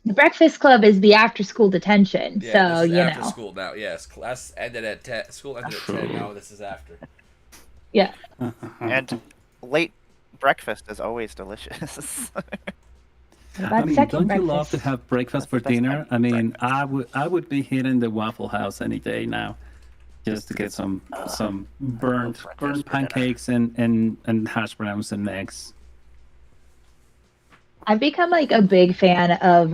The Breakfast Club is the after-school detention, Yeah, so this is you after know. school now. Yes, class ended at 10. School ended at 10. Now this is after. Yeah. And late breakfast is always delicious. What I about mean, second don't you love to breakfast? have breakfast That's for the best time dinner? to I eat mean, breakfast. I would be hitting the Waffle House any day now, just to get some burnt breakfast burnt for dinner. pancakes and hash browns and eggs. I've become like a big fan of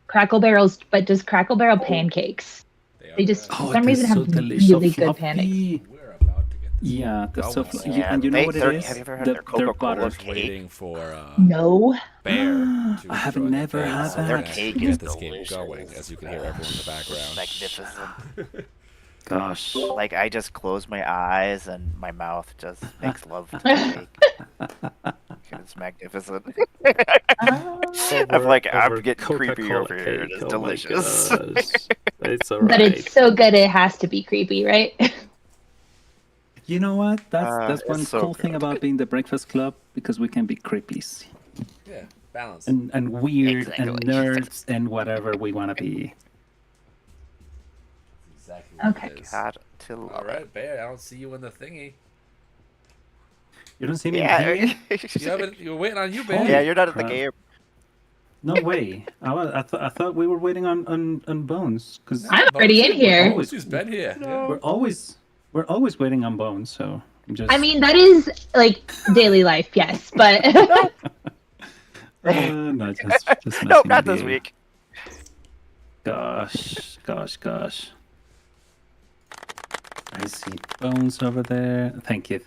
Crackle Barrels, but just Crackle Barrel pancakes. They They are just, good. for Oh, some they're reason, so have delicious, so really good pancakes. fluffy. We're about to get this. Yeah, they're so going fluffy. soon. And you know what it is? Have you ever had The- their their Coca-Cola butter. Just cake? waiting for No. Bear to I have enjoy never the cake, had so that. we're Their gonna have cake to is get this game delicious. going, as you can hear everyone in the background. Magnificent. Gosh. Like I just close my eyes and my mouth just makes love to the cake. It's magnificent. I'm like, I'm Over getting creepy Coca-Cola over here. It cake. is Oh my delicious. gosh. It's But alright. it's so good it has to be creepy, right? You know what? That's It's one so cool thing good. about being the Breakfast Club, because we can be creepies Yeah, balance. and weird and Exactly. nerds and whatever we want to be. Exactly what Okay. it is. Got to love All it. right, Bear. I don't see you in the thingy. You don't see me Yeah, here? You're waiting on you, Bear. Holy yeah, you're not at the crap. game. No way. I thought we were waiting on Bones, because I'm already in here. Who's been here? Yeah. we're always waiting on Bones. So I'm just. I mean, that is like daily life, yes, but no, just No, messing not with this you. week. Gosh. I see Bones over there. Thank you.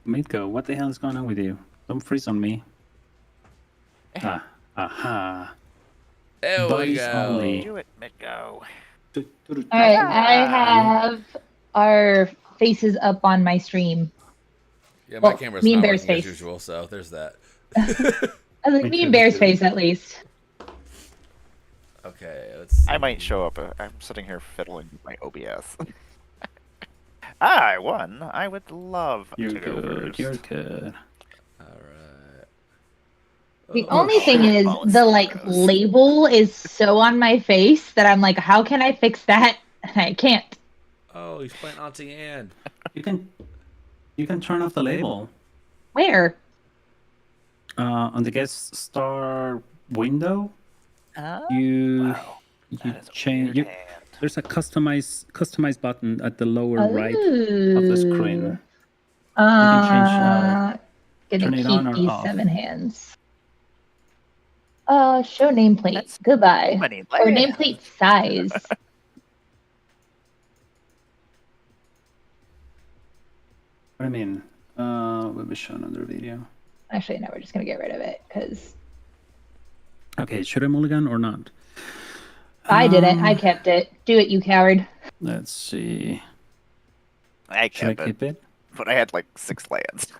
Midgo, what the hell is going on with you? Don't freeze on me. Aha. There we Boys go. only. Do it, Midgo. all right, I have our faces up on my stream. Yeah, my Well, camera's me and not Bear's working as face. usual, so there's that. I was like, me and Bear's face at least. Okay, let's see. I might show up. I'm sitting here fiddling with my OBS. I won. I would love You're to go good. first. You're good. Alright. The Oh, only thing is, Balls the like gross. label is so on my face that I'm like, how can I fix that? I can't. Oh, he's playing Auntie Anne. You can turn off the label Where? on the guest star window. Oh, You wow. you That is a change. weird You, hand. there's a customize button at the lower right of the screen. Gonna turn it on keep or these off. 7 hands. Show nameplate. That's Goodbye. too many Or lands. nameplate size. I mean, will be shown on the video. Actually, no, we're just gonna get rid of it because Okay, should I mulligan or not? I did it. I kept it. Do it, you coward. Let's see. I Should I kept it, keep it? but I had like 6 lands.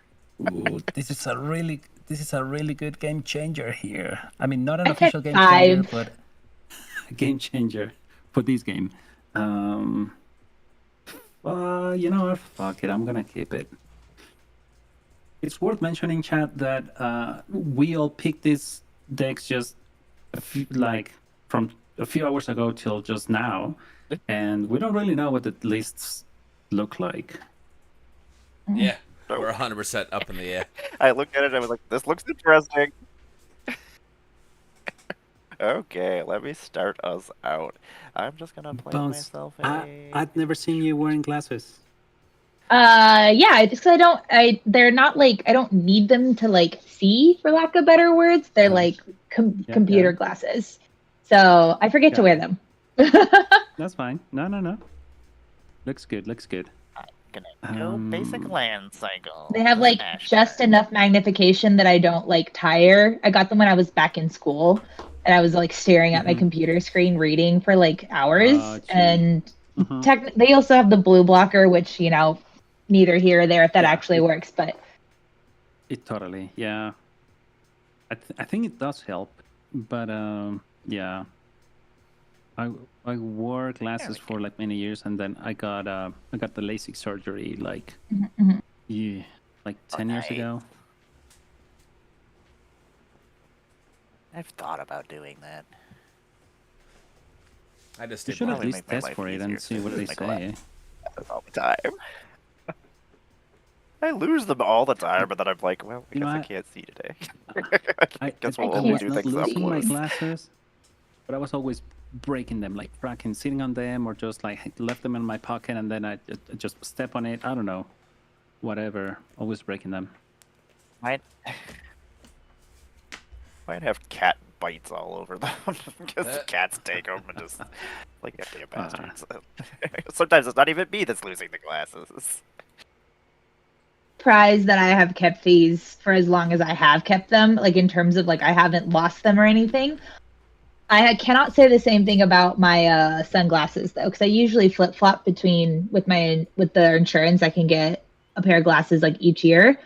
Ooh, this is a really good game changer here. I mean, not an I official kept game changer, 5. but a game changer for this game. You know what? Fuck it. I'm gonna keep it. It's worth mentioning, chat, that we all picked these decks just from a few hours ago till just now, and we don't really know what the lists look like. Yeah, Oh. we're 100% up in the air. I looked at it and I was like, this looks interesting. Okay, let me start us out. I'm just gonna play Bones, myself I'd never seen you wearing glasses. Yeah, just 'cause they're not like, I don't need them to like see, for lack of better words. They're like Yeah, computer yeah. glasses. So I forget to Got wear it. them. That's fine. No. Looks good. Gonna go basic land cycle. They have like Smash just card. enough magnification that I don't like tire. I got them when I was back in school and I was like staring at my Mhm. computer screen reading for like hours. Gotcha. And Mhm. they also have the blue blocker, which, you know, neither here or there if that Yeah, actually works. But It totally, yeah. I think it does help, but yeah. I wore glasses for like many years, and then I got the LASIK surgery like Mhm. yeah, like 10 years Nice. ago. I've thought about doing that. I just You did should at probably least make my test life for it easier and see to what they use my say. glasses all the time. I lose them all the time, but then I'm like, well, I You know, guess I can't see today. I guess I we'll only can't do was not things up losing my close. glasses, but I was always breaking them, like cracking, sitting on them, or just like left them in my pocket and then I just step on it. I don't know, whatever. Always breaking them. Might have cat bites all over them because cats take them and just like you bastards. Sometimes it's not even me that's losing the glasses. Surprised that I have kept these for as long as I have kept them, like in terms of like I haven't lost them or anything. Cannot say the same thing about my sunglasses though, because I usually flip flop between with the insurance. I can get a pair of glasses like each year.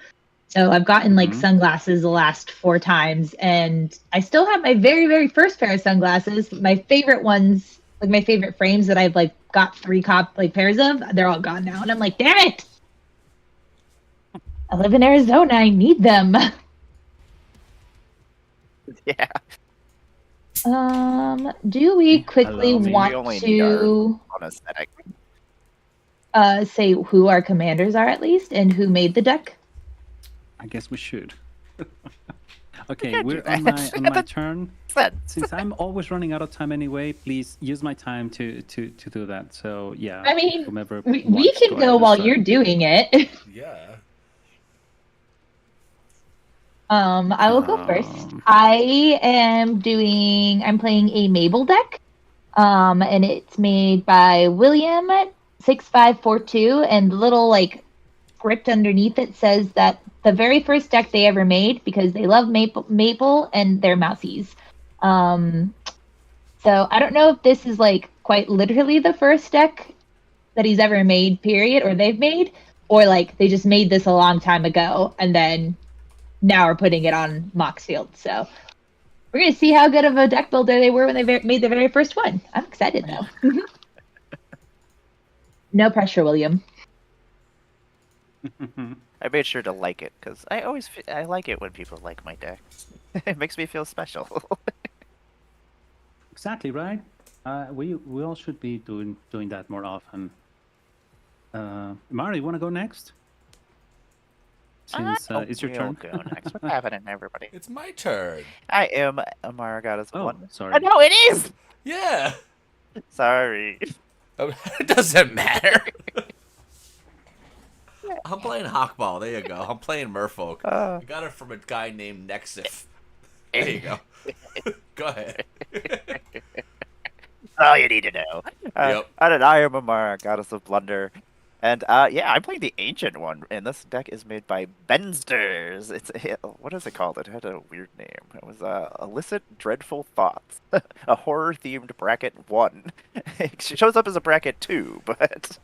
So I've gotten like sunglasses the last 4 times, and I still have my very, very first pair of sunglasses. My favorite ones, like my favorite frames that I've like got 3 pairs of, they're all gone now, and I'm like, damn it! I live in Arizona. I need them. Yeah. Do we quickly Allow me. want We only need our to on aesthetic. say who our commanders are at least and who made the deck? I guess we should. Okay, can't do we're on that. my turn. Sense. Since I'm always running out of time anyway, please use my time to do that. So yeah, I mean, whomever we wants, can ahead go and while start. you're doing it. Yeah. I will go first. I'm playing a Mabel deck. And it's made by William 6542, and the little like script underneath it says that the very first deck they ever made because they love Maple and their mousies. So I don't know if this is like quite literally the first deck that he's ever made, period, or they've made, or like they just made this a long time ago and then now we're putting it on Moxfield. So we're going to see how good of a deck builder they were when they made the very first one. I'm excited, though. No pressure, William. I made sure to like it because I like it when people like my deck. It makes me feel special. Exactly right. We all should be doing that more often. Mari, you want to go next? Since it's your turn. Go next. What's happening, everybody? It's my turn. I am Amara Goddess Oh, 1. sorry. No, it is! Yeah. Sorry. It doesn't matter. I'm playing Hawkball. There you go. I'm playing Merfolk. I got it from a guy named Nexif. There you go. Go ahead. All you need to know. Yep. And I am Amara, Goddess of Blunder. And yeah, I'm playing the ancient one, and this deck is made by Bensters. What is it called? It had a weird name. It was Illicit Dreadful Thoughts, a horror-themed bracket 1. It shows up as a bracket 2, but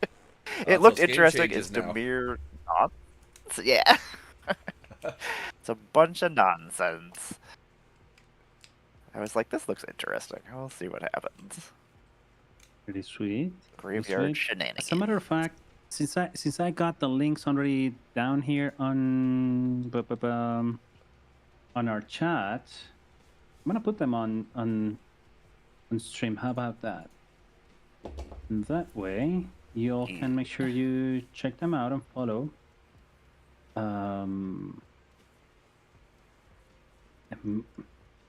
it looked interesting. It's Demir nonsense. Yeah, it's a bunch of nonsense. I was like, this looks interesting. We'll see what happens. Pretty sweet. Graveyard shenanigans. As a matter of fact, since I got the links already down here on our chat, I'm gonna put them on stream. How about that? And that way, you all can make sure you check them out and follow. Oh,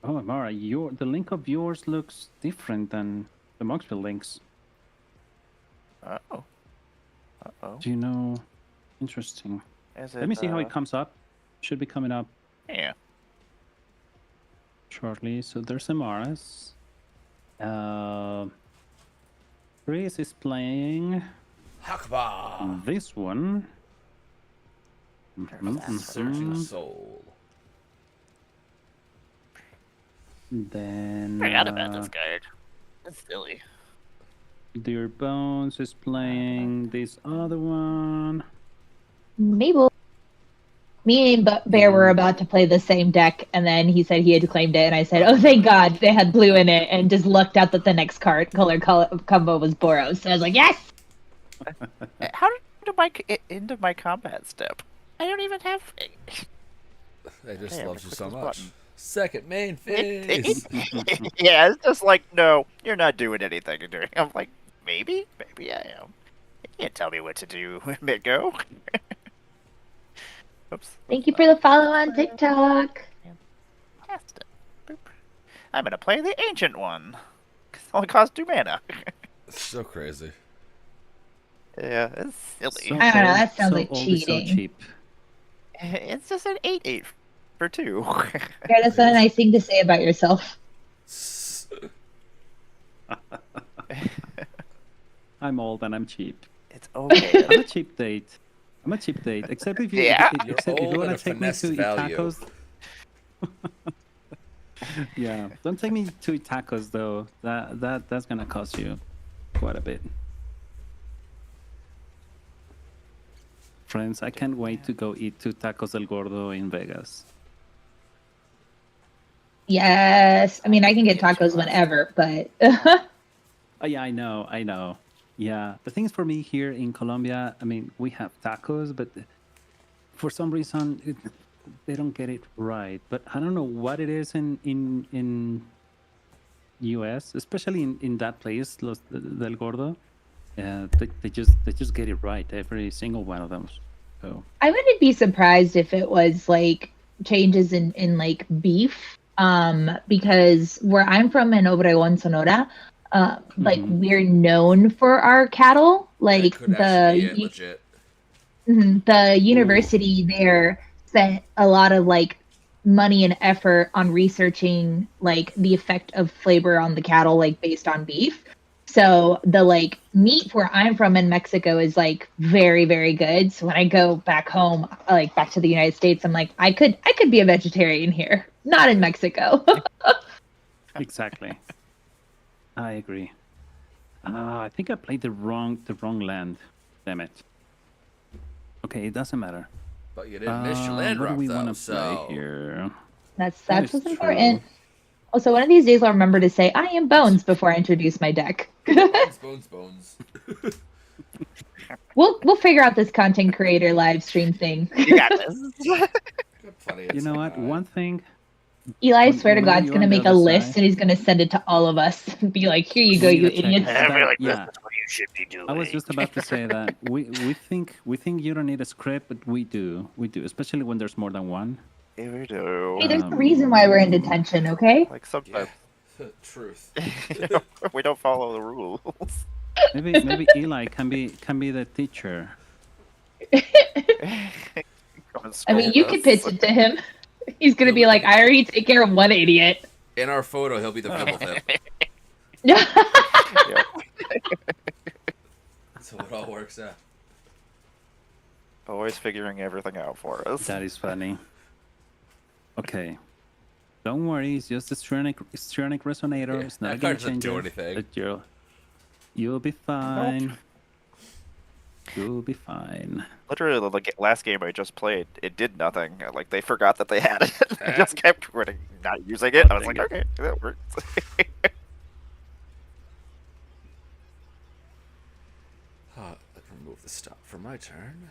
Amara, the link of yours looks different than the Moxville links. Uh-oh. Do you know? Interesting. Let me see how it comes up. Should be coming up Yeah. shortly. So there's Amara's. Chris is playing Hawkball. this one. Searching Soul. Then Forgot about this card. That's silly. Dear Bones is playing this other one. Mabel. Me and Bear were about to play the same deck, and then he said he had claimed it, and I said, "Oh, thank God, they had blue in it," and just looked up that the next color combo was Boros. So I was like, "Yes!" How did into my combat step? I don't even have. They just love you so much. Second main phase. Yeah, it's just like, no, you're not doing anything during. I'm like, maybe I am. You can't tell me what to do. Go. Oops. Thank you for the follow on TikTok. Fantastic. Boop. I'm gonna play the ancient one. It only costs 2 mana. So crazy. Yeah, it's silly. I don't know, that sounds like old is so cheating. cheap. It's just an 8/8 for 2. Yeah, that's not a nice thing to say about yourself. I'm old and I'm cheap. It's okay. I'm a cheap date. Except if you, Yeah. except if You're you old want and to a take me finesse to eat value. tacos. Yeah, don't take me to eat tacos though. That's gonna cost you quite a bit. Friends, I can't wait to go eat 2 tacos del Gordo in Vegas. Yes. I mean, I can get tacos whenever, but Oh yeah, I know. Yeah, the thing is for me here in Colombia, I mean, we have tacos, but for some reason they don't get it right. But I don't know what it is in US, especially in that place, Los del Gordo. They just get it right, every single one of them. So I wouldn't be surprised if it was like changes in like beef. Because where I'm from in Obregón, Sonora, like we're known for our cattle. That Like could actually be it, legit. the university there spent a lot of like money and effort on researching like the effect of flavor on the cattle, like based on beef. So the like meat where I'm from in Mexico is like very, very good. So when I go back home, like back to the United States, I'm like, I could be a vegetarian here, not in Mexico. exactly, I agree. I think I played the wrong land. Damn it. Okay, it doesn't matter. But you didn't miss your land What do drop, we though, want to play so... here? That's That what's is important. true. Also, one of these days I'll remember to say I am Bones before I introduce my deck. Bones. We'll figure out this content creator live stream thing. You got this. Got plenty of You know what? time. One thing. Eli, I When- swear to whenever God, is you're going to on the make a other list side- and he's going to send it to all of us and be like, here you go, We you need to check idiots. that. I feel like Yeah. this is what you should be doing. I was just about to say that we think you don't need a script, but we do, especially when there's more than one. Yeah, we do. Hey, there's a reason why we're in detention, okay? Like sometimes Truth. we don't follow the rules. Maybe Eli can be the teacher. Come and I mean, scold you us. could pitch it to him. He's going to be like, I already take care of one idiot. In our photo, he'll be the fiddle tip. Yep. So it all works out. Always figuring everything out for us. That is funny. Okay. Don't worry, it's just a Strionic resonator. Yeah, It's not a that game card doesn't do changer. anything. But you'll be fine. You'll be fine. Literally, the last game I just played, it did nothing. Like, they forgot that they had it. They just kept not using it. I was like, okay, that works. I can remove the stop for my turn.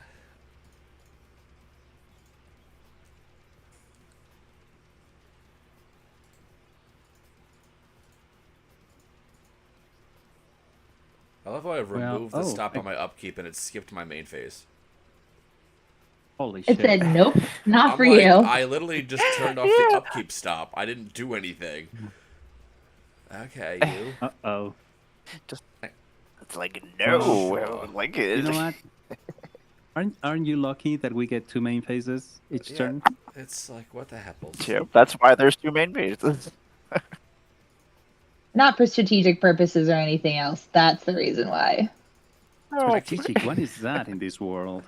I love how I've removed the stop on my upkeep and it skipped my main phase. Holy It shit. said, nope, not I'm for like, you. I literally just turned off the upkeep stop. I didn't do anything. Okay, you. Uh-oh. It's like, no, I don't like it. You know what? Aren't you lucky that we get 2 main phases each Yeah. turn? It's like, what the hell? Yep, that's why there's 2 main bases. Not for strategic purposes or anything else. That's the reason why. Strategic, what is that in this world?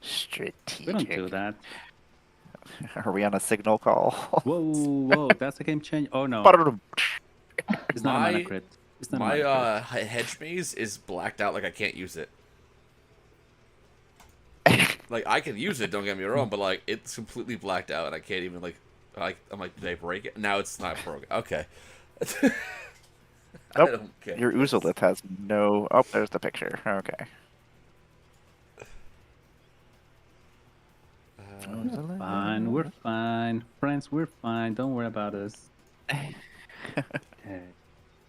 Strategic. We don't do that. Are we on a signal call? Whoa, that's a game change. Oh no, it's not a mana crit. It's not a My mana hedge maze is blacked out, like I can't use it. Like I can use it, don't get me wrong, but like it's completely blacked out, and I can't even I'm like, did I break it? Now it's not broken. Okay. I Nope. don't care. Your Uzolith has no... Oh, there's the picture. Okay. We're fine. We're fine. Friends, we're fine. Don't worry about us. Okay.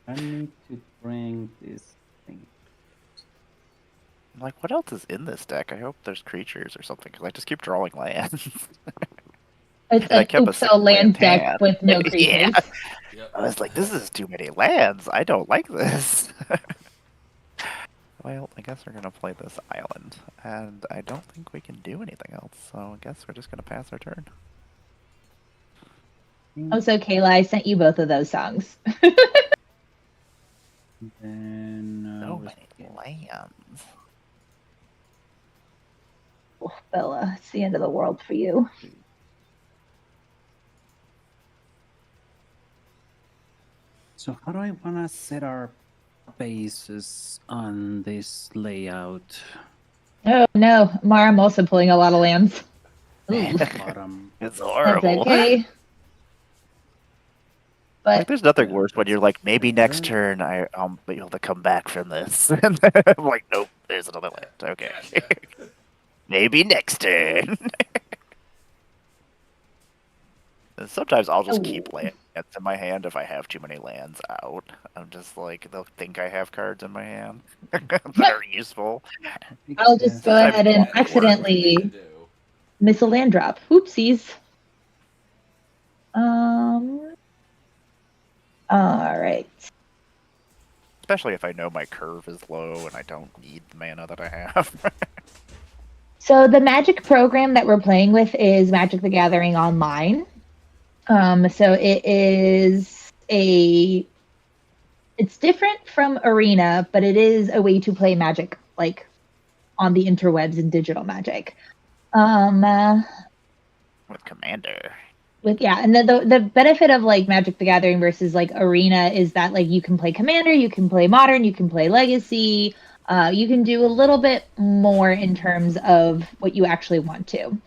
I need to bring this thing. I'm like, what else is in this deck? I hope there's creatures or something, because I just keep drawing lands. It's And I an kept a oops all land deck hand. with no Yeah. creatures. Yep. I was like, this is too many lands. I don't like this. Well, I guess we're gonna play this island, and I don't think we can do anything else, so I guess we're just gonna pass our turn. Also, Kayla, I sent you both of those songs. Then So where's many the- lands. Oh, Bella, it's the end of the world for you. So how do I wanna set our bases on this layout? Oh no, Mara, I'm also pulling a lot of lands. Ooh, Bottom. It's that's horrible. okay. Like, But there's nothing Yeah, worse when that's you're like, maybe next better. turn I'll be able to come back from this. And then I'm like, nope, there's another land. Okay. Maybe next turn. And sometimes I'll just keep oh, lands in my hand if I have too many lands out. I'm just like, they'll think I have cards in my hand that are useful. I'll just go Sometimes ahead it and won't work. accidentally Do. miss a land drop. Oopsies. All right. Especially if I know my curve is low and I don't need the mana that I have. So the Magic program that we're playing with is Magic the Gathering Online. So it's different from Arena, but it is a way to play Magic like on the interwebs and digital Magic. With Commander. And the benefit of like Magic the Gathering versus like Arena is that like you can play Commander, you can play Modern, you can play Legacy. You can do a little bit more in terms of what you actually want to.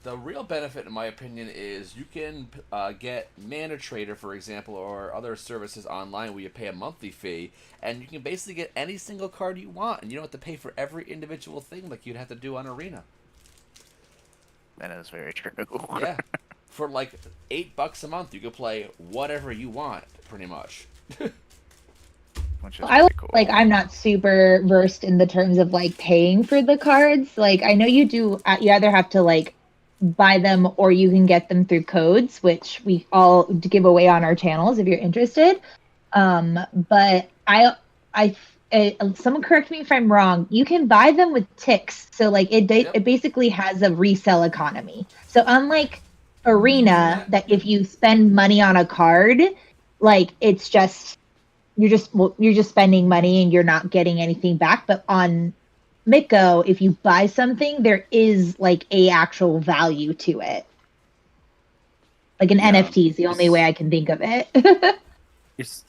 The real benefit, in my opinion, is you can get Mana Trader, for example, or other services online where you pay a monthly fee, and you can basically get any single card you want, and you don't have to pay for every individual thing like you'd have to do on Arena. That is very true. Yeah. For like $8 a month, you can play whatever you want, pretty much. Which is I pretty cool. like I'm not super versed in the terms of like paying for the cards. Like I know you do you either have to like buy them or you can get them through codes, which we all give away on our channels if you're interested. But someone correct me if I'm wrong. You can buy them with ticks, so like it basically has a resale economy. So unlike Arena, that if you spend money on a card, like it's just you're just spending money and you're not getting anything back. But on Miko, if you buy something, there is like a actual value to it. Like an NFT is the only way I can think of it. It's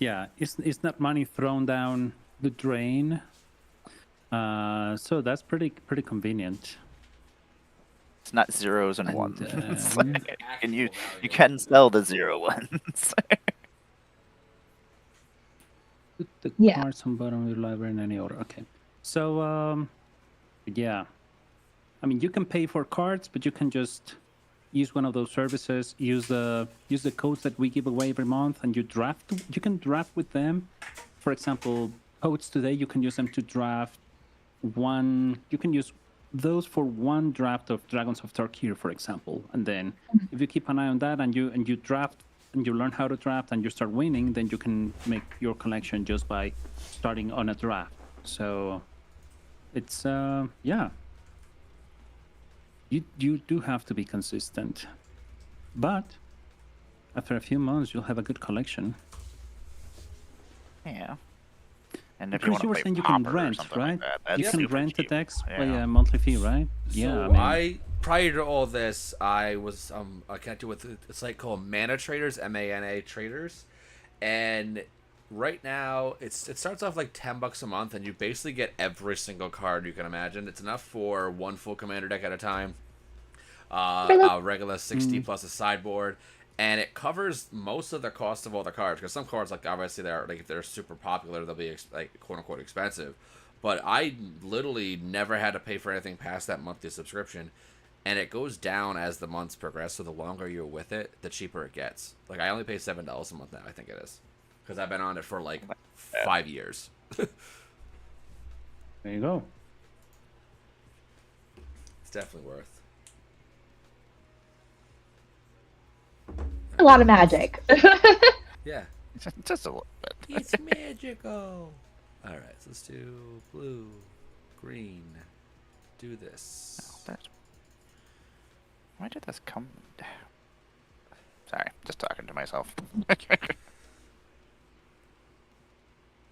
not money thrown down the drain. So that's pretty convenient. It's not zeros and And, ones. It's um, like, and you can sell the 0 ones. Put the Yeah. cards on bottom of your library in any order. Okay. So yeah. I mean, you can pay for cards, but you can just use one of those services. Use the codes that we give away every month, and you can draft with them. For example, codes today, you can use them to draft one. You can use those for one draft of Dragons of Tarkir, for example. And then if you keep an eye on that and you draft and you learn how to draft and you start winning, then you can make your collection just by starting on a draft. So it's yeah. You do have to be consistent, but after a few months, you'll have a good collection. Yeah. And if Chris, you you were want to saying play you can Pauper or rent, something right? like that, that's You can super rent the cheap. decks, pay Yeah. a monthly fee, right? So Yeah, I mean, prior to all this, I was connected with a site called Mana Traders, MANA Traders, and right now it starts off like $10 a month, and you basically get every single card you can imagine. It's enough for one full commander deck at a time. A regular 60 plus a sideboard, and it covers most of the cost of all the cards. Because some cards, like obviously, they're like if they're super popular, they'll be like quote unquote expensive. But I literally never had to pay for anything past that monthly subscription, and it goes down as the months progress. So the longer you're with it, the cheaper it gets. Like I only pay $7 a month now. I think it is because I've been on it for like 5 years. There you go. It's definitely worth. A lot of magic. Yeah, Just a little bit. it's magical. All right, so let's do blue, green. Do this. Why did this come? Sorry, just talking to myself.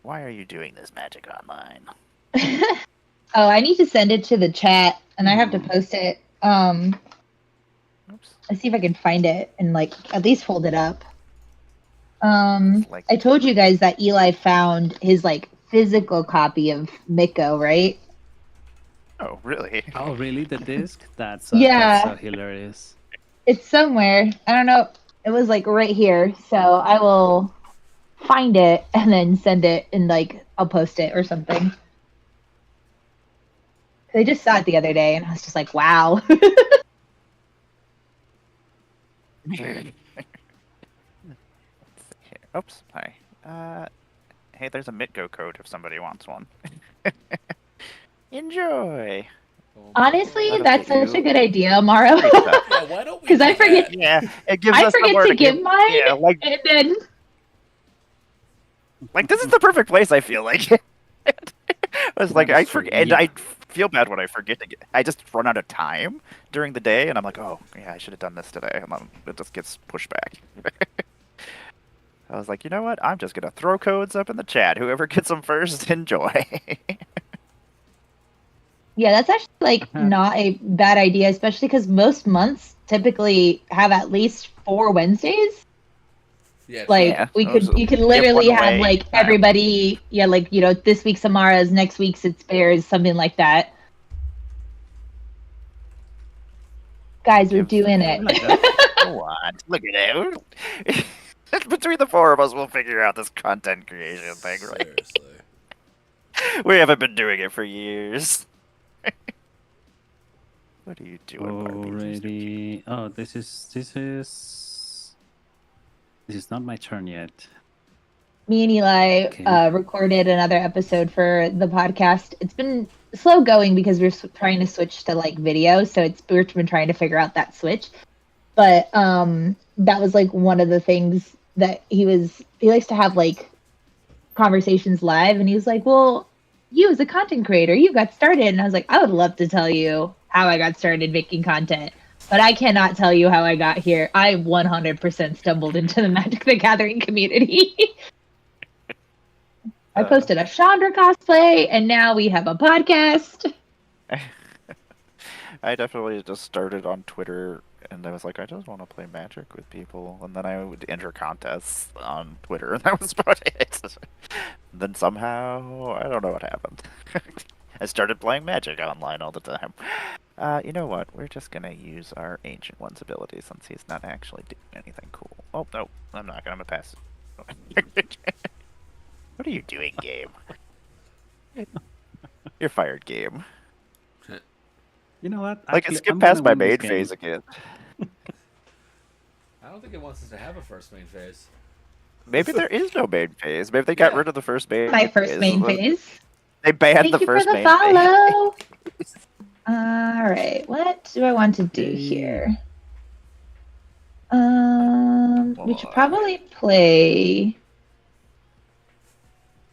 Why are you doing this magic online? Oh, I need to send it to the chat, and I have to post it. Oops. Let's see if I can find it and like at least hold it up. Like- I told you guys that Eli found his like physical copy of Miko, right? Oh, really? Oh, really? The disc? That's Yeah. so hilarious. It's somewhere. I don't know. It was like right here, so I will find it and then send it, and like I'll post it or something. I just saw it the other day, and I was just like, "Wow." Oops. Hi. Hey, there's a Mitgo code if somebody wants one. Enjoy. Honestly, That'll that's get such you a good idea, Amaro. free stuff. Yeah, why don't we? Because I do forget. that? Yeah, it gives I us forget somewhere to give mine, Yeah, and then like this is the perfect place. I feel like. I was like, That I is true, forget, and yeah. I feel bad when I forget to get. I just run out of time during the day, and I'm like, oh yeah, I should have done this today, and then it just gets pushed back. I was like, you know what? I'm just gonna throw codes up in the chat. Whoever gets them first, enjoy. yeah, that's actually like not a bad idea, especially because most months typically have at least 4 Wednesdays. Yeah, Like Yeah, you could give literally one have away. like everybody, yeah, like this week's Amara's, next week's it's Bears, something like that. Guys, we're Gives- doing I it. like that. What? Look at it. Between the 4 of us, we'll figure out this content creation thing, right? seriously. We haven't been doing it for years. What are you doing, Barbie? Already. Oh, this is not my turn yet. Me and Eli Okay. recorded another episode for the podcast. It's been slow going because we're trying to switch to like video, so we've been trying to figure out that switch. But that was like one of the things that he likes to have like conversations live, and he was like, "Well, you as a content creator, you got started," and I was like, "I would love to tell you how I got started making content." But I cannot tell you how I got here. I 100% stumbled into the Magic the Gathering community. I posted a Chandra cosplay, and now we have a podcast. I definitely just started on Twitter, and I was like, I just want to play Magic with people, and then I would enter contests on Twitter, and that was about it. Then somehow, I don't know what happened. I started playing Magic online all the time. You know what? We're just gonna use our Ancient One's ability since he's not actually doing anything cool. Oh no, I'm not gonna pass. What are you doing, game? You're fired, game. You know what? Like, Actually, skip I'm past gonna my win this main game. phase again. I don't think it wants us to have a first main phase. Maybe there is no main phase. Maybe they got Yeah. rid of the first main. My first main phase. They banned Thank the you for first the main follow. All right, what do I want to do Hey. here? We should probably play.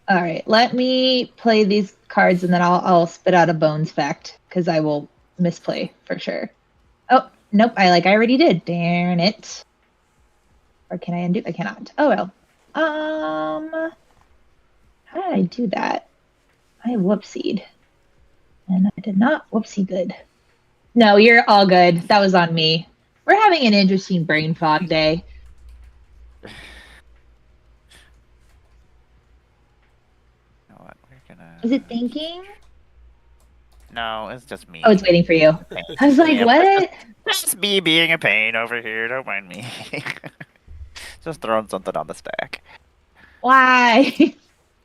All right, let me play these cards, and then I'll spit out a bones fact because I will misplay for sure. Oh nope, I already did. Darn it. Or can I undo? I cannot. Oh well. How did I do that? I whoopsied. And I did not whoopsie good. No, you're all good. That was on me. We're having an interesting brain fog day. You know what? We're gonna. Is it thinking? No, it's just me. Oh, it's waiting for you. I was like, Yeah, what? It's just me being a pain over here. Don't mind me. Just throwing something on the stack. Why?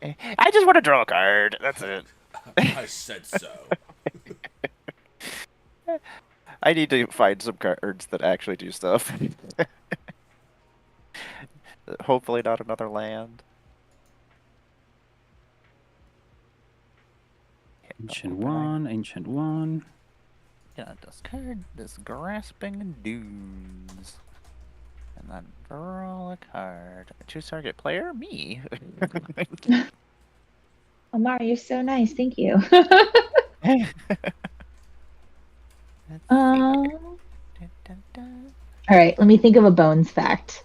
I just want to draw a card. That's it. I said so. I need to find some cards that actually do stuff. Hopefully not another land. Ancient one, ancient one. Yeah, discard this Grasping Dunes. And then draw a card. Choose target player? Me. Amar, you're so nice. Thank you. Let's see um, here. Dun, dun, dun. all right, let me think of a bones fact.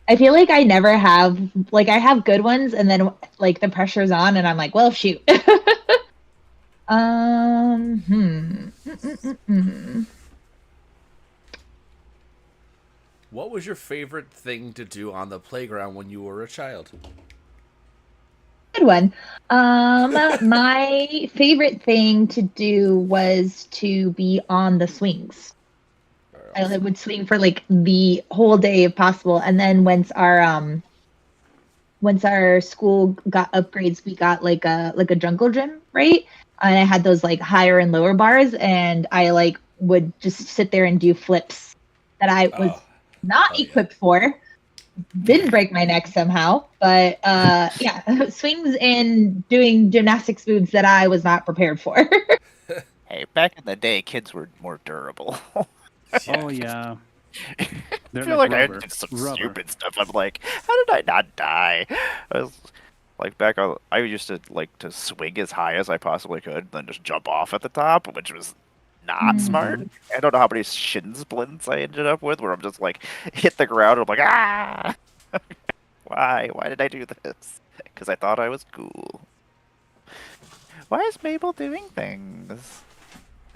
I feel like I never have like I have good ones, and then like the pressure's on, and I'm like, well, shoot. Hmm. What was your favorite thing to do on the playground when you were a child? Good one. My favorite thing to do was to be on the swings. Or I else? would swing for like the whole day if possible, and then once our school got upgrades, we got like a jungle gym, right? And I had those like higher and lower bars, and I like would just sit there and do flips that I was Oh, not hell yeah. equipped for. Didn't break my neck somehow, but yeah, swings and doing gymnastics moves that I was not prepared for. Hey, back in the day, kids were more durable. Yeah. Oh yeah, I they're feel like like I rubber. did some Rubber. stupid stuff. I'm like, how did I not die? I was like back on. I used to like to swing as high as I possibly could, then just jump off at the top, which was not smart. Mm. I don't know how many shin splints I ended up with, where I'm just like hit the ground. And I'm like, ah, why? Why did I do this? Because I thought I was cool. Why is Mabel doing things?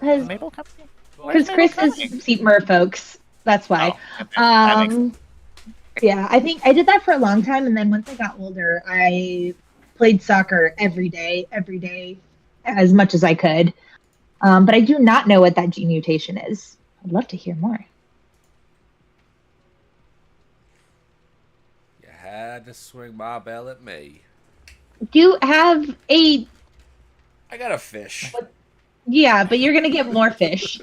Is Because Mabel coming? Where's because Mabel Chris is coming? Seatmer, folks. That's why. Oh, okay. That makes sense. Um, yeah, I think I did that for a long time, and then once I got older, I played soccer every day, as much as I could. But I do not know what that gene mutation is. I'd love to hear more. You had to swing my bell at me. Do you have a I got a fish. yeah, but you're gonna get more fish.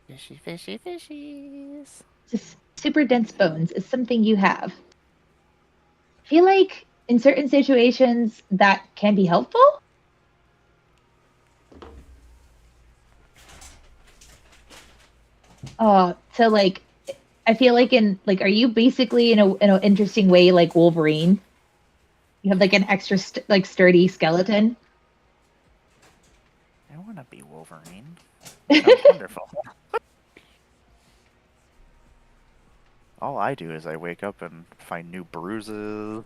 Fishy, fishy, fishies. Just super dense bones is something you have. I feel like in certain situations that can be helpful. So like I feel like in like are you basically in an interesting way like Wolverine? You have like an extra like sturdy skeleton. I want to be Wolverine. Sounds wonderful. All I do is I wake up and find new bruises.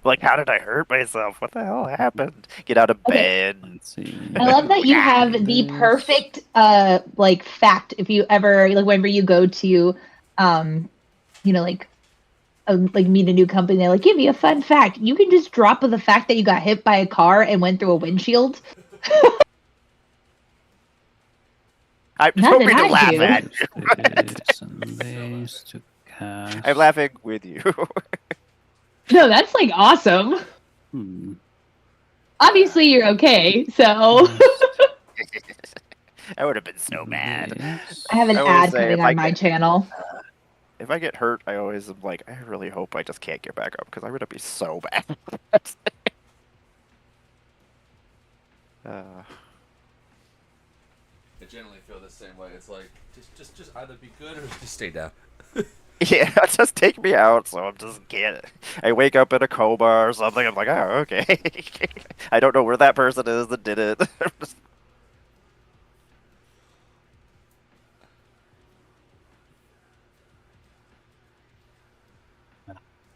Like, how did I hurt myself? What the hell happened? Get out of Okay, bed. Let's see. I love that you have the This. perfect like fact if you ever like whenever you go to um like meet a new company, they're like, give me a fun fact. You can just drop the fact that you got hit by a car and went through a windshield. I'm just Not that hoping to I laugh do. at you. This and this to cast. I'm laughing with you. No, that's like awesome. Hmm. Obviously, you're okay. So I would have been so mad. This. I have an I always ad say coming on my channel. if I get hurt, I always am like, I really hope I just can't get back up because I'm gonna be so bad. uh, I generally feel the same way. It's like just either be good or just stay down. yeah, just take me out. So I'm just can't. I wake up in a coma or something. I'm like, oh, okay. I don't know where that person is that did it.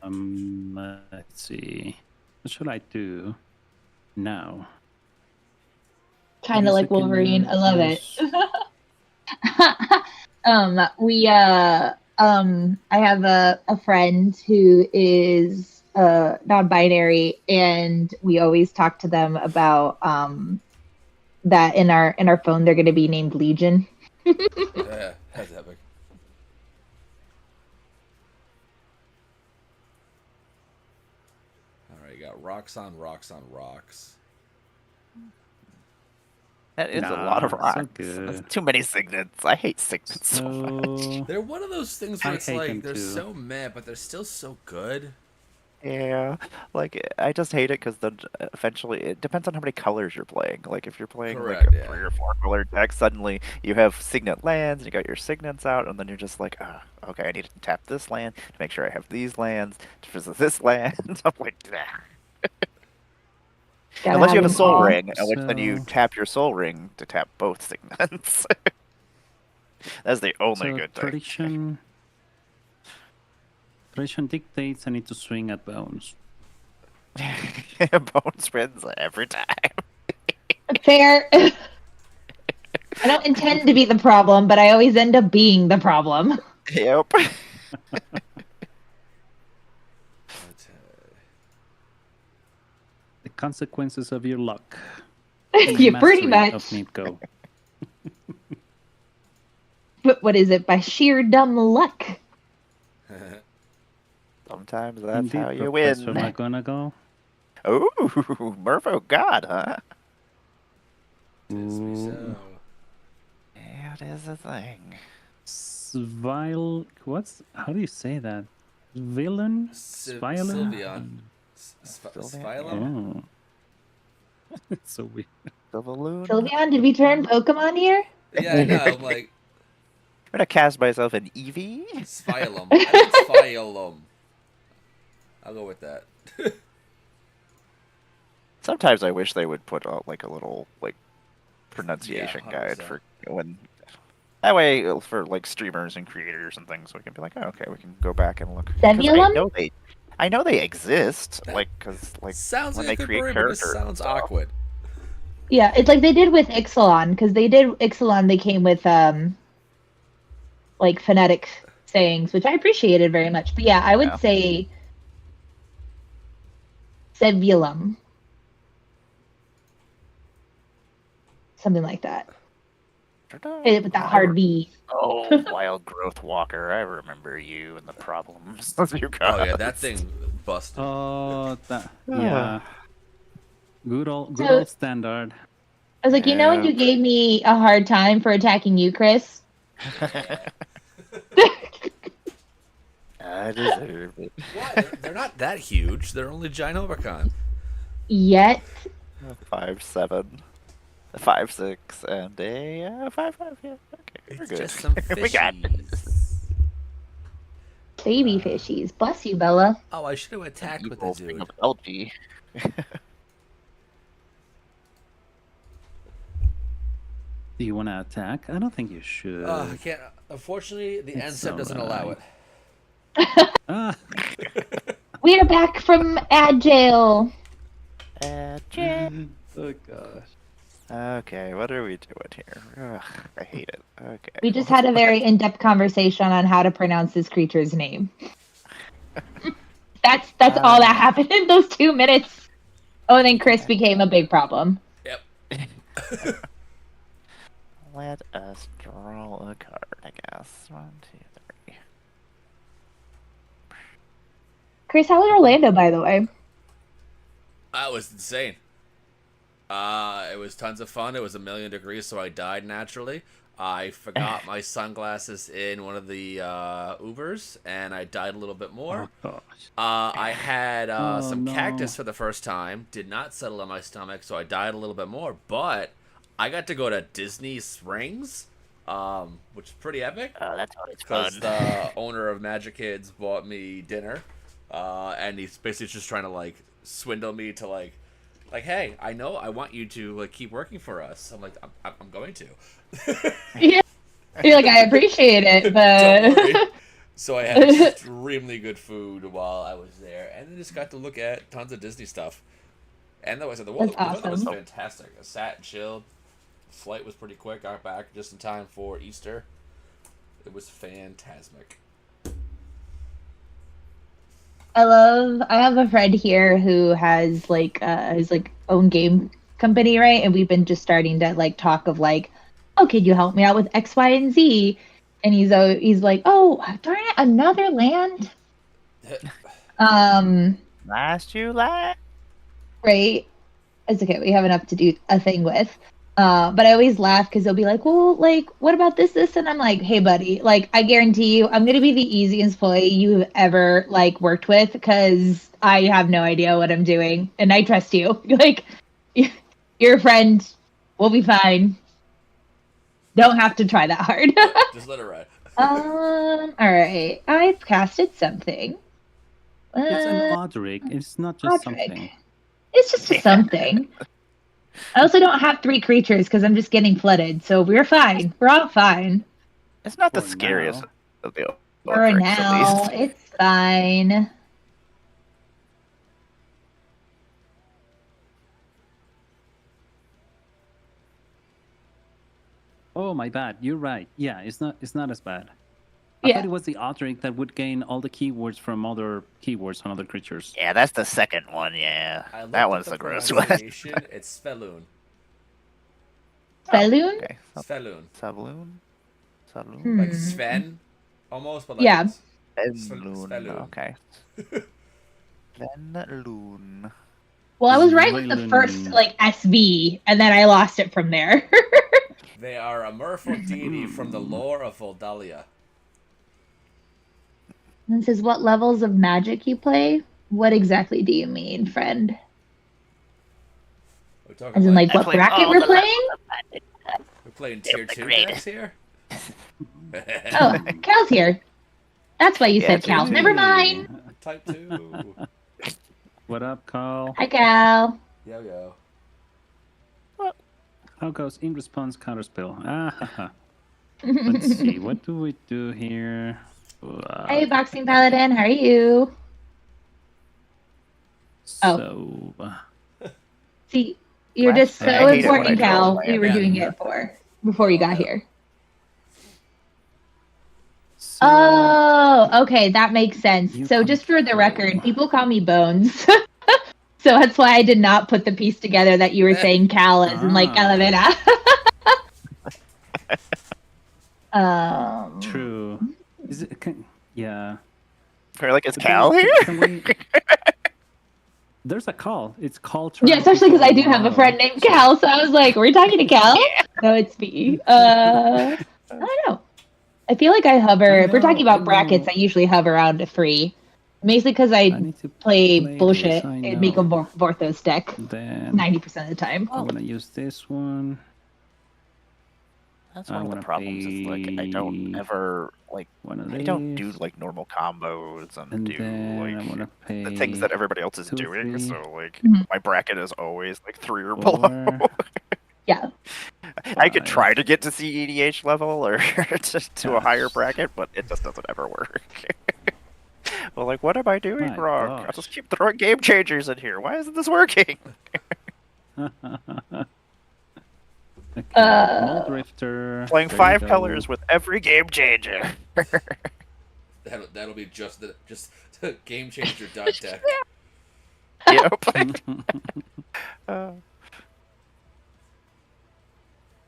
Let's see. What should I do now? Kind of like I Wolverine. can I love it. use. I have a friend who is non-binary, and we always talk to them about that in our phone they're going to be named Legion. Yeah, that's epic. All right, you got rocks on rocks on rocks. That is a lot of Nah, rocks. so good. That's too many signets. I hate signets so much. So They're one of those things where I it's hate like them they're too. so meh, but they're still so good. Yeah, like I just hate it because then eventually it depends on how many colors you're playing. Like if you're playing like Correct, a yeah. 3 or 4 color deck, suddenly you have signet lands and you got your signets out, and then you're just like, ah, okay, I need to tap this land to make sure I have these lands to visit this land. I'm like, nah. Gotta Unless you have have a them soul all. ring, in which then you So- tap your soul ring to tap both signets. That's the only So good thing. tradition dictates I need to swing at bones. Bones wins every time. Fair. I don't intend to be the problem, but I always end up being the problem. Yep. But, The consequences of your luck. You pretty Mastery much. of Nitgo. But what is it? By sheer dumb luck. Sometimes that's Indeed, how you Professor win. McGonagall. Oh, Mervo God, huh? tis me so. Ooh. Yeah, it is a thing. How do you say that? Villain? Sylveon. Sylveon, Spylum? Oh. It's so weird. The balloon. Sylveon, did we turn Pokemon here? Yeah, I know. I'm like, I'm gonna cast myself an Eevee. Spylum. I think Spylum. I'll go with that. Sometimes I wish they would put out like a little like pronunciation Yeah, guide 100%. for when. That way, for like streamers and creators and things, we can be like, oh, okay, we can go back and look. 'Cause Zebulon? I know they exist. Like, cause like Sounds when like they a good create word, but characters. just and sounds stuff. awkward. Yeah, it's like they did with Ixalan, because they did Ixalan, they came with like phonetic sayings, which I appreciated very much. But yeah, I would Yeah. say Zebulum. Something like that. With that hard V. Oh, Wild Growth Walker, I remember you and the problems you got. Oh yeah, that thing busted. Oh, yeah. Good So- old standard. I was like, you know when you gave me a hard time for attacking you, Chris? I deserve it. Why? They're not that huge. They're only Ginormicon. Yet. 5'7", 5'6", and a 5'5". Yeah, okay, we're It's good. just some We got fishies. Baby fishies. Bless you, Bella. Oh, I should have attacked with the dude. LG. Do you want to attack? I don't think you should. I can't. Unfortunately, the end It's step doesn't allow it. Ah, We are back from Agile. oh gosh. Okay, what are we doing here? Ugh, I hate it. Okay. We just had a very in-depth conversation on how to pronounce this creature's name. That's all that happened in those 2 minutes. Oh, and then Chris became a big problem. Yep. Let us draw a card, I guess. 1, 2, 3. Chris, how was Orlando, by the way? That was insane. It was tons of fun. It was 1,000,000 degrees, so I died naturally. I forgot my sunglasses in one of the Ubers, and I died a little bit more. Oh gosh. I had some no. cactus for the first time. Did not settle on my stomach, so I died a little bit more. But I got to go to Disney Springs, which is pretty epic. Oh, that's always fun. Because the owner of Magic Kids bought me dinner, and he's basically just trying to like swindle me to like, hey, I know I want you to like keep working for us. I'm like, I'm going to. Yeah. You're like, I appreciate it, Don't worry. but So I had extremely good food while I was there, and then just got to look at tons of Disney stuff. And the weather was awesome. fantastic. I sat and chilled. Flight was pretty quick. Got back just in time for Easter. It was fantastic. I have a friend here who has like his like own game company, right? And we've been just starting to like talk of like, oh, could you help me out with X, Y, and Z? And he's like, oh, darn it, another land. Last you last. Right? It's okay. We have enough to do a thing with. But I always laugh because they'll be like, well, like, what about this? And I'm like, hey, buddy, like, I guarantee you, I'm going to be the easiest employee you've ever, like, worked with because I have no idea what I'm doing. And I trust you. Like, you're a friend. We'll be fine. Don't have to try that hard. Just let it ride. All right. I've casted something. It's an Odric. It's not just Odric. something. It's just a something. I also don't have 3 creatures because I'm just getting flooded, so we're fine. We're all fine. It's not the For scariest now. of the For Odrics, now, at least. it's fine. Oh, my bad. You're right. Yeah, it's not as bad. I Yeah. thought it was the Odric that would gain all the keywords from other keywords on other creatures. Yeah, that's the second one. Yeah, I looked that up one's the the gross one. pronunciation. It's Spelloon. Spelloon? Okay. Spelloon. Sabloon? Sabloon? Hmm. Like Sven, almost, but like Yeah. Venloon. Spelloon. Okay. Venloon. Well, I was right with the first, Spelloon. like, SV, and then I lost it from there. They are a merfolk deity from the lore of Voldalia. And it says, what levels of magic you play? What exactly do you mean, friend? We're talking As in, like, I what played bracket all we're the playing? we're playing tier the 2 greatest. decks here. Oh, Cal's here. That's why you Yeah, said tier Cal. two. Never mind. Type 2. What up, Carl? Hi, Cal. Yo yo. How goes in response counterspell? Ah, haha. Let's see. What do we do here? Hey, Boxing Paladin. How are you? So, See, you're I- just I so hate it when I important, draw Cal. land. We were Yeah. doing it before you got here. so Oh, okay, that makes sense. You So just for the control. record, people call me Bones. So that's why I did not put the piece together that you were saying Cal as in like Ah. Calavera. True. Is it? Yeah. Or like, is But Cal then, here? can we- There's a call. It's call. Yeah, especially because I do have a friend named Cal, so I was like, "We're talking to Cal." No, it's me. I don't know. I feel like I hover. I If we're talking know, about I brackets, know. I usually hover around a 3. Mostly because I I need to play play bullshit this, I and make a know. Vorthos deck Then 90% of the time. I want to use this one. That's I one of the wanna problems. Is like I don't pay ever like One of I these. don't do like normal combos and, And do then I like want to pay the things that everybody else is 2, doing. 3, So like Mhm. my bracket is always like 3 or below. 4. Yeah. I could try 5. to get to CEDH level or to a higher Gosh. bracket, but it just doesn't ever work. Well, like, what am I doing My wrong? I gosh. just keep throwing game changers in here. Why isn't this working? Okay, Mold Drifter. Playing there you 5 go. colors with every game changer. That'll be just the game changer dot deck. Yep.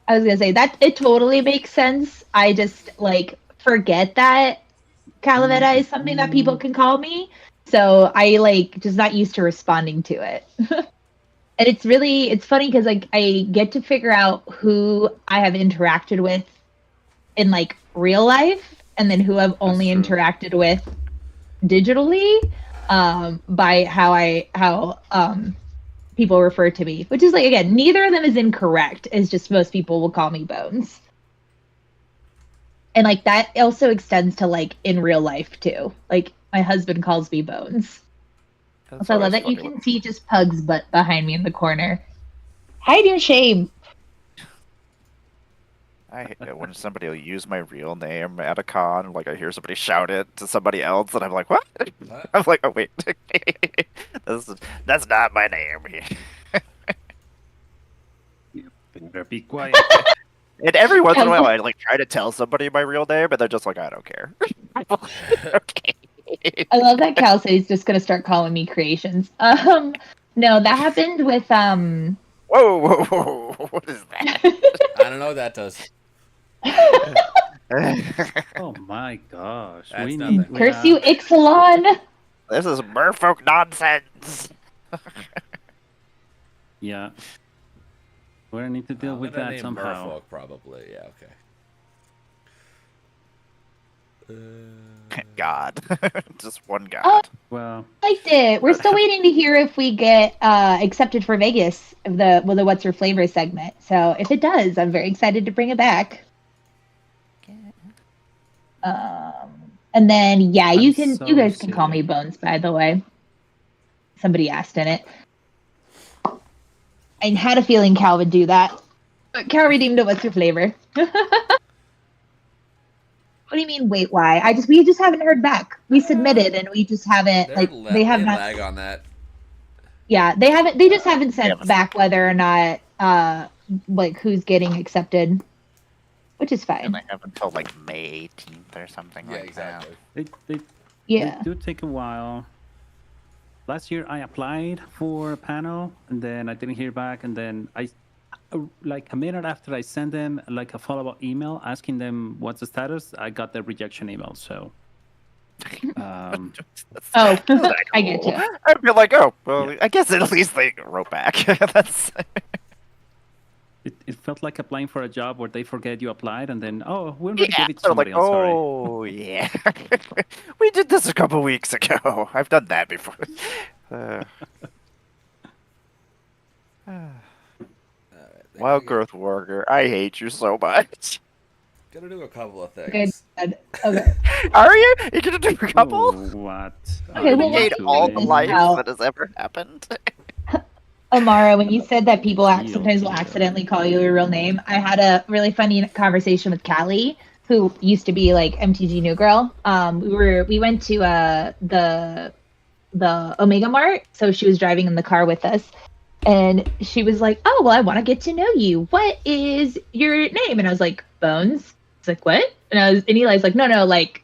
I was gonna say that it totally makes sense. I just like forget that Calavera is something that people can call me. So I like just not used to responding to it. And it's funny because like I get to figure out who I have interacted with in like real life and then who I've only true. interacted with digitally by how people refer to me, which is like, again, neither of them is incorrect. It's just most people will call me Bones. And like that also extends to like in real life too. Like my husband calls me Bones. That's Also, I love always that you funny can see just Pug's butt behind me in the corner. Hiding shame. I hate it when somebody will use my real name at a con, like I hear somebody shout it to somebody else, and I'm like, what? What? I'm like, oh wait, that's not my name. You better be quiet. And every once in a while, I like try to tell somebody my real name, but they're just like, I don't care. Okay. I love that Cal said he's just gonna start calling me creations. No, that happened with Whoa, whoa, whoa! What is that? I don't know what that does. Oh my gosh. That's we nothing. need. we Curse have- you, Ixalan. This is merfolk nonsense. Yeah. We're gonna need to deal I'm with gonna that name somehow. Merfolk, probably. Yeah, okay. God. Just one Oh, god. Well, liked it. We're still waiting to hear if we get accepted for Vegas of the What's Your Flavor segment. So if it does, I'm very excited to bring it back. And then yeah, you guys can call me Bones, by the way. Somebody asked in it. I had a feeling Cal would do that. But Cal redeemed it. What's your flavor? What do you mean? Wait, why? We just haven't heard back. We submitted and we just haven't they have not. Lag on that. Yeah, they haven't. They just haven't sent Yeah, back whether or not who's getting accepted, which is fine. And I have until like May 18th or something Yeah, like exactly. they Yeah. do take a while. Last year I applied for a panel and then I didn't hear back, and then like a minute after I sent them like a follow-up email asking them what's the status, I got the rejection email. So Oh, that. I get you. I'd be like, oh, well, Yeah. I guess at least they wrote back. That's. it felt like applying for a job where they forget you applied and then, oh, we're going to Yeah, give it to they're somebody like, else. Sorry. oh, yeah. We did this a couple weeks ago. I've done that before. Wild Growth Worker, I hate you so much. Gonna do a couple of Good. things. Okay. Are you? You gonna do a couple? Oh, what? Okay, well, Hate let me all point the this life out. that has ever happened. Amara, when you said that people Geo, sometimes will Geo. accidentally call you your real name, I had a really funny conversation with Callie, who used to be like MTG New Girl. We went to the Omega Mart, so she was driving in the car with us, and she was like, "Oh, well, I want to get to know you. What is your name?" And I was like, "Bones." It's like, "What?" And Eli's like, "No, like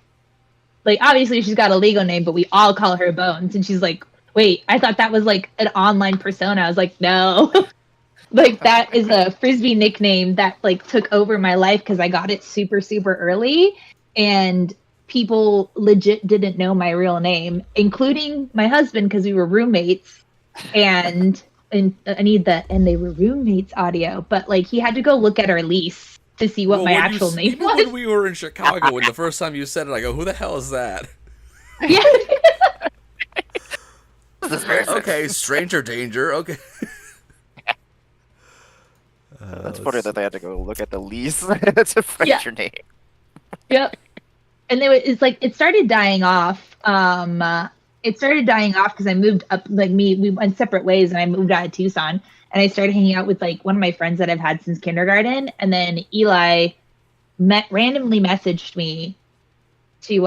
obviously she's got a legal name, but we all call her Bones." And she's like, "Wait, I thought that was like an online persona." I was like, "No." Like that is a frisbee nickname that like took over my life because I got it super early, and people legit didn't know my real name, including my husband because we were roommates. And I need the "and they were roommates" audio, but like he had to go look at our lease to see what my actual name even was. when we were in Chicago, when the first time you said it, I go, "Who the hell is that?" Yeah. Okay, stranger danger. Okay. That's funny that they had to go look at the lease to find Yeah. your name. Yep. And it's like it started dying off. It started dying off because I moved up. Like we went separate ways, and I moved out of Tucson, and I started hanging out with like one of my friends that I've had since kindergarten. And then Eli randomly messaged me to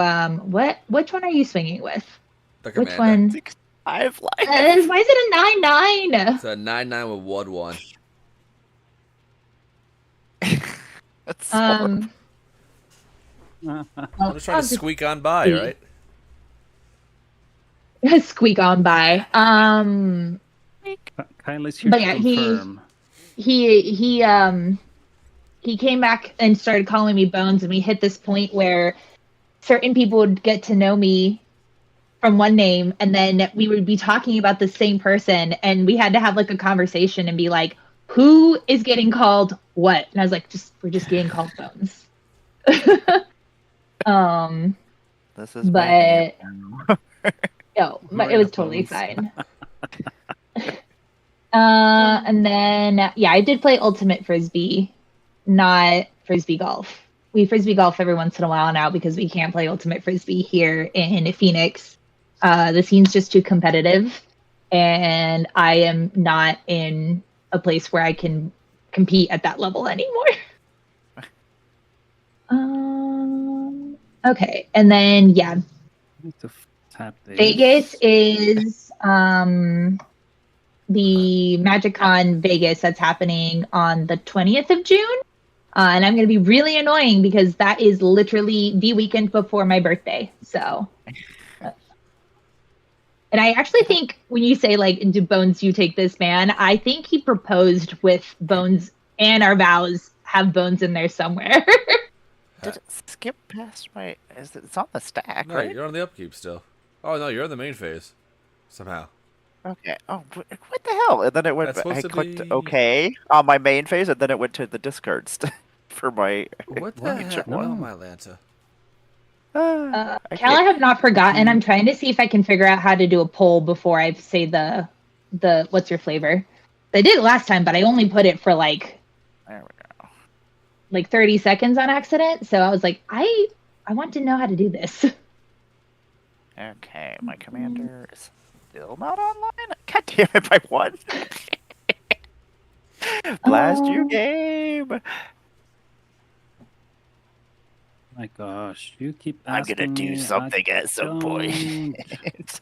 which one are you swinging with? The Which commander. one? I've lied. Why is it a 9-9? It's a 9-9 with Wood 1. That's so Well, I'm just trying to squeak on by, see. right? squeak on by. Kyle's here But to yeah, confirm. he came back and started calling me Bones, and we hit this point where certain people would get to know me from one name, and then we would be talking about the same person, and we had to have like a conversation and be like, who is getting called what? And I was like, we're just getting called Bones. this is but my no, but Maria it was totally Bones. fine. And then yeah, I did play Ultimate Frisbee, not Frisbee Golf. We Frisbee Golf every once in a while now because we can't play Ultimate Frisbee here in Phoenix. The scene's just too competitive, and I am not in a place where I can compete at that level anymore. Okay, and then yeah, I need to tap this. Vegas is the MagicCon Vegas that's happening on the 20th of June. And I'm going to be really annoying because that is literally the weekend before my birthday. So, and I actually think when you say like, do Bones, you take this man, I think he proposed with Bones, and our vows have Bones in there somewhere. Did it skip past my? It's on the stack, No, right? you're on the upkeep still. Oh no, you're in the main phase. Somehow. Okay. Oh, what the hell? And then it went. That's supposed I to clicked be. OK on my main phase, and then it went to the discards for my. What the What? heck? No. Oh my Lanta. I Cal, I can't. have not forgotten. I'm trying to see if I can figure out how to do a poll before I say the what's your flavor. I did it last time, but I only put it for like There we 30 seconds on accident. So I was like, I want to know how to do this. go. Okay, my commander is still not online. God damn it! I won. Blast you, game. My gosh, you keep I'm gonna asking do me. something at some point. Don't.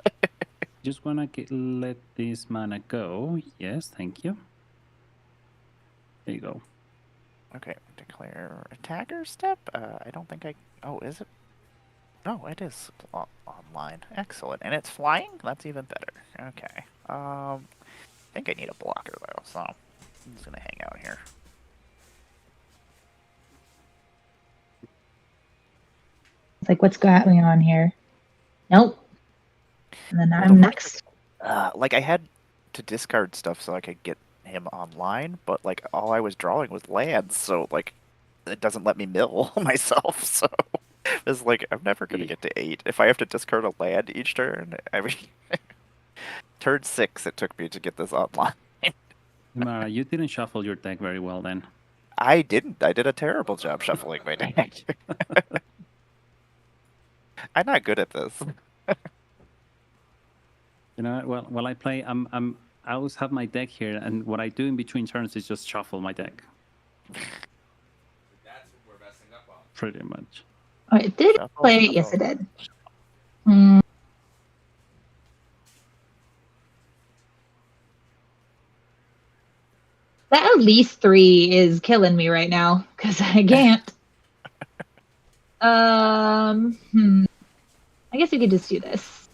Just wanna let this mana go. Yes, thank you. There you go. Okay, declare attacker step. I don't think I. Oh, is it? No, it is online. Excellent, and it's flying. That's even better. Okay. I think I need a blocker though, so I'm just gonna hang out here. It's like, what's going on here? Nope. And then Well, I'm next. Like I had to discard stuff so I could get him online, but like all I was drawing was lands, so like it doesn't let me mill myself. So it's like I'm never gonna get to 8 if I have to discard a land each turn. I mean, turn 6 it took me to get this online. Mara, you didn't shuffle your deck very well then. I didn't. I did a terrible job shuffling my deck. I'm not good at this. You know, well, while I play, I always have my deck here, and what I do in between turns is just shuffle my deck. That's what we're messing up on. Pretty much. Oh, it did Shuffle, play. shuffle. Yes, it did. Hmm. That at least 3 is killing me right now because I can't. I guess we could just do this.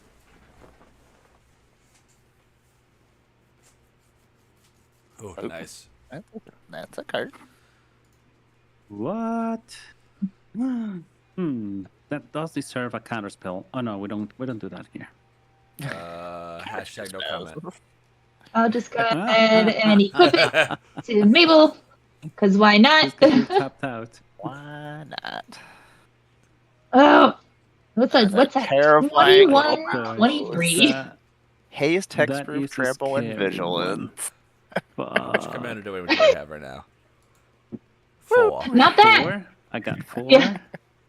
Oh, Oh. nice. That's a card. What? That does deserve a counter spell. Oh no, we don't do that here. Hashtag no comment. I'll just go ahead and equip it to Mabel because why not? Just because you're tapped out. Why not? Oh, what's That's that? terrifying. 21, Gosh, 23. Haze, that Hexproof, is a Trample, and scary Vigilance. Which commander do we have right now? 4. Not that. 4? I got 4. Yeah.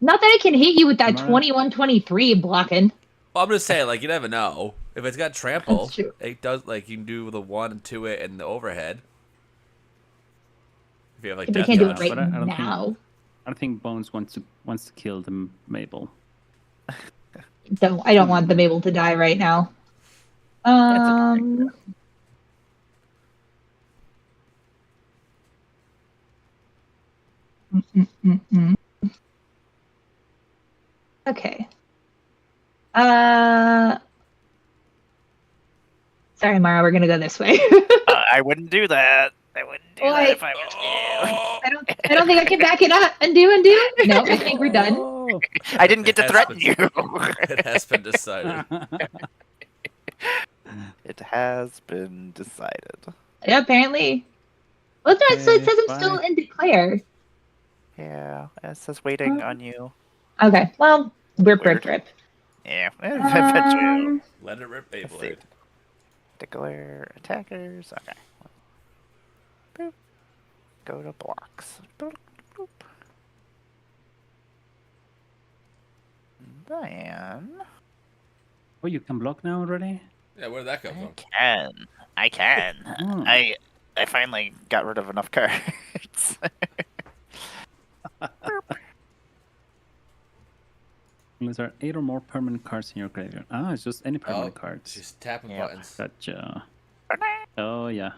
Not that I can hit you with that Mara? 21, 23 blocking. Well, I'm just saying, like, you never know. If it's got trample, That's true. it does, like, you can do the 1 and 2 it and the overhead. If you have, like, If I death can't do it touch. right But I don't now. I think Bones wants to kill the Mabel. I don't want the Mabel to die right now. Mm. Okay. Sorry, Mara, we're gonna go this way. I wouldn't do that. I wouldn't do Well, that if I was you. I don't think I can back it up. Undo. No, I think we're done. Oh. I didn't get to It has threaten been- you. It has been decided. It has been decided. Yeah, apparently. Well, no, so it Okay, says I'm still bye. in declare. Yeah, it says waiting on you. Okay, well, rip. Yeah, eventually. Let it rip, Let's see. Beyblade. Declare attackers. Okay. Boop. Go to blocks. Boop, boop. Then Oh, you can block now already? Yeah, where did that come from? I can. Oh. I finally got rid of enough cards. Unless there are 8 or more permanent cards in your graveyard. Ah, it's just any permanent Oh, cards. she's tapping Yep. buttons. Gotcha. Oh, yeah.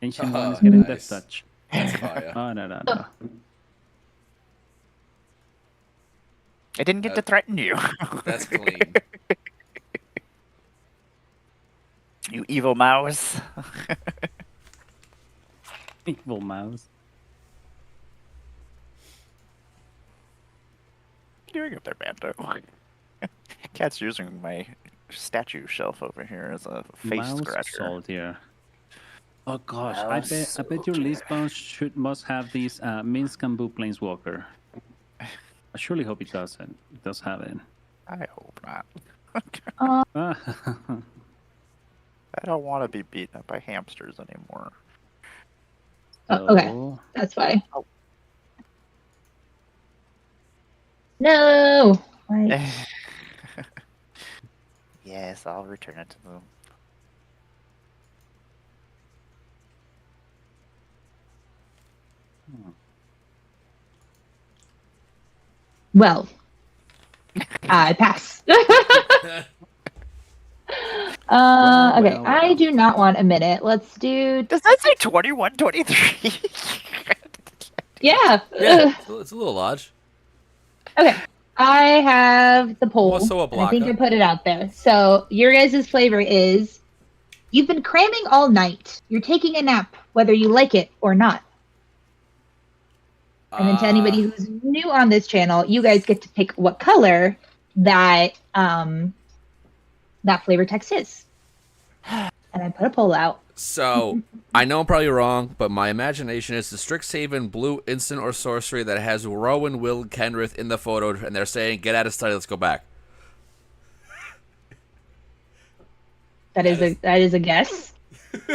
Ancient One is Oh, getting nice. Death Touch. That's fire. Oh, no. I didn't get to threaten you. That's clean. You evil mouse. Evil mouse. What are you doing up there, Bando? Cat's using my statue shelf over here as a face Mouse scratcher. soldier. Oh gosh, Mouse I bet your soldier. list bounce must have this Minsk and Boo Planeswalker. I surely hope it doesn't. It does have it. I hope not. Ah, I don't want to be beaten up by hamsters anymore. Okay. so, That's fine. Oh. No. Right. Yes, I'll return it to them. Well, I pass. Okay, well. I do not want a minute. Let's do. Does that say 21, 23? Yeah. Yeah, it's a little large. Okay. I have the poll. Also a and I think I blocker. put it out there. So your guys' flavor is: you've been cramming all night. You're taking a nap, whether you like it or not. And then to anybody who's new on this channel, you guys get to pick what color that that flavor text is. And I put a poll out. So, I know I'm probably wrong, but my imagination is the Strixhaven blue instant or sorcery that has Rowan, Will, Kenrith in the photo, and they're saying, get out of study, let's go back. That is a guess.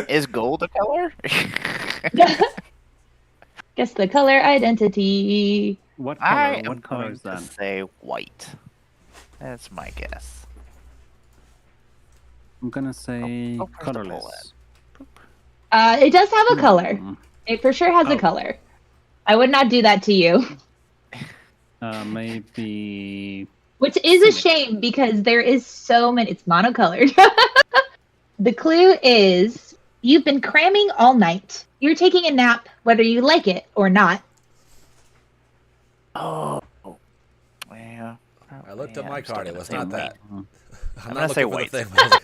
Is gold a color? Guess the color identity. what I color? am What color going is to that? say white. That's my guess. I'm gonna say oh, where's the poll colorless. It does have a color. Hmm. It for sure has a Oh. color. I would not do that to you. Maybe. Which is a Cynic. shame because there is so many. It's monocolored. The clue is you've been cramming all night. You're taking a nap, whether you like it or not. Oh. Yeah. I looked at my I'm still card, it gonna was say not white. that. Oh. I'm gonna not say looking for the white. thing. I was like,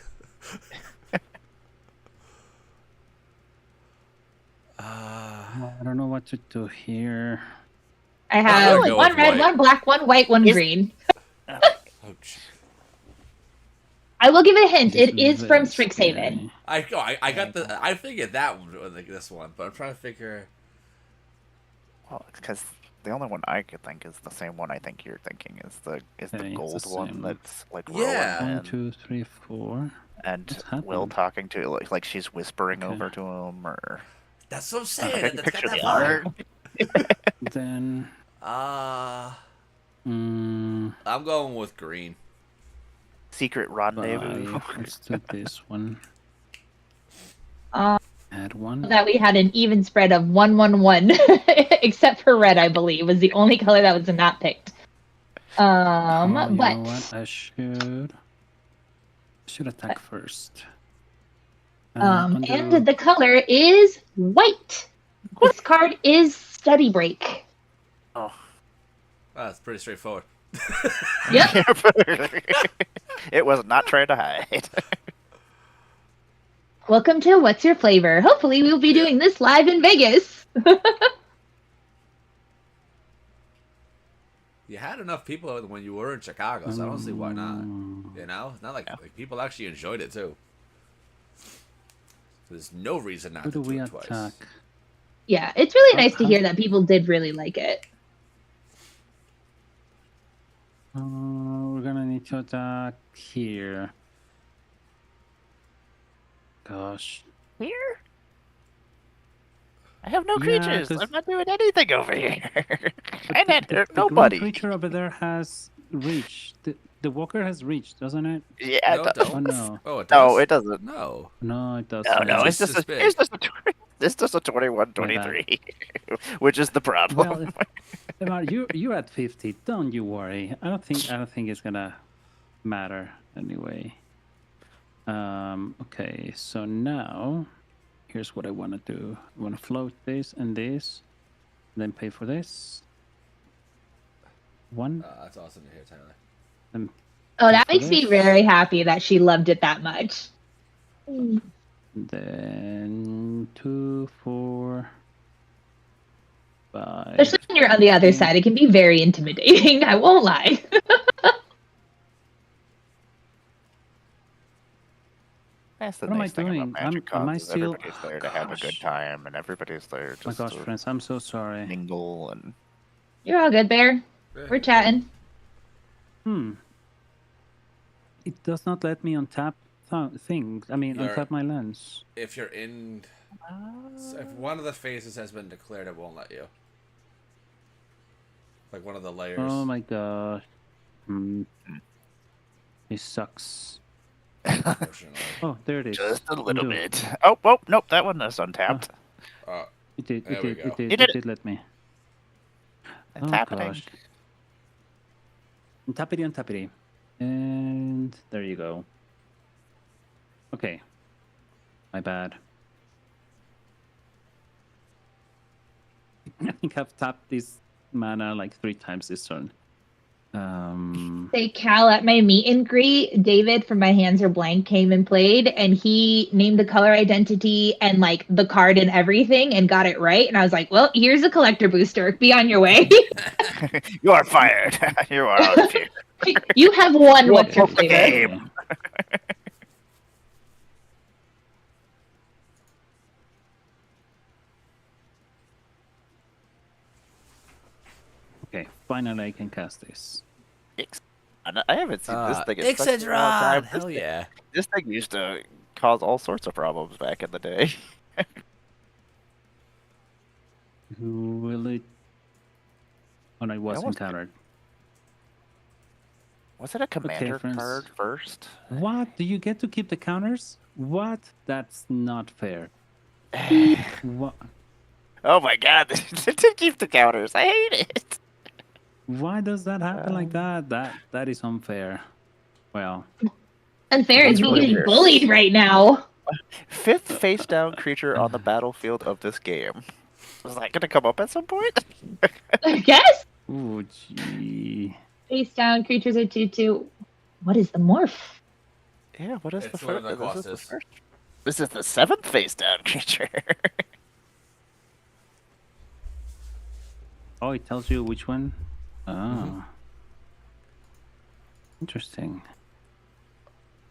I don't know what to do here. I I'm have gonna go one with red, white. one black, one white, one Is- green. oh, gee. I will give it a hint. It is from This Strixhaven. guy. I got the. I figured that one, like this one, but I'm trying to figure. Well, because the only one I could think is the same one I think you're thinking is the Okay, it's the gold one same. that's like Yeah. Rowan 1, 2, 3, 4. and What's Will happened? talking to like she's whispering Okay. over to him or That's what I'm saying. I can That's got picture that the vibe. art. Then. I'm going with green. Secret rendezvous. Let's do this one. Uh, Add one. that we had an even spread of 1-1-1, except for red, I believe, was the only color that was not picked. Oh, you But know what? I should attack first. and the color is white. This card is Study Break. Oh. Oh, that's pretty straightforward. Yep. It was not trying to hide. Welcome to What's Your Flavor? Hopefully we'll be doing this live in Vegas. You had enough people when you were in Chicago, so I don't see why not. You know, it's not like people actually enjoyed it too. There's no reason not Who to do we do it twice. attack? Yeah, it's really nice to hear that people did really like it. We're gonna need to attack here. Gosh. Here? I have no Yeah, creatures. 'cause- I'm not doing anything over here. But And that the hurt green nobody. creature over there has reach. The walker has reach, doesn't it? Yeah, No, it it does. Oh no. Oh, it does? No, it doesn't. No. No, it doesn't. No, no, It's it's just just this big. it's just a 21, 23, which is the problem. Well, Emma, you're at 50. Don't you worry. I don't think it's gonna matter anyway. Okay, so now here's what I want to do. I want to float this and this, then pay for this. One. That's awesome to hear, Tyler. Then Oh, that for makes me this. very happy that she loved it that much. Then 2, 4, 5. Especially when you're on the other side, it can be very intimidating. I won't lie. That's the What am I nice thing about doing? Magic Am I Cons is still? everybody's Oh, there to have a good gosh. time, and everybody's there My just gosh, to friends, I'm so sorry. mingle and. You're all good, Bear. Yeah, We're chatting. It does not let me untap things. I mean, You're- untap my lens. If you're in, if one of the phases has been declared, it won't let you. Like one of the layers. Oh my gosh. This sucks. Unfortunately. Oh, there it is. Just a little Undo. bit. Oh, nope, that one is untapped. It did. There It we did. go. It did. You did It did let me. It's Oh happening. gosh. Untappity, untappity, and there you go. Okay. My bad. I think I've tapped this mana like 3 times this turn. Say Cal at my meet and greet, David from My Hands Are Blank came and played, and he named the color identity and like the card and everything and got it right. And I was like, well, here's a collector booster. Be on your way. You are fired. You are out of here. You have won. You What's your broke the flavor? game. Okay, finally I can cast this. I haven't seen this thing in such a long time. Hell yeah. This thing used to cause all sorts of problems back in the day. Who will it? Oh, no, it was That was- encountered. Was it a commander friends. card first? What? Do you get to keep the counters? What? That's not fair. What? Oh my god, they did keep the counters. I hate it. Why does that happen like that? That is unfair. Well, Unfair is That's me really getting weird. bullied right now. 5th face down creature on the battlefield of this game. Was that gonna come up at some point? I guess. oh gee. Face down creatures are 2/2. What is the morph? Yeah, what is It's the whatever first? the cost This is the is. first. This is the 7th face down creature. Oh, it tells you which one. Oh, interesting.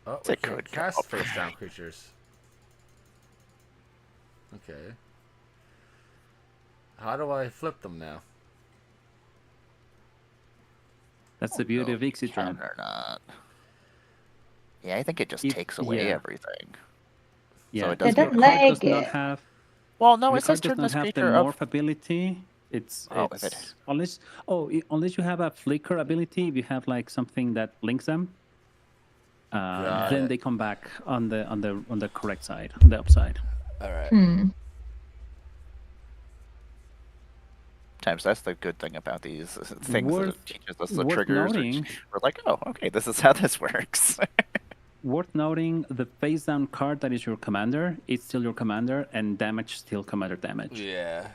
Oh, It's we a can't good cast call. face down creatures. Okay. How do I flip them now? That's the beauty No, of Exit can Drum. or not. Yeah, I think it just If- takes away yeah. everything. Yeah, it does if your get- card like does not it. have. Well, no, If it your says card does turn not this have the creature up. morph ability. It's Oh, if it- unless unless you have a flicker ability, if you have like something that links them, then it. they come back on the correct side, on the upside. All right. Times that's the good thing about these things that Worth- it teaches us the worth triggers. noting- We're like, oh, okay, this is how this works. Worth noting, the face down card that is your commander, it's still your commander, and damage still commander damage. Yeah.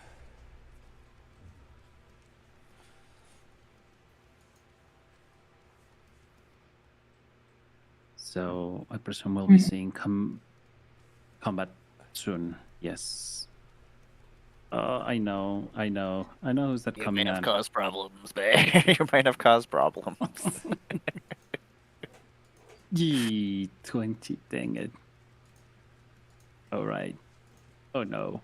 So I presume we'll be seeing combat soon. Yes. I know who's that You coming might have at. caused problems, man. You might have caused problems. Yee, 20, dang it. Alright. Oh no.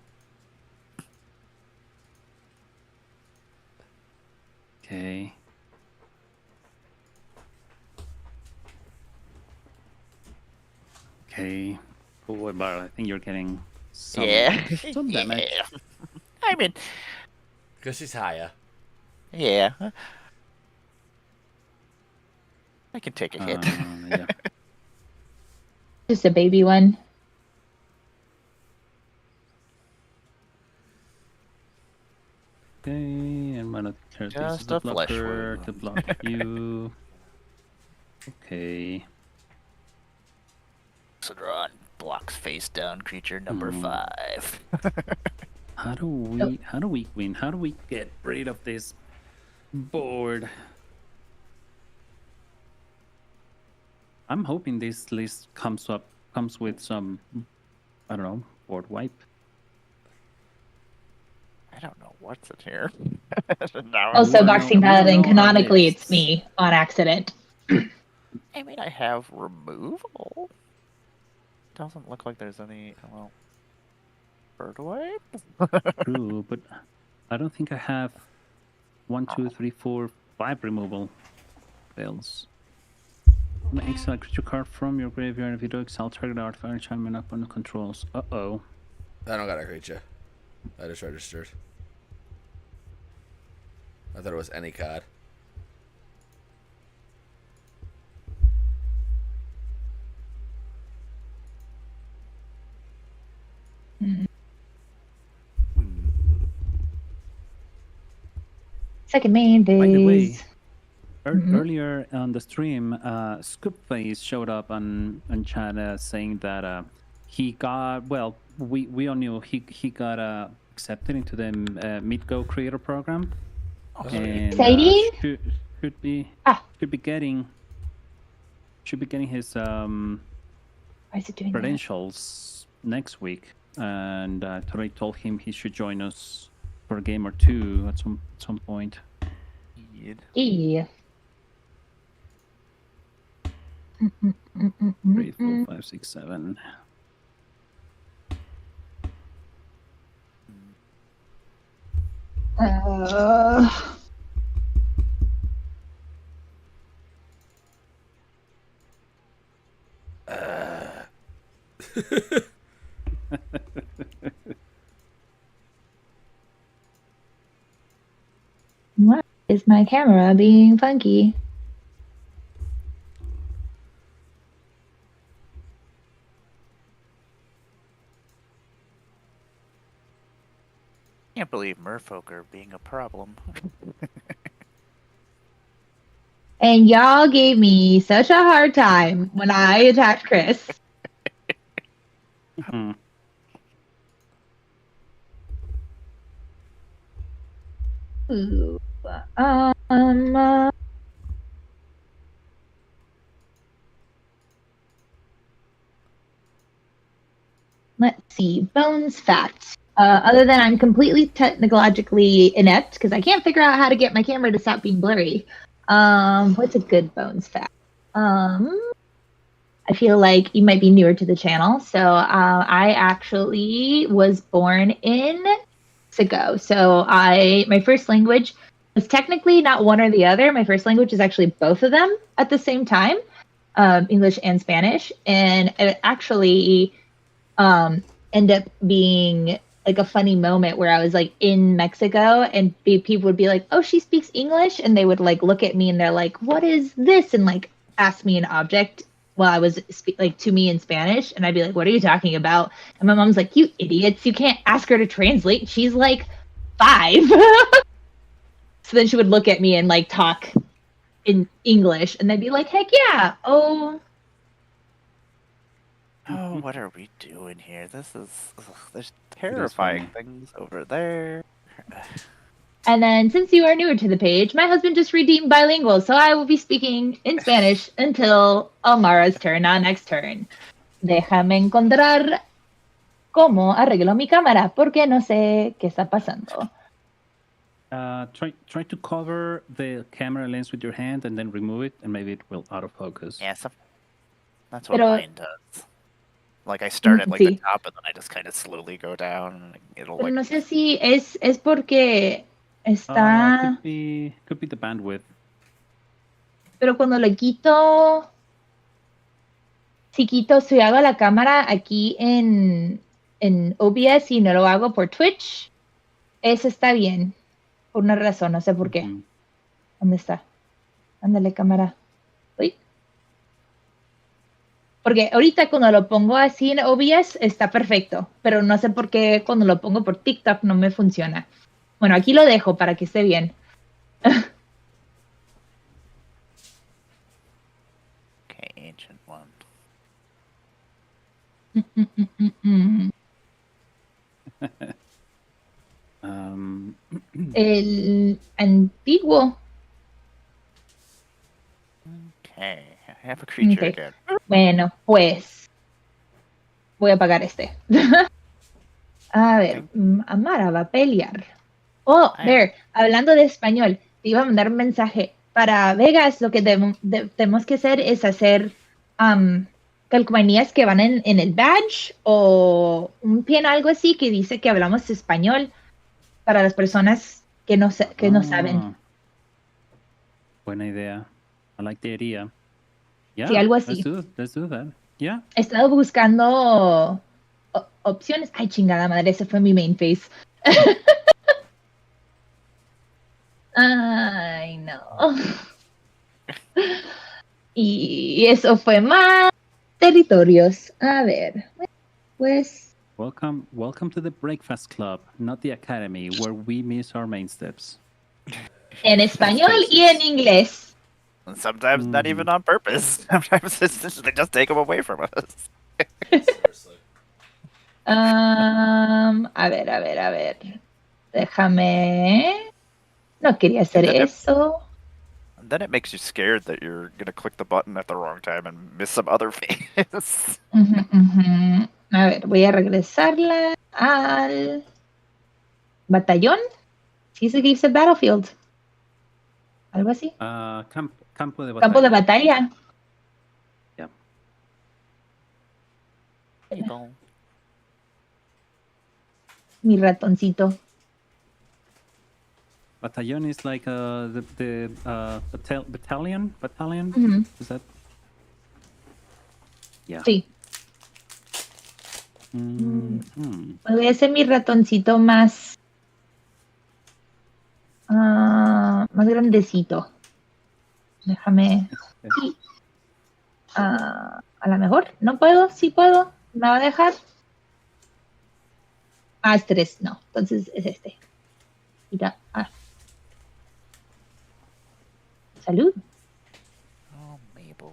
Okay. Okay. Oh, but I think you're getting some, Yeah. some damage. Yeah. I mean, Because she's higher. yeah. I can take a hit. Yeah. Just a baby one. Okay, I'm gonna declare this as Just a a flesh blocker to wound. block you. Okay. Sidron blocks face down creature number 5. How do we win? How do we get rid of this board? I'm hoping this list comes with some, I don't know, board wipe. I don't know what's in here. Now Also, don't know- Boxing we don't Paladin, know our canonically, lists. it's me on accident. I mean, I have removal. doesn't look like there's any. Well, Birdway? True, but I don't think I have 1, 2, 3, 4, 5 removal spells. Exile a creature card from your graveyard. If you do exile, target artifact enchantment up on controls. Uh-oh. I don't got a creature. I just registered. I thought it was any card. Second main By the way, phase. earlier on the stream, Scoopface showed up on chat saying that he got, well, we all knew he got accepted into the MidGo creator program. And Exciting. should be getting his Why is it doing that? credentials next week, and Tori told him he should join us for a game or two at some point. Yeah. 3, 4, 5, 6, 7. What is my camera being funky? Can't believe merfolk are being a problem. And y'all gave me such a hard time when I attacked Chris. Hmm. Ooh, let's see. Bones fact. Other than I'm completely technologically inept because I can't figure out how to get my camera to stop being blurry. What's a good bones fact? I feel like you might be newer to the channel. So I actually was born in Mexico. So my first language was technically not one or the other. My first language is actually both of them at the same time, English and Spanish. And it actually ended up being like a funny moment where I was like in Mexico and people would be like, "Oh, she speaks English," and they would like look at me and they're like, "What is this?" and like ask me an object while I was like to me in Spanish, and I'd be like, "What are you talking about?" And my mom's like, "You idiots! You can't ask her to translate. She's like 5." So then she would look at me and like talk in English, and they'd be like, "Heck yeah! Oh." Oh, what are we doing here? There's terrifying things over there. And then, since you are newer to the page, my husband just redeemed bilingual, so I will be speaking in Spanish until Omara's turn on next turn. Déjame encontrar cómo arreglo mi cámara, porque no sé qué está pasando. Try to cover the camera lens with your hand and then remove it, and maybe it will autofocus. Yeah, that's what Pero- mine does. Like I start at like Sí. the top and then I just kind of slowly go down. It'll Pero like no sé si es porque está... Could be the bandwidth. Pero cuando le quito... Si hago la cámara aquí en OBS y no lo hago por Twitch, eso está bien. Por una razón, no sé por qué. Mhm. ¿Dónde está? Ándale, cámara. Uy. Porque ahorita cuando lo pongo así en OBS está perfecto, pero no sé por qué cuando lo pongo por TikTok no me funciona. Bueno, aquí lo dejo para que esté bien. okay, ancient one. El antiguo. Okay, I have a creature Okay. again. Bueno, pues voy a apagar este. A ver, Amara va a pelear. Oh, there, hablando de español, te iba a mandar un mensaje. Para Vegas lo que tenemos que hacer es hacer calcomanías que van en el badge o un pin, algo así que dice que hablamos español para las personas que no saben. Ah, buena idea. I like the idea. Sí, Yeah, algo let's así. do that. Yeah. He estado buscando opciones. Ay, chingada madre, ese fue mi main face. Ay, no. Y eso fue más territorios. A ver, pues Welcome to the Breakfast Club, not the Academy, where we miss our main steps. en español y en inglés. And sometimes not even Mhm. on purpose. Sometimes they just take them away from us. Seriously. A ver, a ver, a ver. Déjame. No quería hacer And eso. then it makes you scared that you're gonna click the button at the wrong time and miss some other phase. Ujú, ujú. A ver, voy a regresarla al batallón. Sí se dice battlefield. Algo así. Campo de Campo de batalla. batalla. Yeah. People. Mi ratoncito. Battalion is like the battalion. Ujú. Is that? Yeah. Sí. Mhm. Voy a hacer mi ratoncito más. Más grandecito. Déjame. Sí. A lo mejor. No puedo. Sí puedo. ¿Me va a dejar? Es 3. No. Entonces es este. Mira. Salud. Oh, Mabel.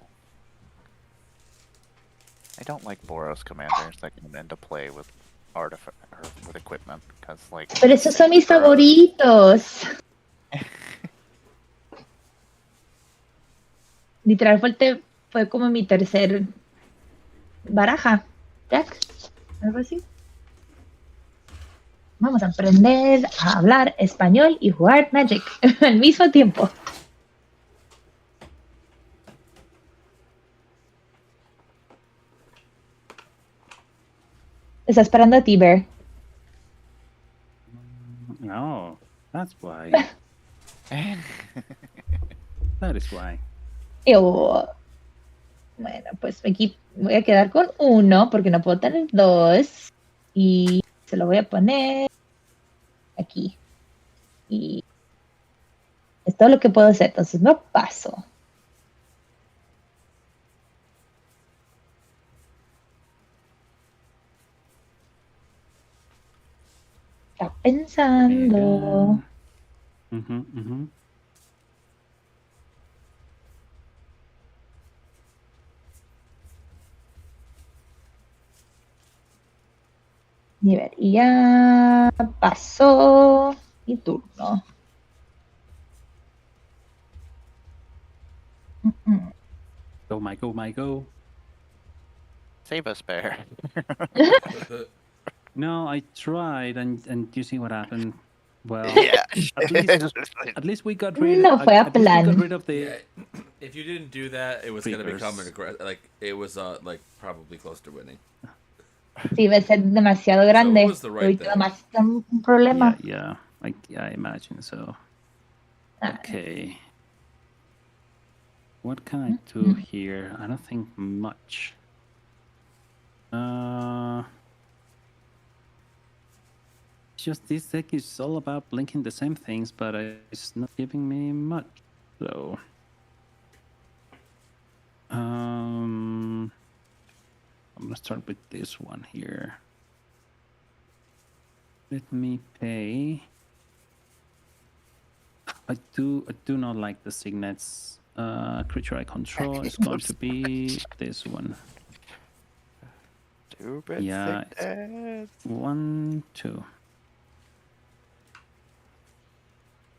I don't like Boros commanders that come into play with artifact or with equipment because, like. Pero esos son mis Boros- favoritos. Literal fue como mi tercer baraja. Jack. Algo así. Vamos a aprender a hablar español y jugar Magic al mismo tiempo. Está esperando a ti, Bear. Oh, that's why. That is why. Bueno, pues aquí voy a quedar con 1 porque no puedo tener 2. Y se lo voy a poner aquí. Y es todo lo que puedo hacer, entonces no paso. Está pensando. Mhm. Y a ver, y ya pasó mi turno. Go, my go. Save us, Bear. No, I tried, and you see what happened. Well, Yeah. at least we got rid. No fue a At least we got plan. rid of the. Yeah, if you didn't do that, it was gonna become Triggers. like it was like probably close to winning. Sí, va a ser demasiado grande. it was the right Ahorita thing. más un problema. Yeah. I imagine so. Okay. What can I do here? I don't think much. Just this deck is all about blinking the same things, but it's not giving me much. So, I'm gonna start with this one here. Let me pay. I do not like the signets. Creature I control is going to be this one. Stupid Yeah, sickness. 1, 2.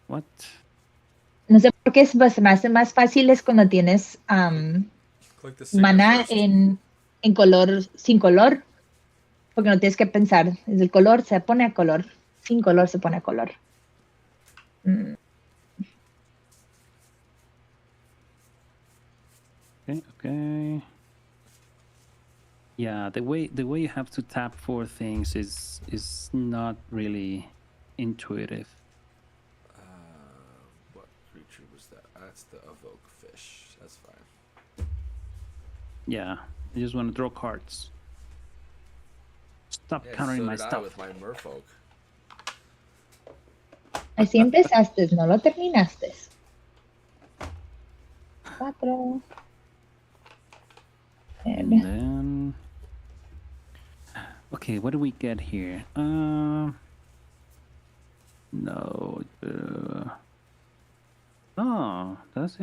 What? No sé por qué se me hace más fácil es cuando tienes Click the signet mana first. en color, sin color, porque no tienes que pensar. Es el color se pone a color, sin color se pone a color. Okay. Yeah, the way you have to tap for things is not really intuitive. What creature was that? That's the evoke fish. That's fine. Yeah, I just want to draw cards. Stop Yeah, countering so my did I stuff. with my merfolk. Así empezaste, no lo terminaste. 4. And then, okay, what do we get here? No. Oh, this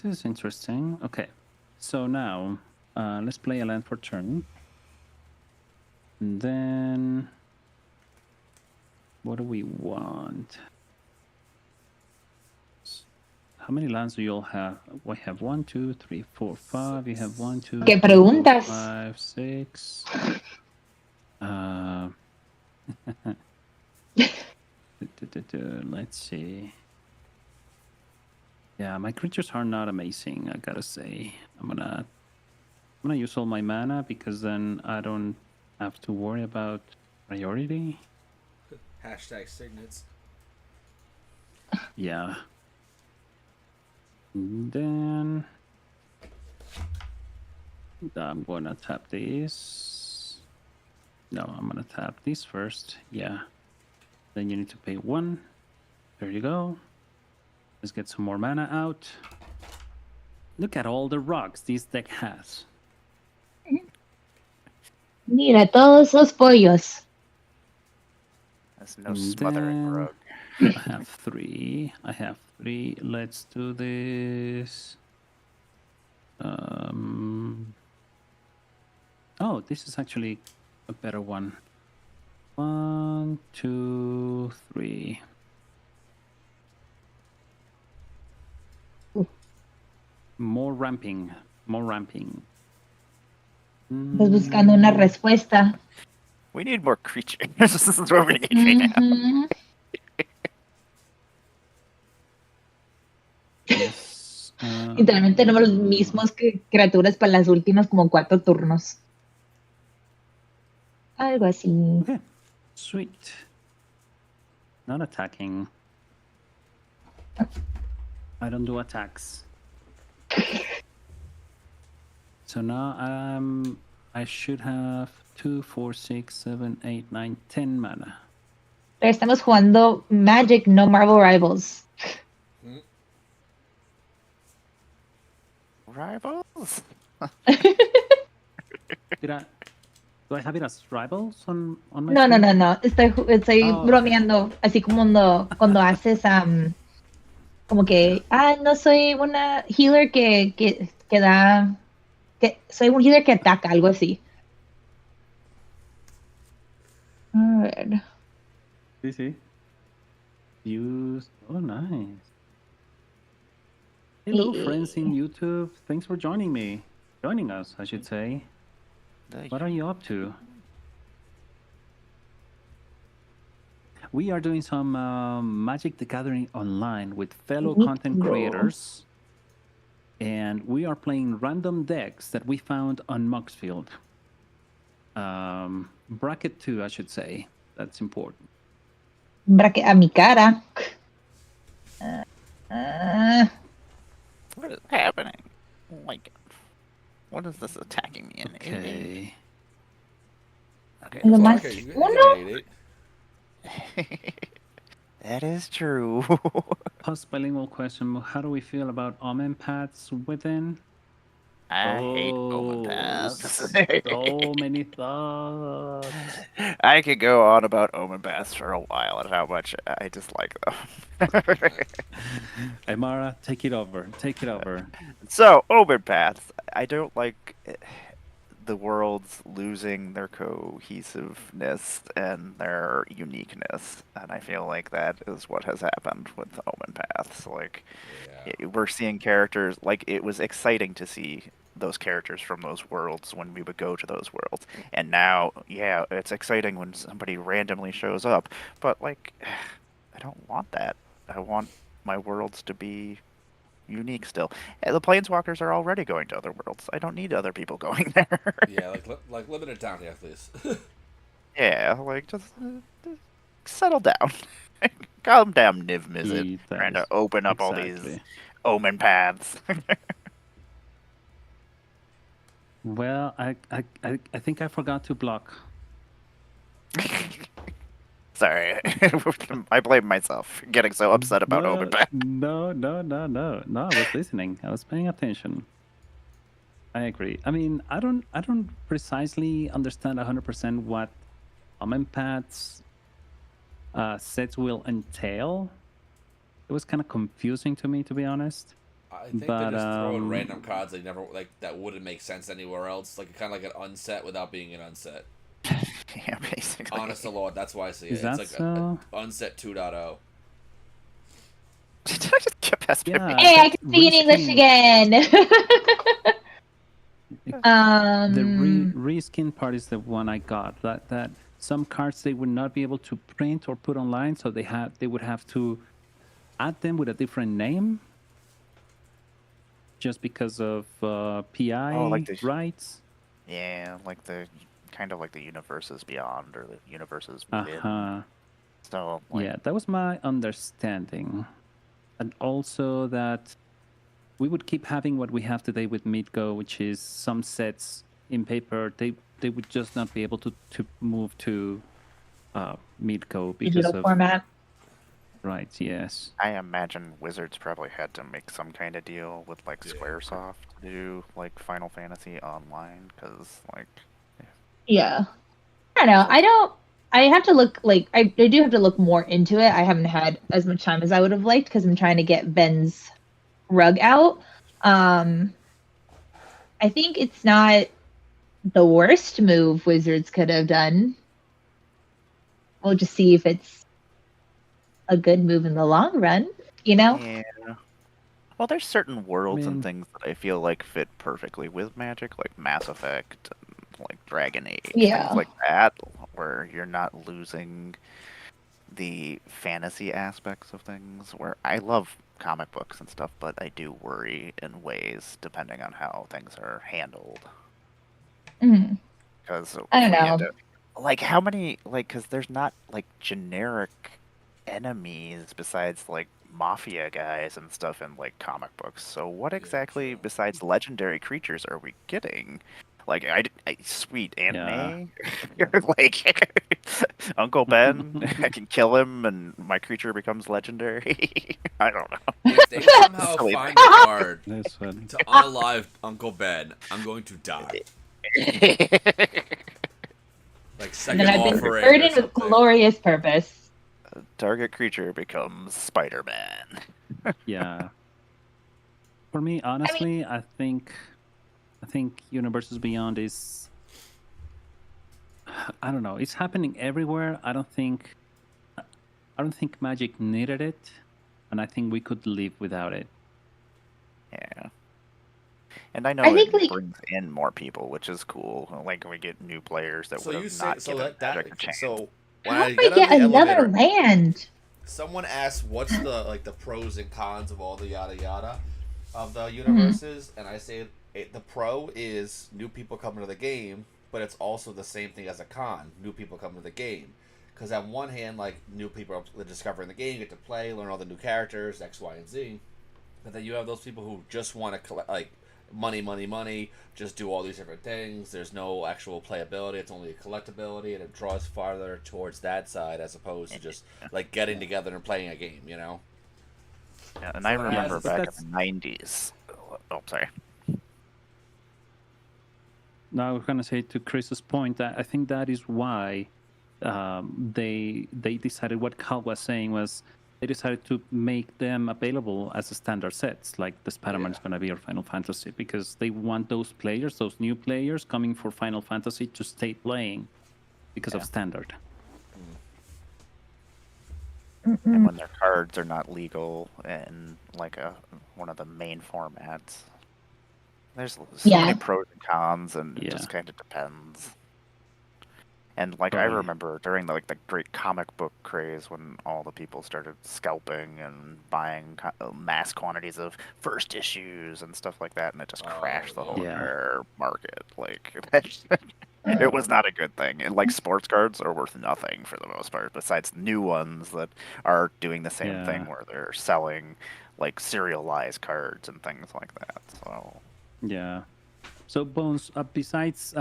is interesting. Okay, so now let's play a land for turn. And then, what do we want? How many lands do you all have? We have 1, 2, 3, 4, 5. You have 1, 2, ¿Qué 3, 4, preguntas? 5, 6. Let's see. Yeah, my creatures are not amazing, I gotta say. I'm gonna use all my mana because then I don't have to worry about priority. Hashtag signets. Yeah. And then I'm gonna tap this. No, I'm gonna tap this first. Yeah. Then you need to pay 1. There you go. Let's get some more mana out. Look at all the rocks this deck has. Mira todos esos pollos. There's no smothering Then rug. I have 3. I have 3. Let's do this. Oh, this is actually a better one. 1, 2, 3. More ramping. More ramping. Estás buscando una respuesta. We need more creatures. This is what we need right now. Yes. Literalmente tenemos los mismos criaturas para las últimas como 4 turnos. Algo así. Okay. Sweet. Not attacking. I don't do attacks. So now I should have 2, 4, 6, 7, 8, 9, 10 mana. Pero estamos jugando Magic, no Marvel Rivals. Rivals? Do I have it as rivals on my No, no, screen? no, no. Estoy Oh, bromeando. Así como cuando haces como que, no soy una healer que da, que soy un healer que ataca, algo así. A ver. Sí. Use. Oh, nice. Hello, friends in YouTube. Thanks for joining us, I should say. What are you up to? We are doing some Magic the Gathering online with fellow content creators. And we are playing random decks that we found on Moxfield. Bracket 2, I should say. That's important. Bracket a mi cara. What is happening? Oh my god. What is this attacking me in? Okay. Okay. Lo más Okay, you uno. can hate it. That is true. Post-bilingual question. How do we feel about Omen Paths within? I hate Omen Paths. So many thoughts. I could go on about Omen Paths for a while and how much I dislike them. Amara, take it over. Take it over. So, Omen Paths. I don't like the worlds losing their cohesiveness and their uniqueness, and I feel like that is what has happened with Omen Paths. Like, we're seeing characters, like, it was exciting to see those characters from those worlds when we would go to those worlds, and now, yeah, it's exciting when somebody randomly shows up, but, like, I don't want that. I want my worlds to be unique still. The planeswalkers are already going to other worlds. I don't need other people going there. Yeah, like limit it down here, please. Yeah, like just settle down. Calm down, Niv Mizzet. That Trying to is open up all these exactly. omen paths. Well, I think I forgot to block. Sorry, I blame myself for getting so upset about omen paths. No. I was listening. I was paying attention. I agree. I mean, I don't precisely understand 100% what paths sets will entail. It was kind of confusing to me, to be honest. I think But they're just throwing random cards they never like that wouldn't make sense anywhere else. Like kind of like an unset without being an unset. Yeah, basically. Honest to Lord, that's why I see it. Is It's that like so? a unset 2.0. Did I just get past Yeah. Hey, I but can speak in English reskin- again. The um, reskin part is the one I got. That some cards they would not be able to print or put online, so they would have to add them with a different name, just because of PI like the rights. yeah, like the kind of like the universes beyond or the universes Uh within. huh. So like, Yeah, that was my understanding, and also that we would keep having what we have today with MeetGo, which is some sets in paper they would just not be able to move to MeetGo because digital of format. right. Yes. I imagine Wizards probably had to make some kind of deal with like Yeah. Squaresoft to do like Final Fantasy online, because like Yeah. I don't know. I don't. I have to look like I do have to look more into it. I haven't had as much time as I would have liked because I'm trying to get Ben's rug out. Um, I think it's not the worst move Wizards could have done. We'll just see if it's a good move in the long run. You know? yeah. Well, there's certain worlds and mean- things that I feel like fit perfectly with Magic, like Mass Effect, and, like Dragon Age, Yeah. things like that, where you're not losing the fantasy aspects of things. Where I love comic books and stuff, but I do worry in ways depending on how things are handled. Mhm. Because I don't we know. end up, like, how many, like, because there's not like generic enemies besides like mafia guys and stuff in like comic books. So what exactly true. besides legendary creatures are we getting? Like, sweet Aunt Yeah. May, like Uncle Ben. I can kill him and my creature becomes legendary. I don't know. If they somehow Silly find a card This one. to unalive Uncle Ben, I'm going to die. Like And second then I've been offering or burdened with something. glorious purpose. Target creature becomes Spider-Man. Yeah. For me, honestly, I think Universes Beyond is I don't know. It's happening everywhere. I don't think Magic needed it, and I think we could live without it. Yeah. And I know I think, it like- brings in more people, which is cool. Like we get new players that So would you have say not so given that Magic a chance. so when How I do I get on get the another elevator, land? someone asked what's the like the pros and cons of all the yada yada of the universes, and I say the pro is new people coming to the game, but it's also the same thing as a con, new people coming to the game. Because on one hand, like new people are discovering the game, get to play, learn all the new characters, X, Y, and Z. But then you have those people who just want to collect like money, just do all these different things. There's no actual playability. It's only a collectability, and it draws farther towards that side as opposed to just like getting together and playing a game. You know. Yeah, and So I it remember has- back that's- in the '90s. Oh, sorry. Now I was gonna say to Chris's point that I think that is why they decided what Cal was saying was they decided to make them available as a standard sets, like the Spider-Man is Yeah. going to be our Final Fantasy, because they want those players, those new players coming for Final Fantasy to stay playing because of standard. And when their cards are not legal in like one of the main formats, there's so many Yeah. pros and cons, and it Yeah. just kind of depends. And like I Totally. remember during the great comic book craze when all the people started scalping and buying mass quantities of first issues and stuff like that, and it just crashed the whole Yeah. entire market. Like it was not a good thing. And like sports cards are worth nothing for the most part, besides new ones that are doing the same thing Yeah. where they're selling like serialized cards and things like that. So Yeah. So Bones, besides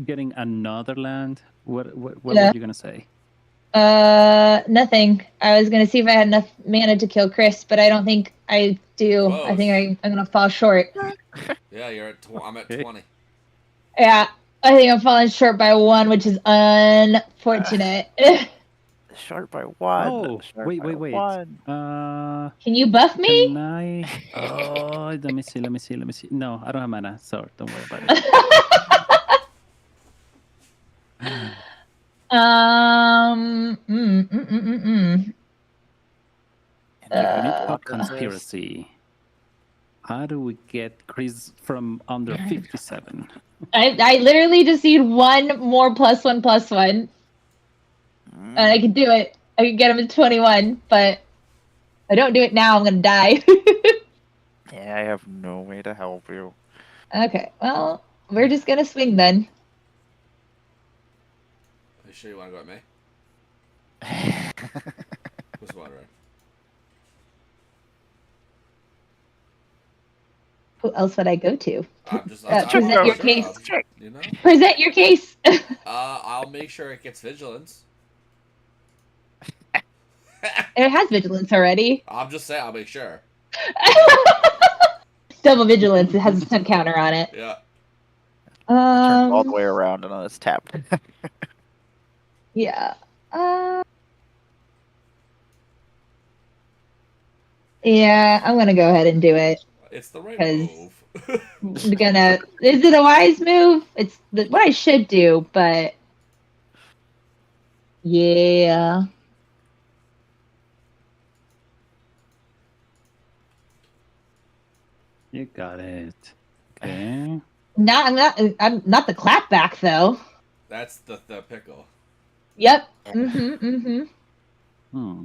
getting another land, what were Yeah. you gonna say? Nothing. I was gonna see if I had enough mana to kill Chris, but I don't think I do. Close. I think I'm gonna fall short. Yeah, you're at. I'm at Okay. 20. Yeah, I think I'm falling short by 1, which is unfortunate. short by one. Oh, Short wait. by one. Can you buff Can me? I? Oh, let me see. No, I don't have mana, so don't worry about it. Mm, mm, mm, mm, mm. When we talk What is this? conspiracy, how do we get Chris from under 57? I literally just need 1 more +1/+1, and I can do it. I can get him to 21, but if I don't do it now, I'm gonna die. Yeah, I have no way to help you. Okay, well, we're just gonna swing then. Are you sure you want to go at me? Who's wondering? Who else would I go to? I'm just. Present your sure, case. you know. Present your case. I'll make sure it gets vigilance. It has vigilance already. I'm just saying. I'll make sure. Double vigilance. It has a stun counter on it. Yeah. Turns all the way around and then it's tapped. Yeah. Yeah, I'm gonna go ahead and do it. It's the right 'Cause- move. I'm gonna. Is it a wise move? It's what I should do, but yeah. You got it. Okay. I'm not the clapback though. That's the pickle. Yep. Mm-hmm. Hmm.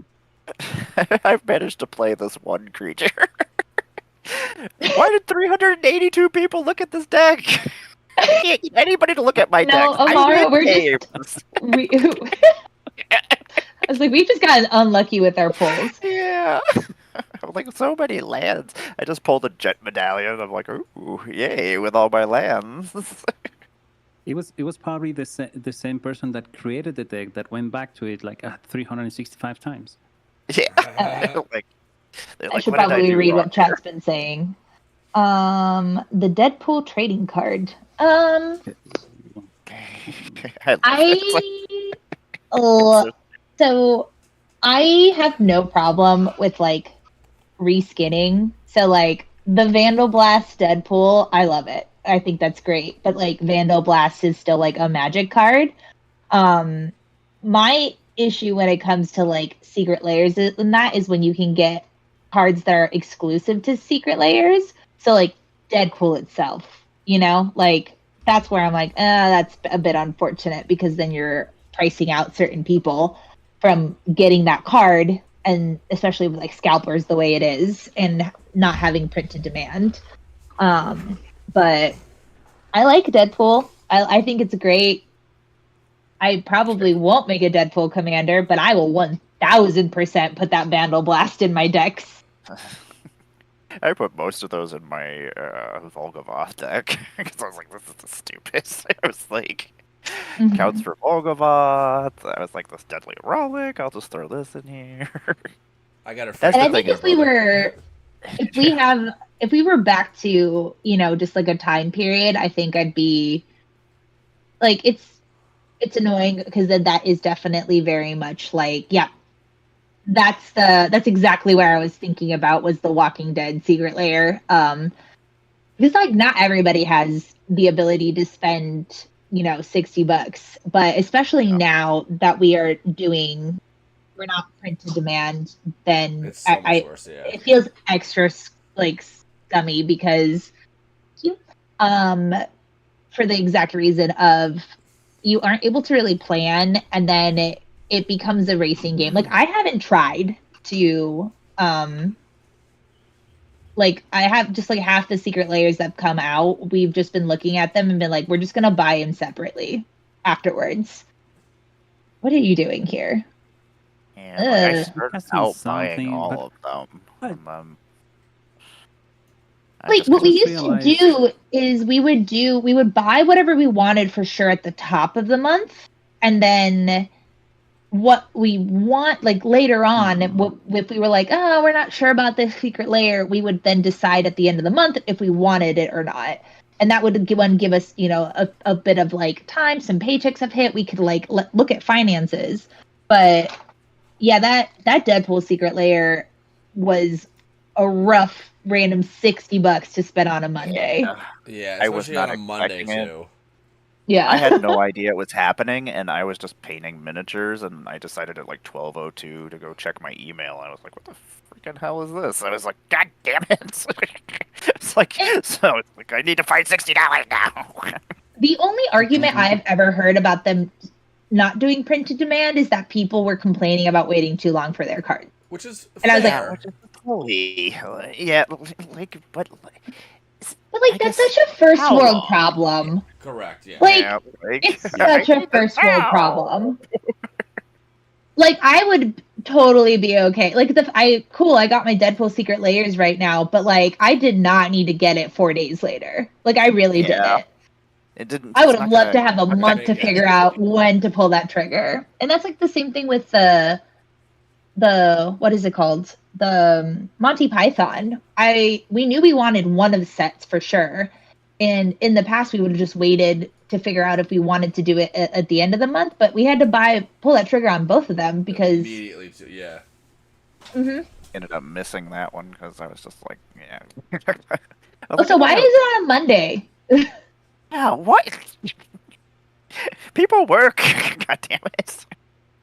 I've managed to play this one creature. Why did 382 people look at this deck? I can't get anybody to look at my deck. No, Amaro, we're just. I was like, we've just gotten unlucky with our pulls. Yeah. Like so many lands. I just pulled a jet medallion. I'm like, ooh, yay, with all my lands. It was probably the same person that created the deck that went back to it like 365 times. Yeah. like, I should probably read what chat's been saying. The Deadpool trading card. So I have no problem with like reskinning. So like the Vandal Blast Deadpool, I love it. I think that's great. But like Vandal Blast is still like a magic card. My issue when it comes to like secret layers and that is when you can get cards that are exclusive to secret layers. So like Deadpool itself, you know, like that's where I'm like, that's a bit unfortunate because then you're pricing out certain people from getting that card, and especially with like scalpers the way it is and not having printed demand. But I like Deadpool. I think it's great. I probably won't make a Deadpool commander, but I will 1000% put that Vandal Blast in my decks. I put most of those in my Volgavoth deck because I was like, this is stupid. I was like, counts for Volgavoth. I was like, this Deadly Relic. I'll just throw this in here. I got her. And I think if we were back to, you know, just like a time period, I think I'd be like, it's annoying because then that is definitely very much like, yeah, that's exactly where I was thinking about was the Walking Dead secret layer. Because like not everybody has the ability to spend, you know, $60, but especially now that we're not print to demand, then it's so much worse, yeah. It feels extra like scummy because for the exact reason of you aren't able to really plan, and then it becomes a racing game. Like, I haven't tried to like, I have just like half the secret layers that have come out. We've just been looking at them and been like, we're just gonna buy them separately afterwards. What are you doing here? And like I Ugh. started Testing out buying something, all but of them. I- And then I Like, just what we couldn't- used to realized- do is we would buy whatever we wanted for sure at the top of the month, and then what we want, like later on, if we were like, oh, we're not sure about this secret layer, we would then decide at the end of the month if we wanted it or not. And that would give us, a bit of like time, some paychecks have hit, we could like look at finances. But yeah, that Deadpool secret layer was a rough random $60 to spend on a Monday. Yeah, I was especially not on a Monday expecting it. too. Yeah. I had no idea it was happening, and I was just painting miniatures, and I decided at like 12:02 to go check my email. I was like, "What the freaking hell is this?" I was like, "God damn it!" It's like, so it's like I need to find $60 now. The only argument I've ever heard about them not doing print to demand is that people were complaining about waiting too long for their card. Which is And I was like, fair. Which is silly. Yeah, like, but But like, I that's guess- such a first how world long? problem. Correct, yeah. Like, yeah, it's I such a need it first world now. problem. Like, I would totally be okay. Like, I got my Deadpool secret layers right now, but like, I did not need to get it 4 days later. Like, I really Yeah. didn't. It didn't. I it's would have not loved to gonna- have a not month to yeah. figure out when to pull that trigger. And that's like the same thing with the what is it called? The Monty Python. We knew we wanted one of the sets for sure. And in the past we would have just waited to figure out if we wanted to do it at the end of the month, but we had to pull that trigger on both of them because Immediately, too, yeah. ended up missing that one because I was just like, yeah. So why is it on a Monday? Yeah, what? People work. God damn it.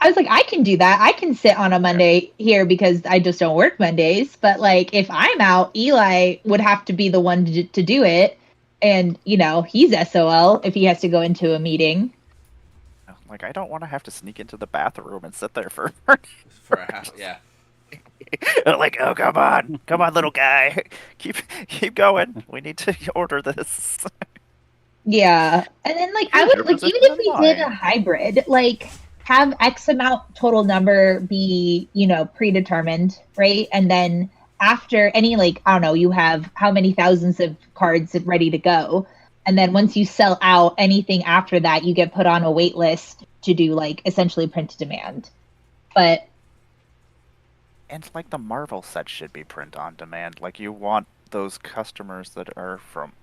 I was like, I can do that. I can sit on a Monday here because I just don't work Mondays. But like, if I'm out, Eli would have to be the one to do it. And, he's SOL if he has to go into a meeting. Like, I don't want to have to sneak into the bathroom and sit there for. For a half, yeah. Like, oh, come on, little guy, keep going. We need to order this. Yeah. And then like, I Here's would your like, position even if we in did line. a hybrid, like have X amount total number be, predetermined, right? And then after any, like, I don't know, you have how many thousands of cards ready to go. And then once you sell out anything after that, you get put on a wait list to do like essentially print to demand. But And like the Marvel set should be print on demand. Like you want those customers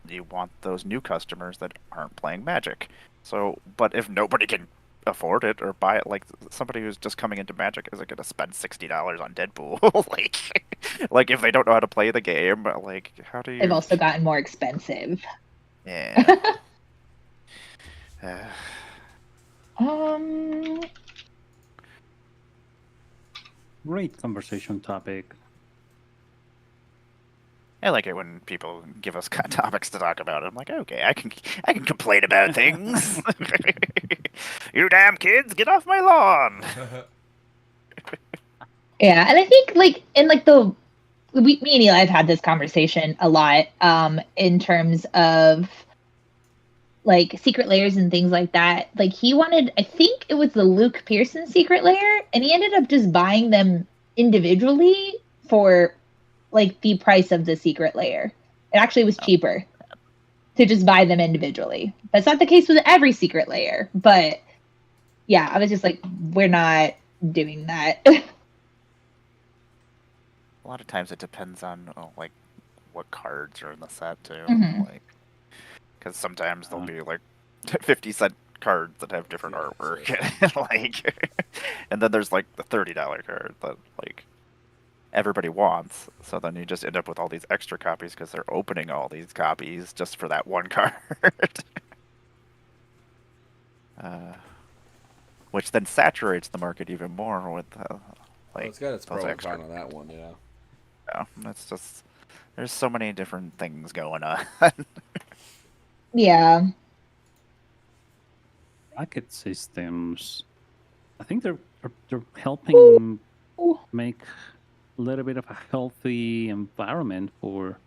you want those new customers that aren't playing Magic. So, but if nobody can afford it or buy it, like somebody who's just coming into Magic isn't gonna spend $60 on Deadpool. like if they don't know how to play the game, like how do you? they've also gotten more expensive. Yeah. Um, Great conversation topic. I like it when people give us topics to talk about. I'm like, okay, I can complain about things. You damn kids, get off my lawn. yeah, and I think like in like me and Eli have had this conversation a lot in terms of like secret layers and things like that. Like he wanted, I think it was the Luke Pearson secret layer, and he ended up just buying them individually for like the price of the secret layer. It actually was cheaper to just buy them individually. That's not the case with every secret layer, but yeah, I was just like, we're not doing that. A lot of times it depends on like what cards are in the set too. Mhm. Like, because sometimes there'll be like 50-cent cards that have different Yeah, artwork, like, and then there's like the $30 card that like everybody wants. So then you just end up with all these extra copies because they're opening all these copies just for that one card. Which then saturates the market even more with Well, like it's got its those pro and extra. con on that one, yeah. Yeah, it's just there's so many different things going on. Yeah. bracket systems, I think they're helping make a little bit of a healthy environment for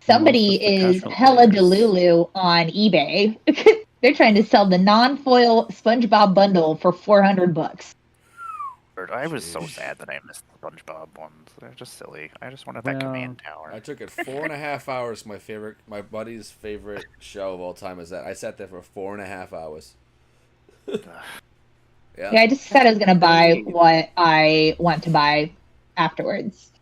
Somebody most of the is casual hella players. delulu on eBay. They're trying to sell the non-foil SpongeBob bundle for $400. I was so Jeez. sad that I missed the SpongeBob ones. They're just silly. I just wanted Well, that command tower. I took it 4.5 hours. My buddy's favorite show of all time is that. I sat there for 4.5 hours. Yeah, Yeah. I just said I was gonna buy Please. what I want to buy afterwards.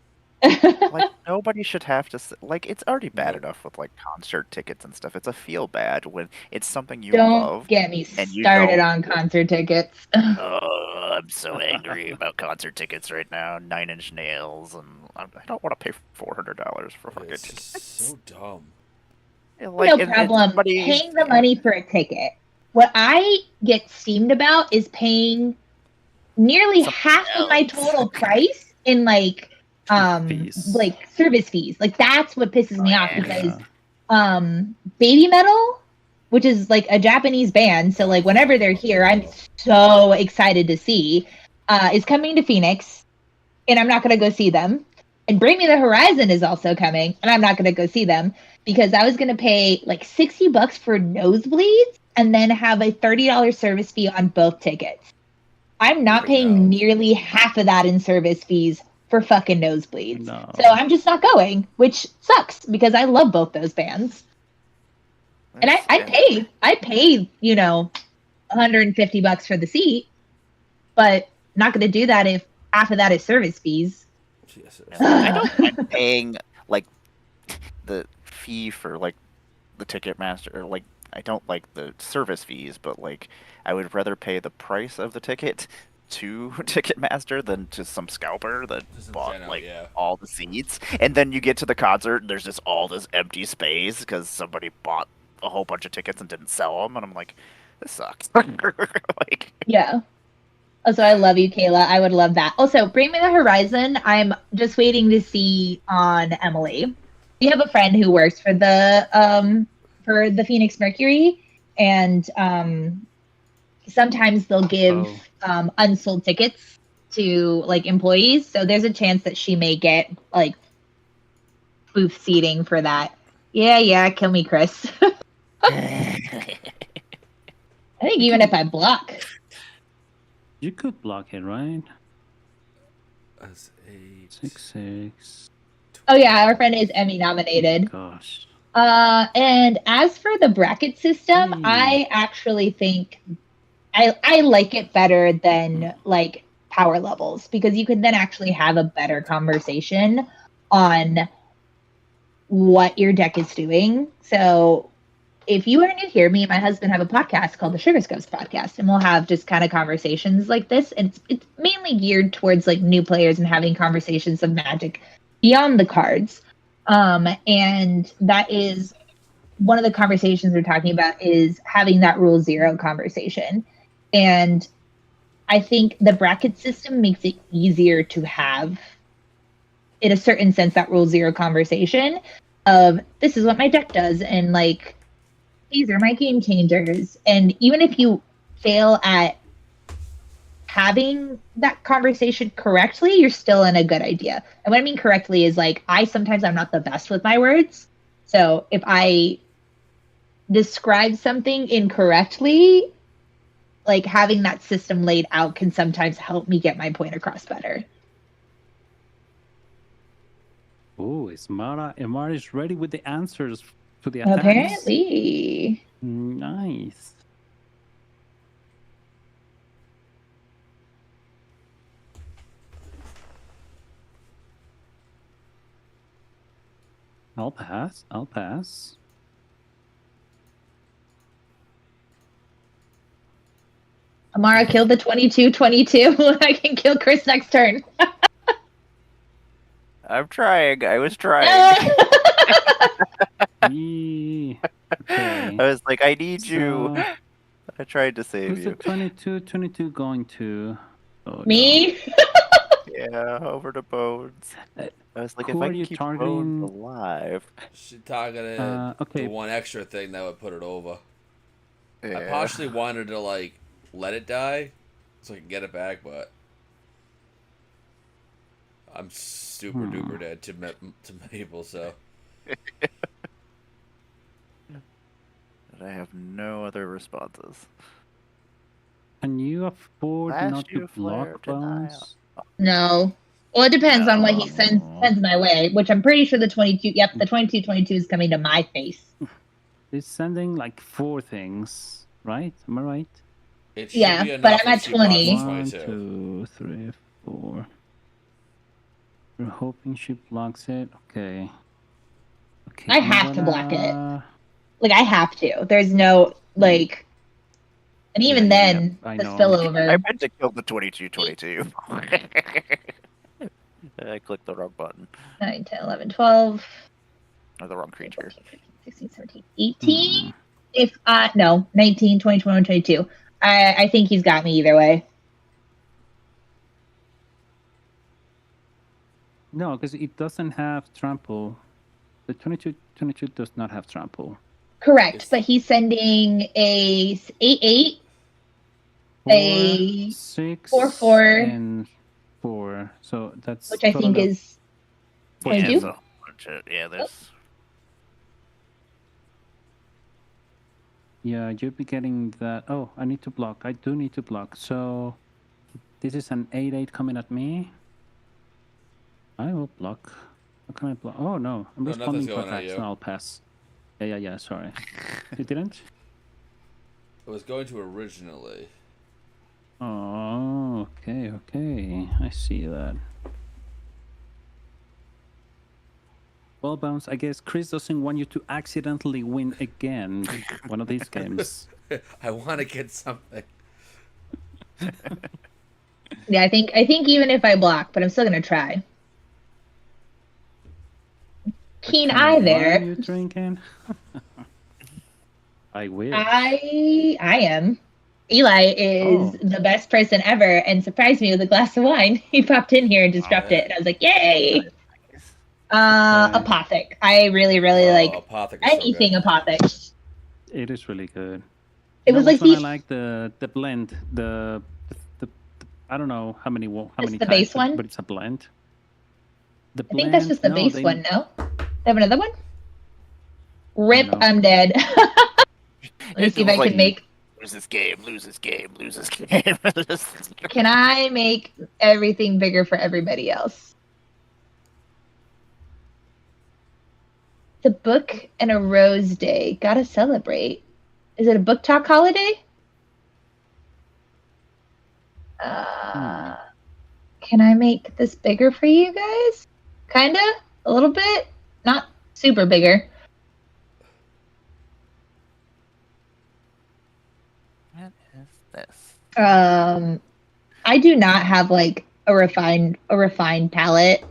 Like nobody should have to like it's already bad Nope. enough with like concert tickets and stuff. It's a feel bad when it's something you Don't love get me and you started don't. on concert tickets. Oh, I'm so angry about concert tickets right now. Nine Inch Nails, and I don't want to pay $400 for fucking It's tickets. just so dumb. Like, No and problem somebody, paying the money for a ticket. What I get steamed about is paying nearly Something half of my else. total price in fees. like service fees. Like that's what pisses me off because Yeah. Baby Metal, which is like a Japanese band, so like whenever they're here, I'm so excited to see, is coming to Phoenix, and I'm not gonna go see them. And Bring Me the Horizon is also coming, and I'm not gonna go see them because I was gonna pay like $60 for nosebleeds and then have a $30 service fee on both tickets. I'm not Right paying now. nearly half of that in service fees for fucking nosebleeds. No. So I'm just not going, which sucks because I love both those bands. And I paid, $150 for the seat, but not going to do that if half of that is service fees. Jesus. I don't mind paying like the fee for like the Ticketmaster, or like I don't like the service fees, but like I would rather pay the price of the ticket to Ticketmaster than to some scalper that Just in bought general, like yeah. all the seats. And then you get to the concert and there's just all this empty space because somebody bought a whole bunch of tickets and didn't sell them, and I'm like, this sucks. Like, Yeah. Also, I love you, Kayla. I would love that. Also, Bring Me the Horizon. I'm just waiting to see on Emily. We have a friend who works for the Phoenix Mercury, and sometimes they'll give unsold tickets to like employees. So there's a chance that she may get like booth seating for that. Yeah, kill me, Chris. I think even if I block. You could block it, right? As 8. 6. Oh yeah, our friend is Emmy nominated. Gosh. And as for the bracket system, Hey. I actually think I like it better than like power levels because you could then actually have a better conversation on what your deck is doing. So if you are new here, me and my husband have a podcast called the Sugar Scopes Podcast, and we'll have just kind of conversations like this. And it's mainly geared towards like new players and having conversations of Magic beyond the cards. And that is one of the conversations we're talking about is having that rule zero conversation. And I think the bracket system makes it easier to have, in a certain sense, that rule zero conversation of this is what my deck does. And like, these are my game changers. And even if you fail at having that conversation correctly, you're still in a good idea. And what I mean correctly is like, sometimes I'm not the best with my words. So if I describe something incorrectly, like having that system laid out can sometimes help me get my point across better. Oh, Imara is ready with the answers to the attacks. Apparently. Nice. I'll pass. Amara killed the 22-22. I can kill Chris next turn. I'm trying. I was trying. Okay. I was like, I need you. I tried to save Who's you. the 22 going to? Oh, Me? No. Yeah, over to Bones. I was like, Who if I are can you keep targeting? Bones alive. She targeted Okay. the one extra thing that would put it over. I Yeah. partially wanted to like let it die so I can get it back, but I'm super duper dead to people. So And I have no other responses. Can you afford not to Flash flare block denial. bounce? No. Well, it depends on what he No. sends my way, which I'm pretty sure the 22. Yep, the 22/22 is coming to my face. It's sending like 4 things, right? Am I right? it should Yeah, be but enough I'm if at she blocks the 20. 1, 22. 2, 3, 4. We're hoping she blocks it. Okay. Okay. I I'm have to block it. gonna... Like I have to. There's no like, and Yeah, even yeah, yeah. then, I the know. I spillover. meant to kill the 22/22. I clicked the wrong button. 9, 10, 11, 12. Or the wrong creature. 14, 15, 16, 17, 18. If no, 19, 20, 21, 22. I think he's got me either way. No, because it doesn't have trample. The 22/22 does not have trample. Correct, It's- but he's sending a 8/8, 4, a 6, 4/4, and 4. So that's which I total think of is Yeah, 22. it's a whole bunch of, yeah, there's. Yeah, you'll be getting that. Oh, I need to block. I do need to block. So this is an 8/8 coming at me. I will block. How can I block? Oh no, I'm No, responding nothing's to going at attacks. you. So I'll pass. Yeah. Sorry, you didn't. It was going to originally. Oh, okay. I see that. Well, Bounce, I guess Chris doesn't want you to accidentally win again one of these games. I want to get something. Yeah, I think even if I block, but I'm still gonna try. Keen What kind eye of wine there. you drinking? I wish. I am. Eli is the best person ever and surprised me with a glass of wine. He popped in here and just dropped it, and I was like, "Yay!" Apothic. I really like Apothic is so anything good. Apothic. It is really good. It was like I the like the blend. The I don't know how many the types, base one? but it's a blend. The I think that's just the base they, one. No, they have another one. Rip, know. I'm dead. Let me see if I can make. Lose this game, lose this game, lose this game. Can I make everything bigger for everybody else? It's a book and a rose day. Gotta celebrate. Is it a book talk holiday? Can I make this bigger for you guys? Kinda? A little bit? Not super bigger. What is this? I do not have like a refined palate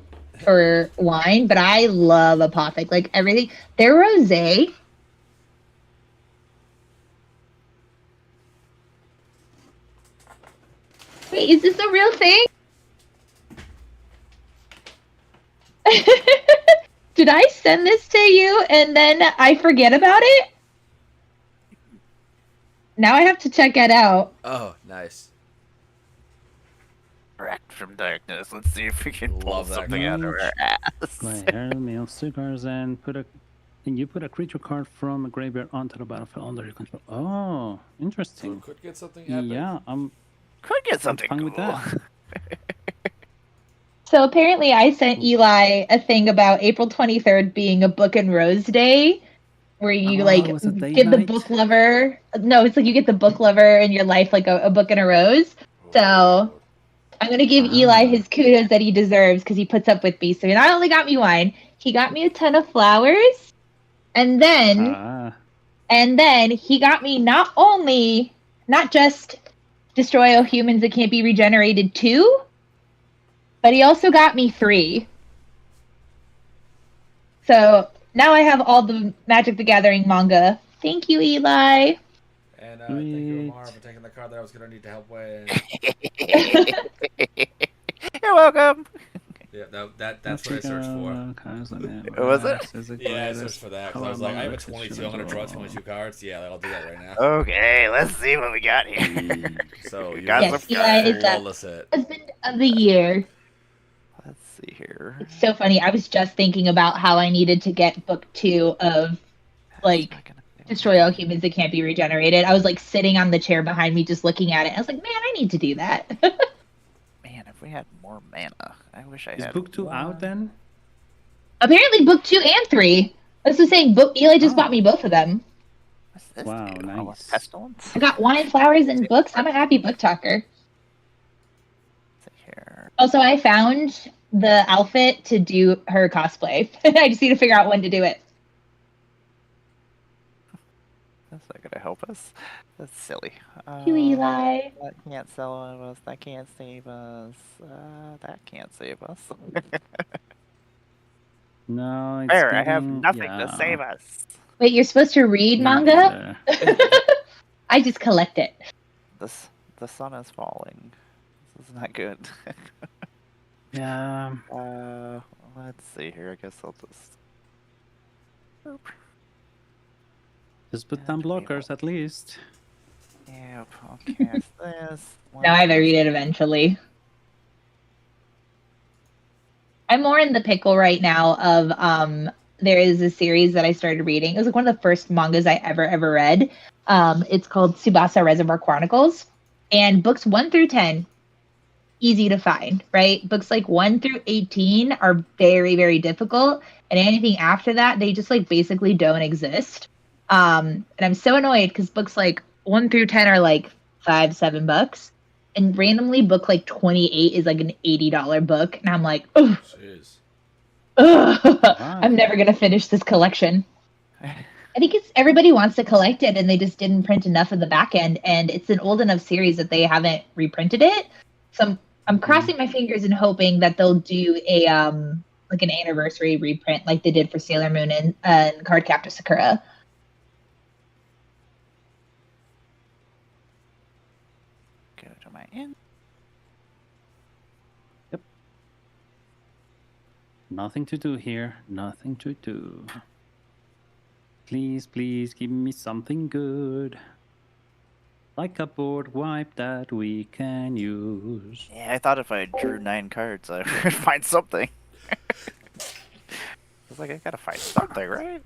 for wine, but I love Apothic. Like everything. Their rosé. Wait, is this a real thing? Did I send this to you and then I forget about it? Now I have to check it out. Oh, nice. Wrecked from darkness. Let's see if we can pull Love that something card. out of our ass. My hair, meal, cigars, and you put a creature card from a graveyard onto the battlefield under your control. Oh, So interesting. we could get something epic. Yeah, I'm Could get something fine cool. with that. So apparently I sent Eli a thing about April 23rd being a book and rose day where you like was it date give the night? book lover. No, it's like you get the book lover in your life like a book and a rose. So I'm going to give Eli his kudos that he deserves because he puts up with me. So he not only got me wine, he got me a ton of flowers. And then he got me not just destroy all humans that can't be regenerated 2, but he also got me 3. So now I have all the Magic the Gathering manga. Thank you, Eli. And thank you, Omar, for taking the card that I was going to need to help with. You're welcome. Yeah, that's what I searched for. Was it? Yeah, I searched for that because I was like, I have a 22. I'm gonna draw 22 cards. Yeah, I'll do that right now. Okay, let's see what we got here. So We you got Yes, some Eli cards. is the flawless it. husband of the year. Let's see here. It's so funny. I was just thinking about how I needed to get book 2 of like Not gonna do Destroy All anything. Humans That Can't Be Regenerated. I was like sitting on the chair behind me just looking at it. I was like, man, I need to do that. Man, if we had more mana, I wish I Is had. book 2 out one. then? Apparently book 2 and 3. This is saying book Eli just bought Oh. me both of them. What's this Wow, do? nice. Oh, what's pestilence? I got wine, flowers, and books. I'm a happy book talker. Let's see here. Also, I found the outfit to do her cosplay. I just need to figure out when to do it. That's not gonna help us. That's silly. You, Eli. That can't sell us. That can't save us. That can't save us. No, it's There, I have getting- nothing yeah. to save us. Wait, you're supposed to read Not manga? either. I just collect it. The sun is falling. This is not good. Yeah. Let's see here. I guess I'll just. Boop. Just put down blockers at least. Yep. I'll cast this. Now I have to read it eventually. I'm more in the pickle right now of there is a series that I started reading. It was like one of the first mangas I ever read. It's called Tsubasa Reservoir Chronicles. And books 1 through 10, easy to find, right? Books like 1 through 18 are very difficult. And anything after that, they just like basically don't exist. And I'm so annoyed because books like 1 through 10 are like $5-7. And randomly book like 28 is like an $80 book. And I'm like, ugh, Jeez. I'm never going to finish this collection. I think it's everybody wants to collect it and they just didn't print enough of the back end. And it's an old enough series that they haven't reprinted it. So I'm crossing my fingers and hoping that they'll do a like an anniversary reprint like they did for Sailor Moon and Cardcaptor Sakura. Go to my end. Nothing to do here. Nothing to do. Please, please give me something good. Like a board wipe that we can use. Yeah, I thought if I drew 9 cards, I would find something. I was like, I gotta find something, right?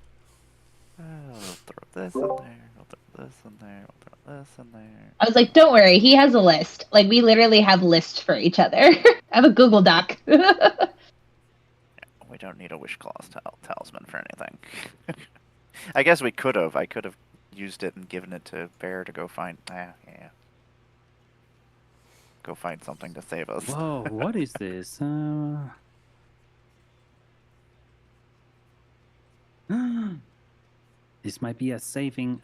I'll throw this in there. I'll throw this in there. I'll throw this in there. I was like, don't worry, he has a list. Like, we literally have lists for each other. I have a Google Doc. We don't need a wish clause talisman for anything. I guess we could have. I could have used it and given it to Bear to go find. Yeah. Go find something to save us. Whoa, what is this? This might be a saving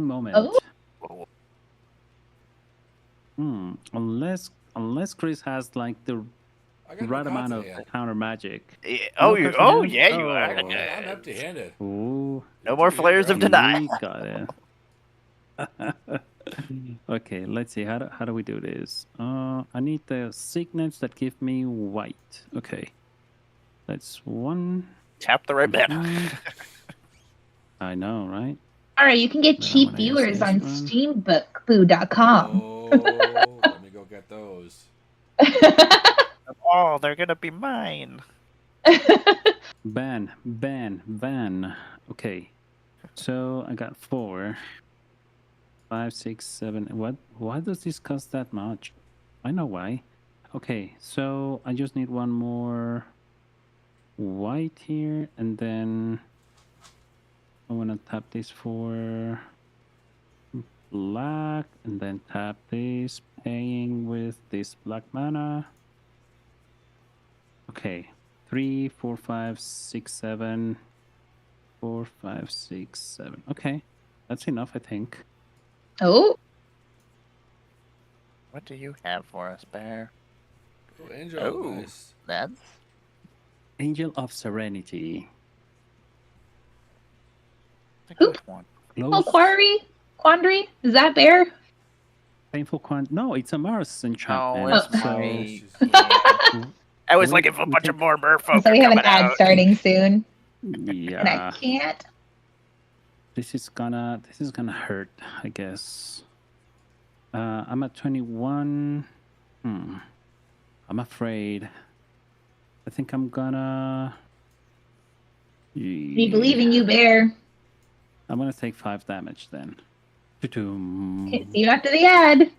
moment. Oh. Whoa. Unless Chris has like the I got right no amount cards of in hand. counter magic. Yeah, No you cards in yeah, hand? you are. Oh. Yeah, I'm empty-handed. Ooh. No more flares of You denial. We got it. Okay, let's see. How do we do this? I need the signets that give me white. Okay, that's one. Tap the right button. I know, right? All right, you can get Then I'm cheap gonna use viewers this on one. steambookboo.com. Oh, let me go get those. Oh, they're gonna be mine. Ban. Okay, so I got 4, 5, 6, 7. What? Why does this cost that much? I know why. Okay, so I just need one more white here, and then I want to tap this for black, and then tap this, paying with this black mana. Okay, 3, 4, 5, 6, 7. 4, 5, 6, 7. Okay, that's enough, I think. Oh, What do you have for us, Bear? Oh, Angel, Oh. nice. That's Angel of Serenity. a good one. Close. Quandary? Is that Bear? Painful Quant. No, it's a Mars Oh, enchantment. it's Oh. my. She's- Yeah. I was We- looking for a we bunch take- of more merfolk So we have an coming ad out. starting soon, and I Yeah, can't. this is gonna hurt, I guess. I'm at 21. I'm afraid. I think I'm gonna. We believe in you, Bear. I'm gonna take 5 damage then. Tutum. See you after the ad.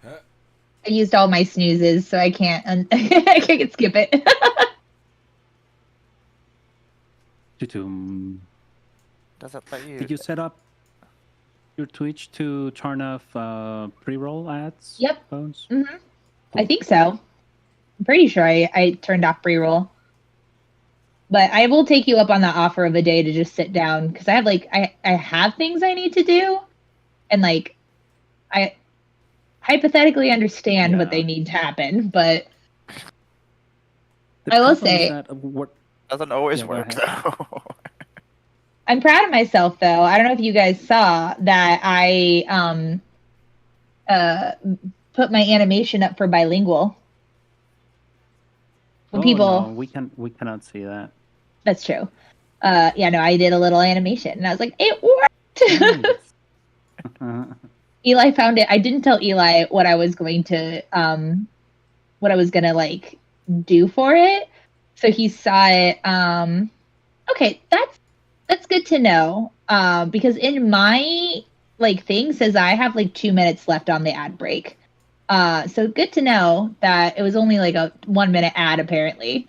I used all my snoozes, so I can't. I can't skip it. Tutum. Does it let you? Did you set up your Twitch to turn off pre-roll ads? Yep. Bones? I think so. I'm pretty sure I turned off pre-roll. But I will take you up on that offer of a day to just sit down because I have I have things I need to do, and like I hypothetically understand what Yeah. they need to happen, but The I will problem is say- that what Doesn't always Yeah, go work ahead. though. I'm proud of myself though. I don't know if you guys saw that I put my animation up for bilingual. When people no, we cannot see that. That's true. Yeah, no, I did a little animation and I was like, it worked. Nice. Eli found it. I didn't tell Eli what I was going to like do for it. So he saw it. Okay, that's good to know. Because in my like thing says I have like 2 minutes left on the ad break. So good to know that it was only like a 1 minute ad apparently.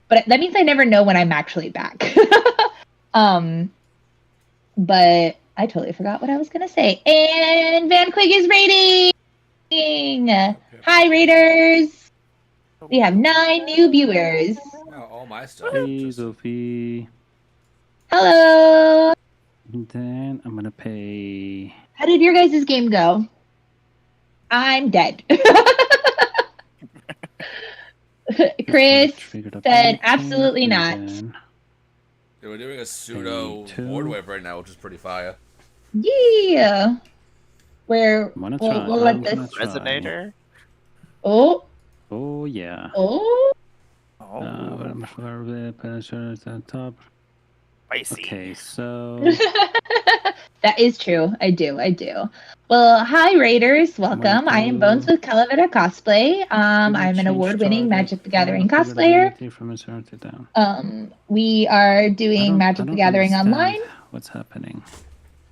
But that means I never know when I'm actually back. But I totally forgot what I was gonna say. And Van Quig is rating. Hi, Raiders. We have 9 new viewers. Wow, all my stuff. Hey, Just- Sophie. Hello. And then I'm gonna pay. How did your guys' game go? I'm dead. Chris Triggered said ability, absolutely and not. then- Yeah, we're doing a pseudo two. board wave right now, which is pretty fire. Yeah. Where I'm gonna we'll try. let I'm this. gonna try. Resonator. Oh, Oh yeah. oh. Oh, But I'm sure the penetrator at the top. spicy. Okay, so That is true. I do. Well, hi Raiders, welcome. I am Bones with Calavera Cosplay. I'm an award-winning Magic the Gathering cosplayer. From a certain down. We are I doing don't- Magic I the don't Gathering understand online, What's happening?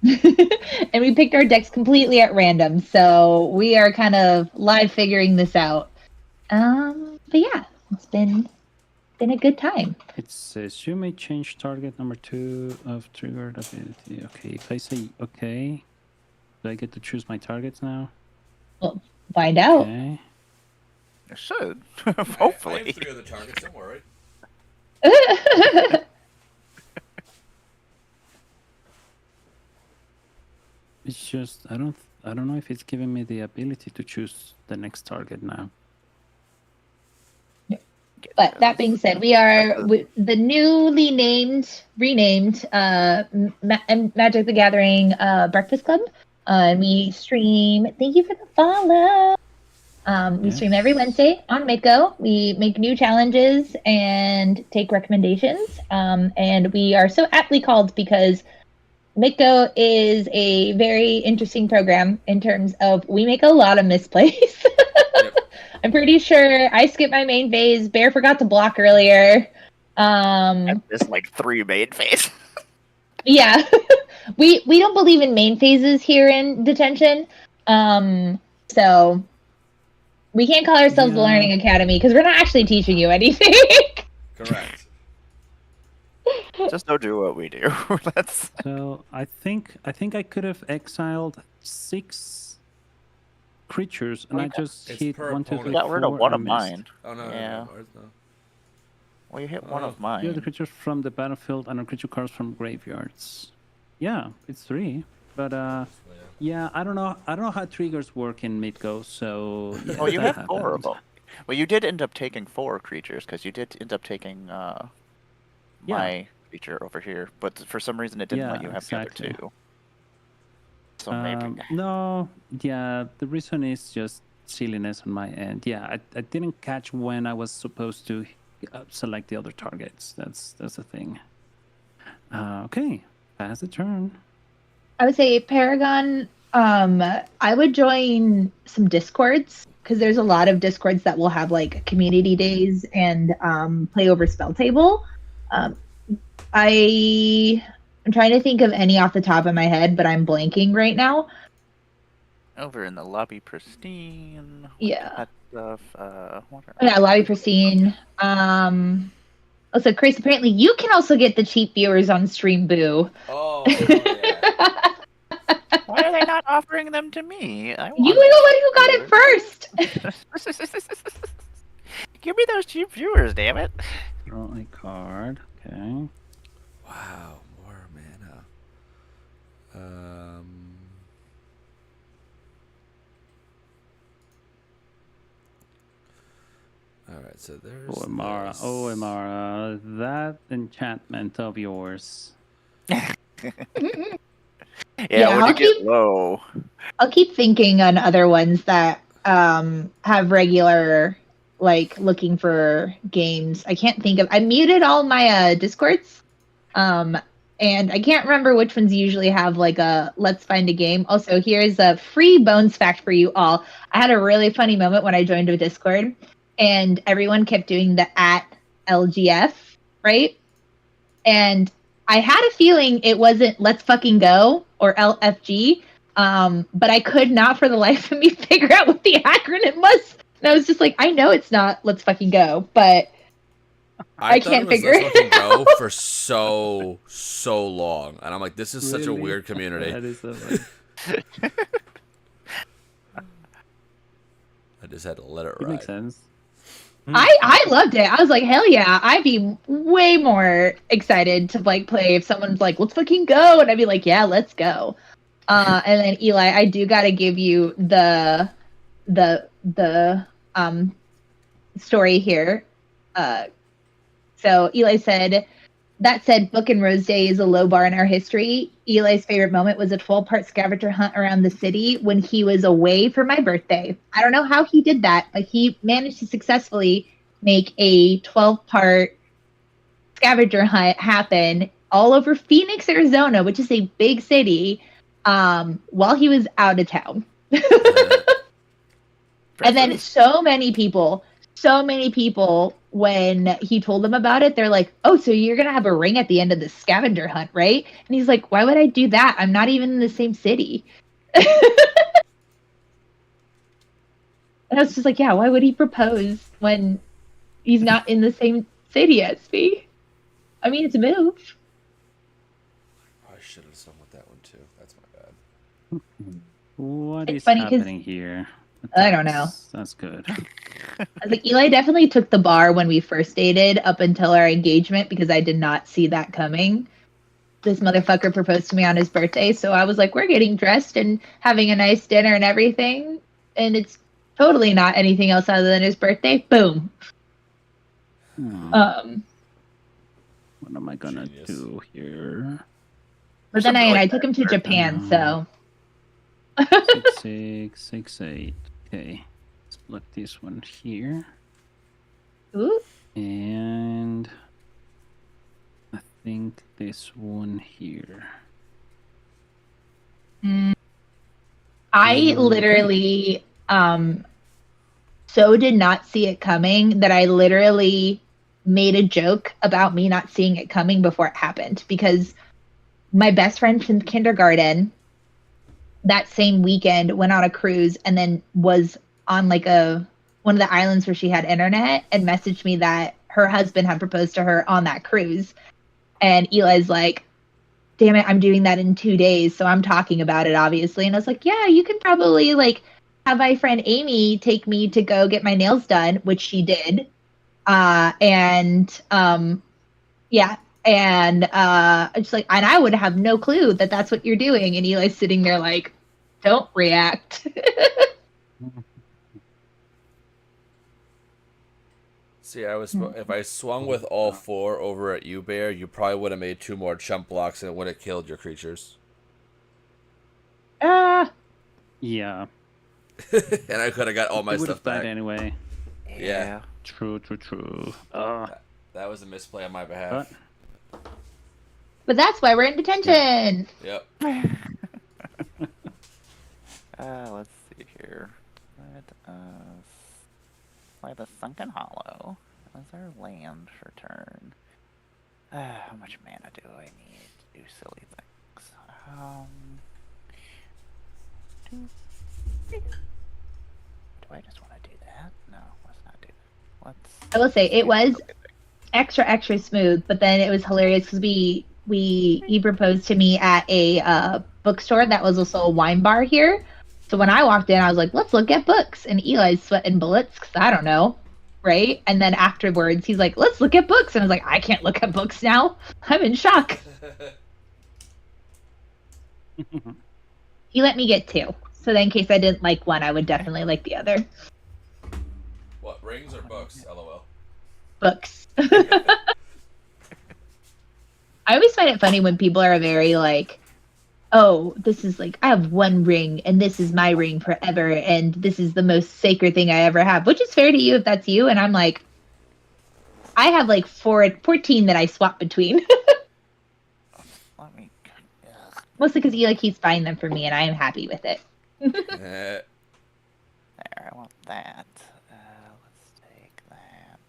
and we picked our decks completely at random. So we are kind of live figuring this out. But yeah, it's been a good time. It says you may change target number 2 of triggered ability. Okay, if I say okay, do I get to choose my targets now? We'll find out. Okay. It should. I have Hopefully. 3 other targets, don't worry. It's just I don't know if it's giving me the ability to choose the next target now. But that being said, we are the newly renamed Magic the Gathering Breakfast Club. And we stream. Thank you for the follow. We stream every Wednesday on Mako. We make new challenges and take recommendations. And we are so aptly called because Mako is a very interesting program in terms of we make a lot of misplays. Yep. I'm pretty sure I skipped my main phase. Bear forgot to block earlier. There's like 3 main phase. Yeah. we don't believe in main phases here in detention. So we can't call ourselves the Yeah. Learning Academy because we're not actually teaching you anything. Correct. Just don't do what we do. That's So I think I could have exiled 6 creatures, and I just It's hit per 1, 2, 3, opponent. got rid of 4, one and of missed. mine. Oh, no, Yeah. no. Well, you hit one of The other mine. creatures from the battlefield and creature cards from graveyards. Yeah, it's 3. But yeah, I don't know how triggers work in Midgo, so yeah, Oh, you that had 4 of happened. them. Well, you did end up taking 4 creatures because you did end up taking my creature over here, but for some reason it didn't let Yeah, you have exactly. the other 2. So maybe. No, yeah, the reason is just silliness on my end. Yeah, I didn't catch when I was supposed to select the other targets. That's the thing. Okay, pass the turn. I would say Paragon. I would join some Discords because there's a lot of Discords that will have like community days and play over spell table. Um, I'm trying to think of any off the top of my head, but I'm blanking right now. Over in the lobby, pristine. Yeah. That stuff. What are Yeah, Lobby Pristine. Also, Chris, apparently you can also get the cheap viewers on Stream Boo. Oh, hell yeah. Why are they not offering them to me? I You want were the one who got it first. Give me those cheap viewers, damn it. Draw a card. Okay. Wow, more mana. All right, so there's Amara. this. Oh, Amara, that enchantment of yours. Yeah, Yeah, when you get low. I'll keep thinking on other ones that have regular like looking for games. I can't think of. I muted all my Discords. And I can't remember which ones usually have like a let's find a game. Also, here's a free bones fact for you all. I had a really funny moment when I joined a Discord and everyone kept doing the @LGF, right? And I had a feeling it wasn't let's fucking go or LFG. But I could not for the life of me figure out what the acronym was. And I was just like, I know it's not let's fucking go, but I can't figure Let's it fucking out. go for so long, and I'm like, this is such a Really? weird community. That is so funny. I just had to let it It ride. makes sense. I loved it. I was like, hell yeah. I'd be way more excited to like play if someone's like, let's fucking go. And I'd be like, yeah, let's go. And then Eli, I do gotta give you the story here. So Eli said, that said, Book and Rose Day is a low bar in our history. Eli's favorite moment was a 12-part scavenger hunt around the city when he was away for my birthday. I don't know how he did that, but he managed to successfully make a 12-part scavenger hunt happen all over Phoenix, Arizona, which is a big city, while he was out of town. And then so many people, when he told them about it, they're like, oh, so you're going to have a ring at the end of the scavenger hunt, right? And he's like, why would I do that? I'm not even in the same city. And I was just like, yeah, why would he propose when he's not in the same city as me? I mean, it's a move. I should have done with that one too. That's my bad. What It's is funny 'cause- happening here? I don't know. That's good. I was like, Eli definitely took the bar when we first dated up until our engagement because I did not see that coming. This motherfucker proposed to me on his birthday, so I was like, we're getting dressed and having a nice dinner and everything, and it's totally not anything else other than his birthday. Boom. What am I gonna Genius. do here? But then I took him to Japan, so 6, 6, 8. Okay, let's put this one here, ooh. and I think this one here. I Okay. literally so did not see it coming that I literally made a joke about me not seeing it coming before it happened because my best friend from kindergarten that same weekend went on a cruise and then was on like one of the islands where she had internet and messaged me that her husband had proposed to her on that cruise. And Eli's like, damn it, I'm doing that in 2 days. So I'm talking about it, obviously. And I was like, yeah, you can probably like have my friend Amy take me to go get my nails done, which she did. Yeah. And it's like, and I would have no clue that that's what you're doing. And Eli's sitting there like, don't react. See, if I swung with all 4 over at you, Bear, you probably would have made 2 more chump blocks and it would have killed your creatures. Yeah. and I could have got all my It would stuff have died back. anyway. Yeah. True. That was a misplay on my behalf. But that's why we're in detention. Yep. Let's see here. Let us play the Sunken Hollow as our land for turn. How much mana do I need to do silly things? Do I just want to do that? No, let's not do that. Let's. I will say it was Okay. extra smooth, but then it was hilarious because he proposed to me at a bookstore that was also a wine bar here. So when I walked in, I was like, "Let's look at books," and Eli's sweating bullets because I don't know, right? And then afterwards, he's like, "Let's look at books," and I was like, "I can't look at books now. I'm in shock." He let me get two, so then in case I didn't like one, I would definitely like the other. What, rings or books? LOL. Books. I always find it funny when people are very like, "Oh, this is like I have one ring and this is my ring forever and this is the most sacred thing I ever have," which is fair to you if that's you. And I'm like, I have like 14 that I swap between. Let me. Mostly because Eli keeps buying them for me and I am happy with it. There, I want that. Let's take that.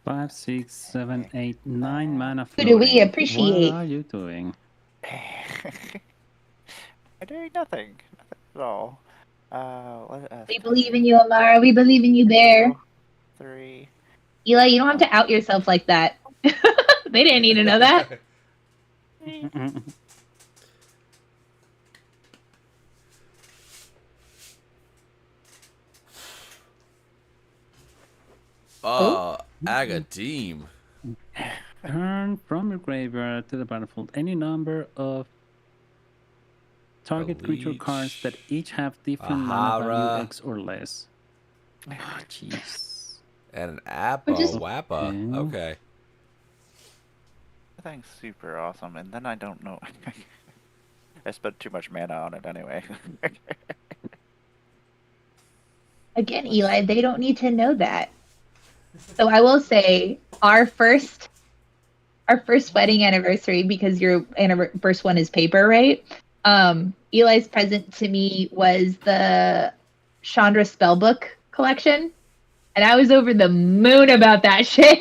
5, 6, 7, 8, 9 mana Who do we floating. appreciate? What are you doing? I'm doing nothing. Nothing at all. Let us We believe in you, Amara. We believe in you, Bear. 3. Eli, you don't have to out yourself like that. They didn't need to know that. Agadeem. Turn from your graveyard to the battlefield any number of target creature Leech, cards that each have different mana value Ahara. X or less. Oh, jeez. And an Appa Which is- Wappa. Okay. That thing's super awesome, and then I don't know. I spent too much mana on it anyway. Again, Eli, they don't need to know that. So I will say our first wedding anniversary, because your first one is paper, right? Eli's present to me was the Chandra Spellbook collection. And I was over the moon about that shit.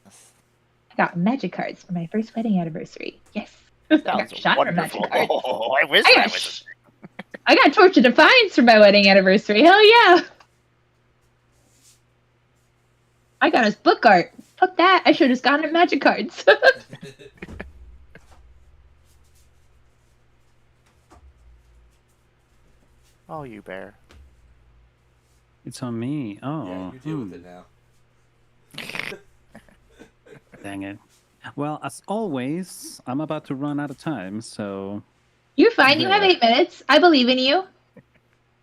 I got magic cards for my first wedding anniversary. Yes. I got Sounds Chandra magic wonderful. cards. Oh, I wish I that got, was. I got Torch of Defiance for my wedding anniversary. Hell yeah. I got us book art. Fuck that. I should have just gotten him magic cards. Oh, you bear. It's on me. Oh, Yeah, you deal with it now. dang it. Well, as always, I'm about to run out of time, so You're fine. You have Yeah. 8 minutes. I believe in you.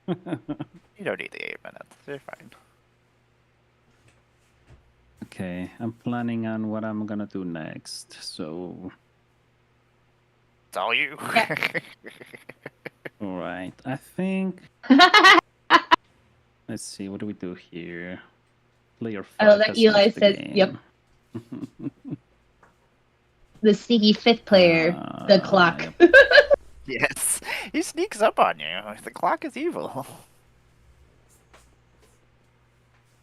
You don't need the 8 minutes. You're fine. okay, I'm planning on what I'm gonna do next. So, It's all you. all right, I think. Let's see, what do we do here? Player 5 I love that has Eli left the says, game. yep. The sneaky 5th player, the clock. Yep. Yes. He sneaks up on you. The clock is evil.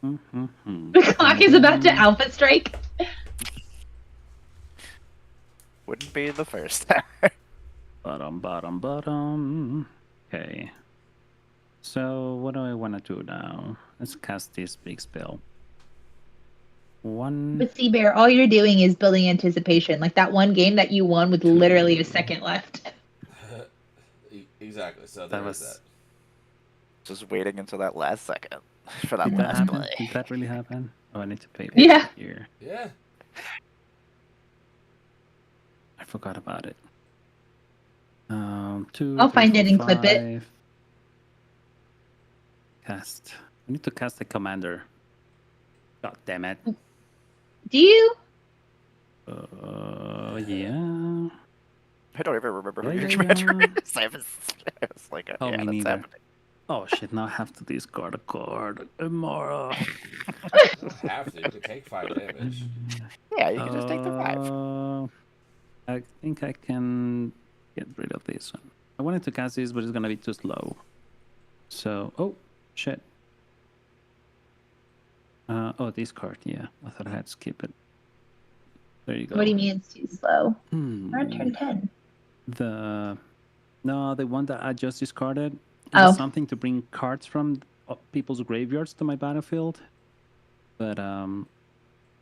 The clock is about to alpha strike. Wouldn't be the first. Bottom. Okay. So, what do I want to do now? Let's cast this big spell. One. But see, Bear, all you're doing is building anticipation. Like that one game that you won with literally a second left. Exactly. So That there was. was that. Just waiting until that last second for that Did that last happen? play. Did that really happen? Oh, I need to pay Yeah. here. Yeah. I forgot about it. 2. I'll 3, find 4, it and clip it. 5. Cast. I need to cast the commander. God damn it. Do you? Yeah. I don't even remember who Yeah, your yeah, commander yeah. is. I was like, Oh, yeah, me that's neither. happening. Oh shit! Now I have to discard a card. Amara. You don't have to. You can take 5 damage. Yeah, you can just take the 5. I think I can get rid of this one. I wanted to cast this, but it's gonna be too slow. So, oh shit. Oh, this card. Yeah, I thought I had to skip it. There you go. What do you mean it's too slow? Hmm. We're on turn 10. The one that I just discarded. It Oh. was something to bring cards from people's graveyards to my battlefield, but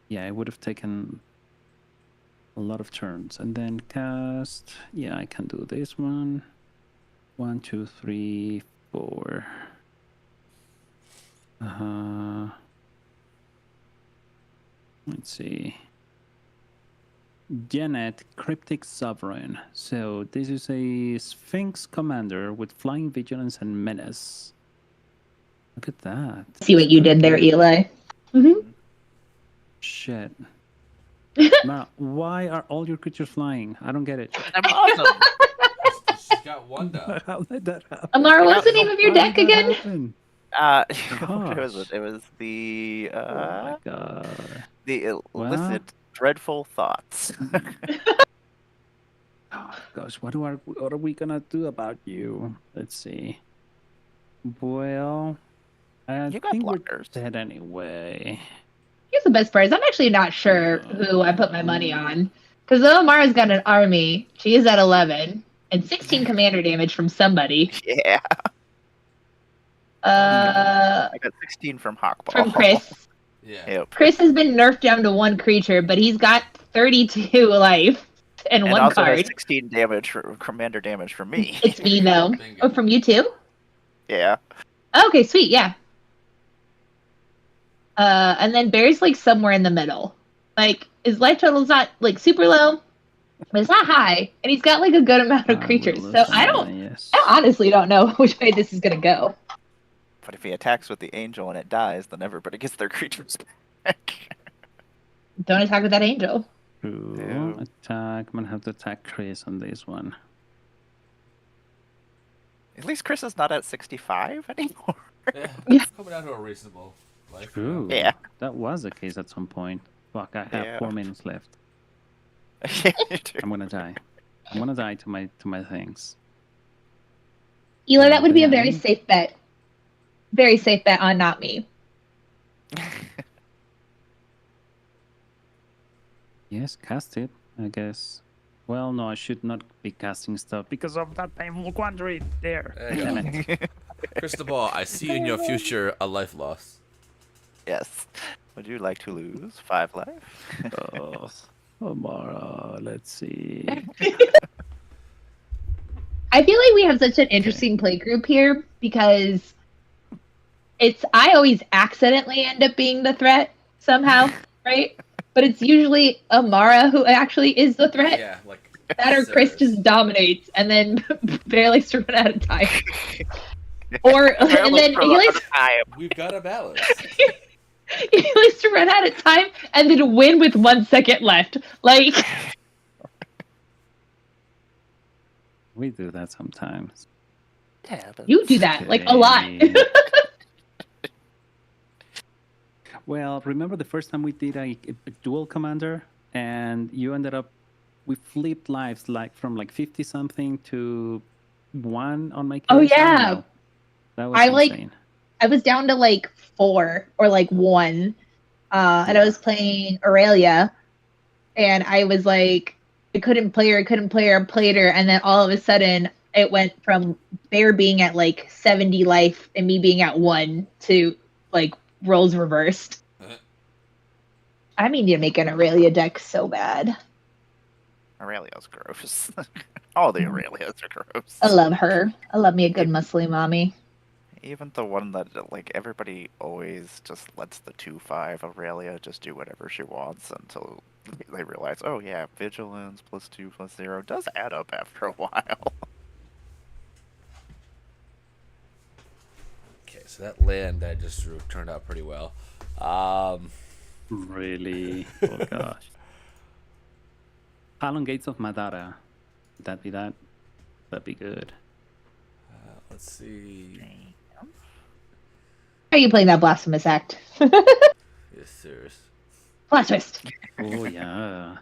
yeah, it would have taken a lot of turns. And then cast. Yeah, I can do this one. 1, 2, 3, 4. Let's see. Janet, Cryptic Sovereign. So this is a Sphinx commander with Flying Vigilance and Menace. Look at that. See what you did there, Eli. Mm-hmm. Shit. Mara, why are all your creatures flying? I don't get it. I'm awesome. She's got Wanda. How did that happen? Amara, what's the know, name of your How did deck that again? happen? What was it? Gosh. It was the Oh my god. the Well. illicit dreadful thoughts. Oh gosh, what are we gonna do about you? Let's see. Well, I You got think we're blockers. dead anyway. Here's the best part is I'm actually not sure who I put my money on. Because though Amara's got an army, she is at 11 and 16 commander damage from somebody. Yeah, I got 16 from Hawkball. From Chris. Yeah. Yep. Chris has been nerfed down to 1 creature, but he's got 32 life and 1 also card. has 16 damage for commander damage from me. It's me though. Bingo. Oh, from you too? Yeah. Okay, sweet, yeah. And then Bear's like somewhere in the middle. Like his life total's not like super low, but it's not high, and he's got like a good amount of creatures. So I honestly don't know which way this is gonna go. But if he attacks with the angel and it dies, then everybody gets their creatures back. Don't attack with that angel. True. Yeah. Attack. I'm gonna have to attack Chris on this one. At least Chris is not at 65 anymore. Yeah. Yeah. Coming down to a reasonable life. True. Yeah. That was the case at some point. Fuck, I have Yeah. 4 minutes left. You do. I'm gonna die. I'm gonna die to my things. Eli, that would be a very Then- safe bet. Very safe bet on not me. Yes, cast it, I guess. Well, no, I should not be casting stuff because of that painful quandary there. There you Damn go. it. Cristobal, I see in your future a life loss. Yes. Would you like to lose 5 life? Oh, Amara, let's see. I feel like we have such an interesting play group here because I always accidentally end up being the threat somehow, right? But it's usually Amara who actually is the threat. Yeah, like That or Chris scissors. just dominates and then Bear likes to run out of time. Or and then he likes, We've got a balance. he likes to run out of time and then win with 1 second left. Like We do that sometimes. Yeah, but you do that like a lot. Okay. Well, remember the first time we did a dual commander, and you ended up, we flipped lives like from like 50 something to 1 on my case. Oh, I don't yeah. know. That was I, like, insane. I was down to like 4 or like 1. And I was playing Aurelia and I was like, I couldn't play her, I played her, and then all of a sudden it went from Bear being at like 70 life and me being at 1 to like roles reversed. I mean to make an Aurelia deck so bad. Aurelia's gross. All the Aurelias are gross. I love her. I love me a good muscly mommy. Even the one that, like, everybody always just lets the 2/5 Aurelia just do whatever she wants until they realize, oh yeah, vigilance +2/+0 does add up after a while. Okay, so that land I just drew turned out pretty well. Really? Oh gosh. Halon Gates of Madara. That'd be that. That'd be good. Let's see. Are you playing that Blasphemous Act? Yes, serious. Plot twist. Oh yeah.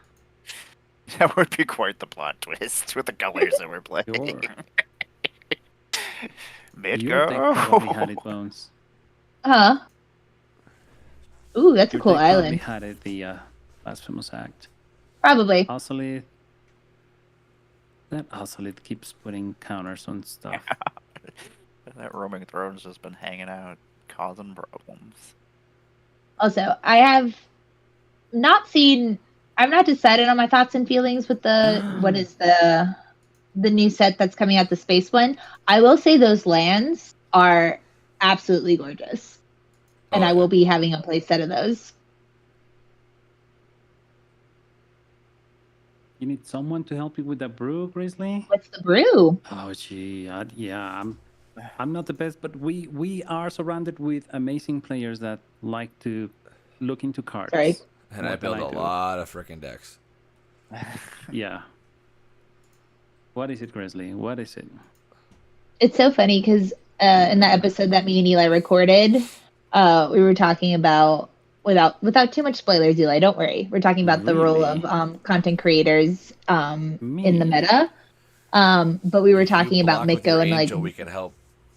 That would be quite the plot twist with the colors that we're playing. Sure. Midgar. Your deck probably had it, Bones. Huh? Ooh, that's a Your cool deck probably island. had it, the Blasphemous Act. Probably. Obsolete. That Obsolete keeps putting counters on stuff. That roaming throne's just been hanging out, causing problems. Also, I have not seen. I'm not decided on my thoughts and feelings with the what is the new set that's coming out, the space one. I will say those lands are absolutely gorgeous, and Oh, I yeah. will be having a play set of those. You need someone to help you with that brew, Grizzly? What's the brew? Oh gee, yeah, I'm not the best, but we are surrounded with amazing players that like to look into cards. Sorry. And more I than build a do. lot of freaking decks. Yeah. What is it, Grizzly? What is it? It's so funny because in the episode that me and Eli recorded, we were talking about without too much spoilers, Eli. Don't worry. We're talking about the role Really? of content creators in the Me? meta. But we were If you talking about block with your Miko and like Angel, we can help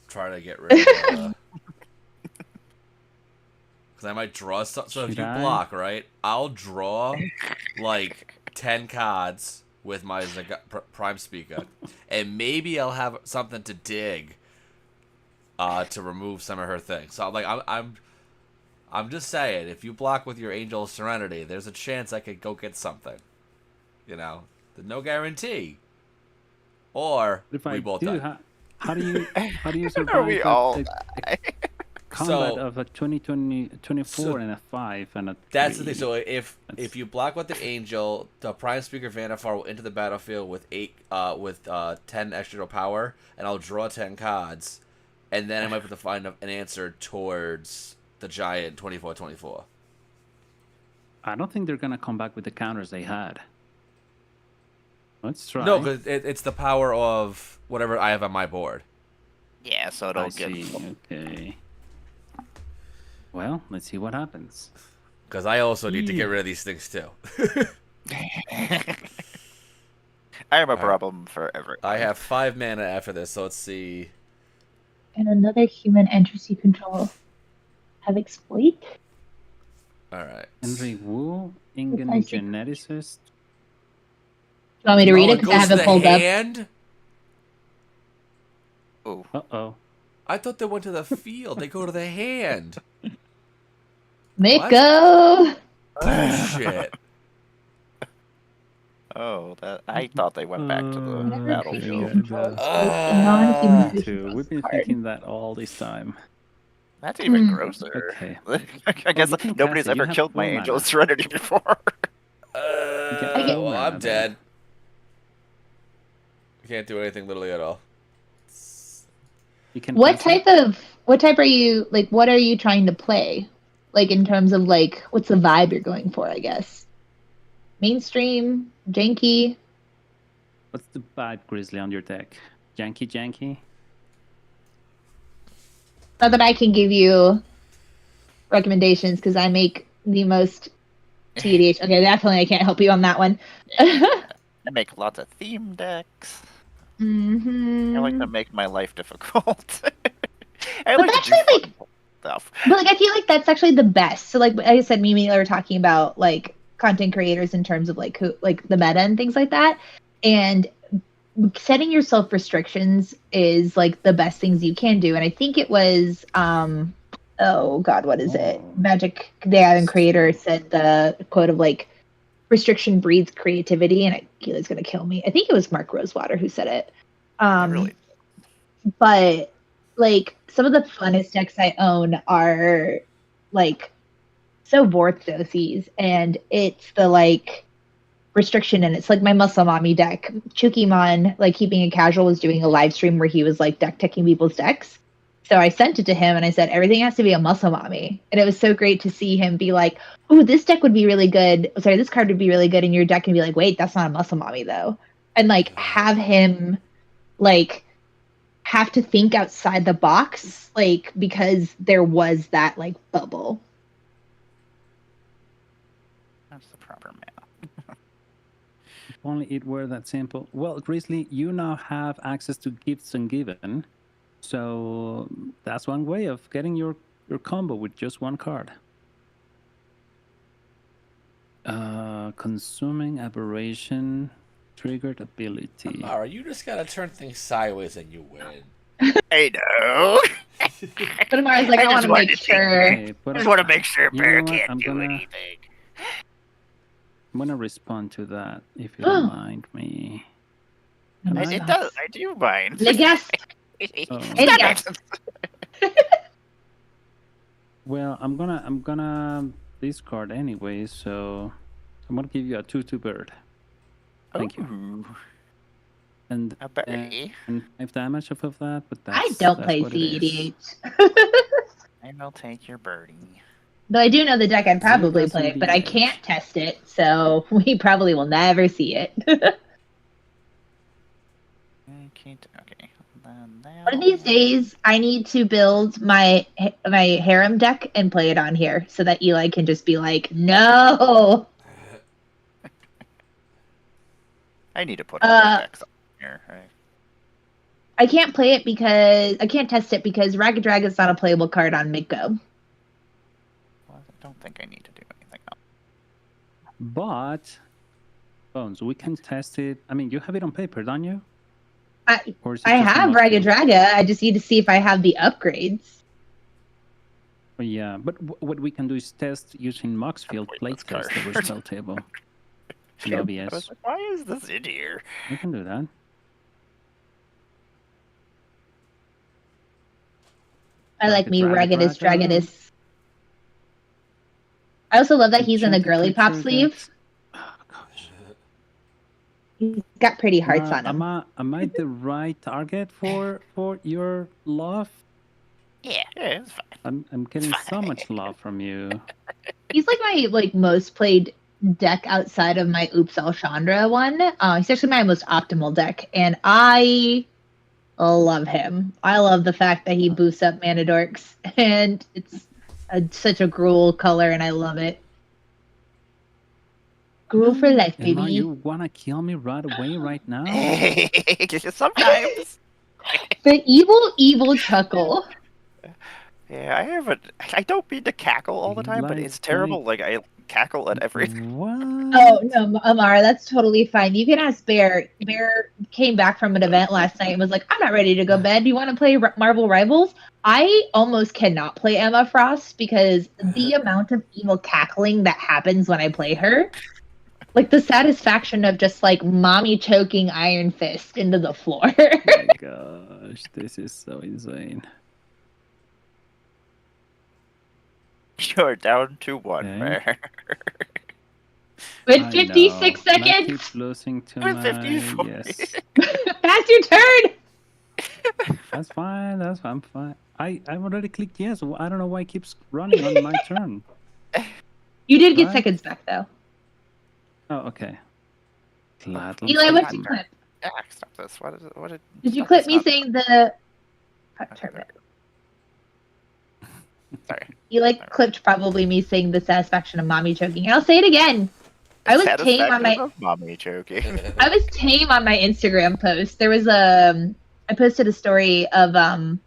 try to get rid of. Because I might draw so if Should you I? block, right? I'll draw like 10 cards with my Prime Speaker, and maybe I'll have something to dig to remove some of her things. So like I'm just saying, if you block with your Angel of Serenity, there's a chance I could go get something. You know, there's no guarantee. Or If we I both do, die. how do you survive We a- all a die. combat So- of a 24 So- and a 5 and a 3? That's the thing. So if That's- you block with the Angel, the Prime Speaker Vanifar will enter the battlefield with 10 extra power, and I'll draw 10 cards, and then I might have to find an answer towards the giant 24/24. I don't think they're gonna come back with the counters they had. Let's try. No, because it's the power of whatever I have on my board. Yeah, so I it'll get. see. Okay. Well, let's see what happens. Because I also need to get rid of these things too. I am a problem for everyone. I have 5 mana after this, so let's see. and another human enters you control have exploit. All right. Henry Wu, Ingen I see. geneticist. You want me to read it it because I goes have to it the pulled up. hand? Ooh. Uh-oh. I thought they went to the field. They go to the hand. Miko. Bullshit. Oh, that I thought they went back to the Whenever a creature you battlefield. control exploits a non-human Me creature too. draws We've been a card. thinking that all this time. That's even Hmm. grosser. Okay. I guess you can nobody's cast it. You ever have killed my 4 Angel of mana. Serenity before. get Well, I'm mana dead. I can't do anything literally at all. You can What cast it. type are you like? What are you trying to play? Like in terms of like, what's the vibe you're going for? I guess mainstream, janky. What's the vibe, Grizzly, on your deck? Janky? Not that I can give you recommendations because I make the most TDH. Okay, definitely I can't help you on that one. I make lots of theme decks. hmm I like to make my life difficult. I But like to that's do actually, fun stuff. But like I feel like that's actually the best. So like I said, Mimi and I were talking about like content creators in terms of like who like the meta and things like that. And setting yourself restrictions is like the best things you can do. And I think it was oh god, what is it? Magic the Gathering creator said the quote of like restriction breeds creativity, and Keely's gonna kill me. I think it was Mark Rosewater who said it. Really. But like some of the funnest decks I own are like so Vorth doses, and it's the like restriction, and it's like my Muscle Mommy deck. Chukimon, like Keeping It Casual, was doing a live stream where he was like deck teching people's decks. So I sent it to him and I said, everything has to be a Muscle Mommy. And it was so great to see him be like, ooh, this deck would be really good. Sorry, this card would be really good in your deck, and be like, wait, that's not a Muscle Mommy though. and like have him like have to think outside the box, like because there was that like bubble. That's the proper mana. If only it were that simple. Well, Grizzly, you now have access to Gifts and Given. So that's one way of getting your combo with just one card. Consuming Aberration, triggered ability. Amara, you just gotta turn things sideways and you win. I know. But Amara's like, I want just to wanted make to sure. I just want to make sure You know Bear what? can't do anything. I'm gonna respond to that if you don't mind me. Am I- I do mind. The guest. Oh. Any guess? Well, I'm gonna discard anyway, so I'm gonna give you a 2/2 bird. Thank you. Ooh, And a berry. and 5 damage off of that, but that's, I don't that's play what it is. CEDH. And I'll take your birdie. Though I do know the deck I'd probably Xylo's play it, but I CEDH. can't test it, so we probably will never see it. I can't. Okay. Then One of these days, I need to build my harem deck and play it on here so that Eli can just be like, no. I need to put all the decks on here. Right? I can't play it because I can't test it because Ragged Dragon's not a playable card on Midgo. Well, I don't think I need to do anything else. But Bones, we can test it. I mean, you have it on paper, don't you? Or is it I just have an Ragged upgrade? Draga. I just need to see if I have the upgrades. Yeah, but what we can do is test using Moxfield Pointless playtest card. the spell table. In I was OBS. like, why is this in here? We can do that. I like me Ragged Raggedest Draga. Dragoness. I also love that he's in the Enchanted girly pop creature sleeve. gets- Oh, gosh. He's got pretty hearts on him. Am I the right target for your love? Yeah, it's fine. I'm getting so much love from you. He's like my most played deck outside of my Oops Alchandra one. He's actually my most optimal deck, and I love him. I love the fact that he boosts up mana dorks, and it's such a Gruul color, and I love it. Gruul for life, Emma, baby. you wanna kill me right away, right now? Sometimes. The evil chuckle. Yeah, I don't mean to cackle all the time, but it's terrible. Like I cackle at everything. What? Oh no, Amara, that's totally fine. You can ask Bear. Bear came back from an event last night and was like, "I'm not ready to go bed. Do you want to play Marvel Rivals?" I almost cannot play Emma Frost because the amount of evil cackling that happens when I play her, like the satisfaction of just like mommy choking Iron Fist into the floor. Oh my gosh, this is so insane. You're down to one, Okay. Bear. With I 56 know. And I seconds, keep losing to With my 54. yes. pass your turn. That's fine. I'm fine. I've already clicked yes. I don't know why it keeps running on my turn. You did get Right. seconds back though. Oh, okay. Gladly. Eli, Wait, what's I'm your not- clip? Yeah, stop this. What is it? What Did you stop clip this, me stop saying the? this. Sorry. Eli clipped probably me saying the satisfaction of mommy choking. And I'll say it again. I was tame on Satisfaction my of mommy choking. I was tame on my Instagram post. There was I posted a story of it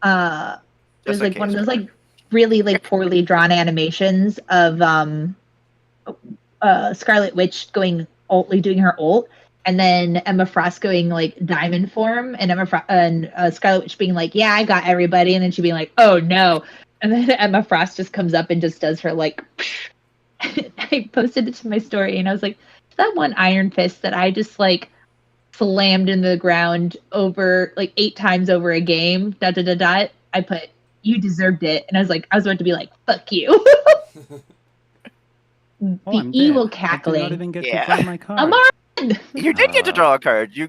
was Just like in one of case, those like really like poorly drawn animations of Scarlet Witch going ult, like doing her ult, and then Emma Frost going like diamond form, and Scarlet Witch being like, "Yeah, I got everybody," and then she being like, "Oh no," and then Emma Frost just comes up and just does her like. I posted it to my story, and I was like, "That one Iron Fist that I just like slammed into the ground over like 8 times over a game." ... I put, "You deserved it," and I was about to be like, "Fuck you." Oh, The I'm evil dead. I did not cackling. even get Yeah. to draw my card. Amar, You did get to draw a card. You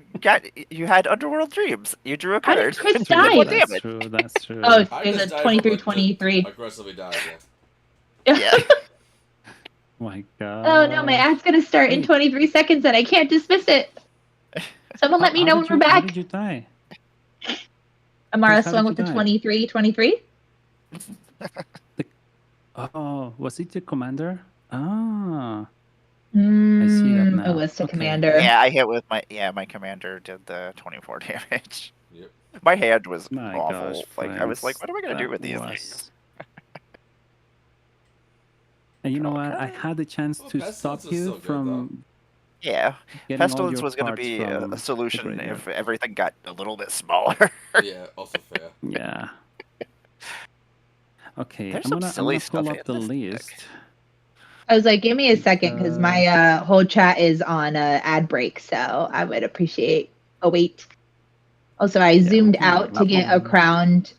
had Underworld Dreams. You drew a How did card. Chris You die? did one That's damage. true. That's true. oh, I there's just a died 23, from 23. aggressively died, Yeah. Oh my god. Oh no, my ad's gonna start in Wait. 23 seconds, and I can't dismiss it. Someone let me know when we're How back. did you die? Amara How swung did with you the die? 23. Oh, was it the commander? Ah, I see that It now. was the Okay. commander. Yeah, I hit with my commander did the 24 damage. Yep. My hand was My awful. gosh, Like I was like, friends, what am I gonna do that with these? was. And you know what? I Okay. had the chance Well, to Pestilence stop is you still good, though. from Yeah, getting all pestilence your was gonna cards be a from the solution graveyard. if everything got a little bit smaller. Yeah, also fair. Yeah. Okay, There's I'm some gonna silly pull stuff up in the this deck. list. I was like, give me a second because my Because whole chat is on ad break, so I would appreciate a wait. Also, I yeah, we zoomed can out to get can-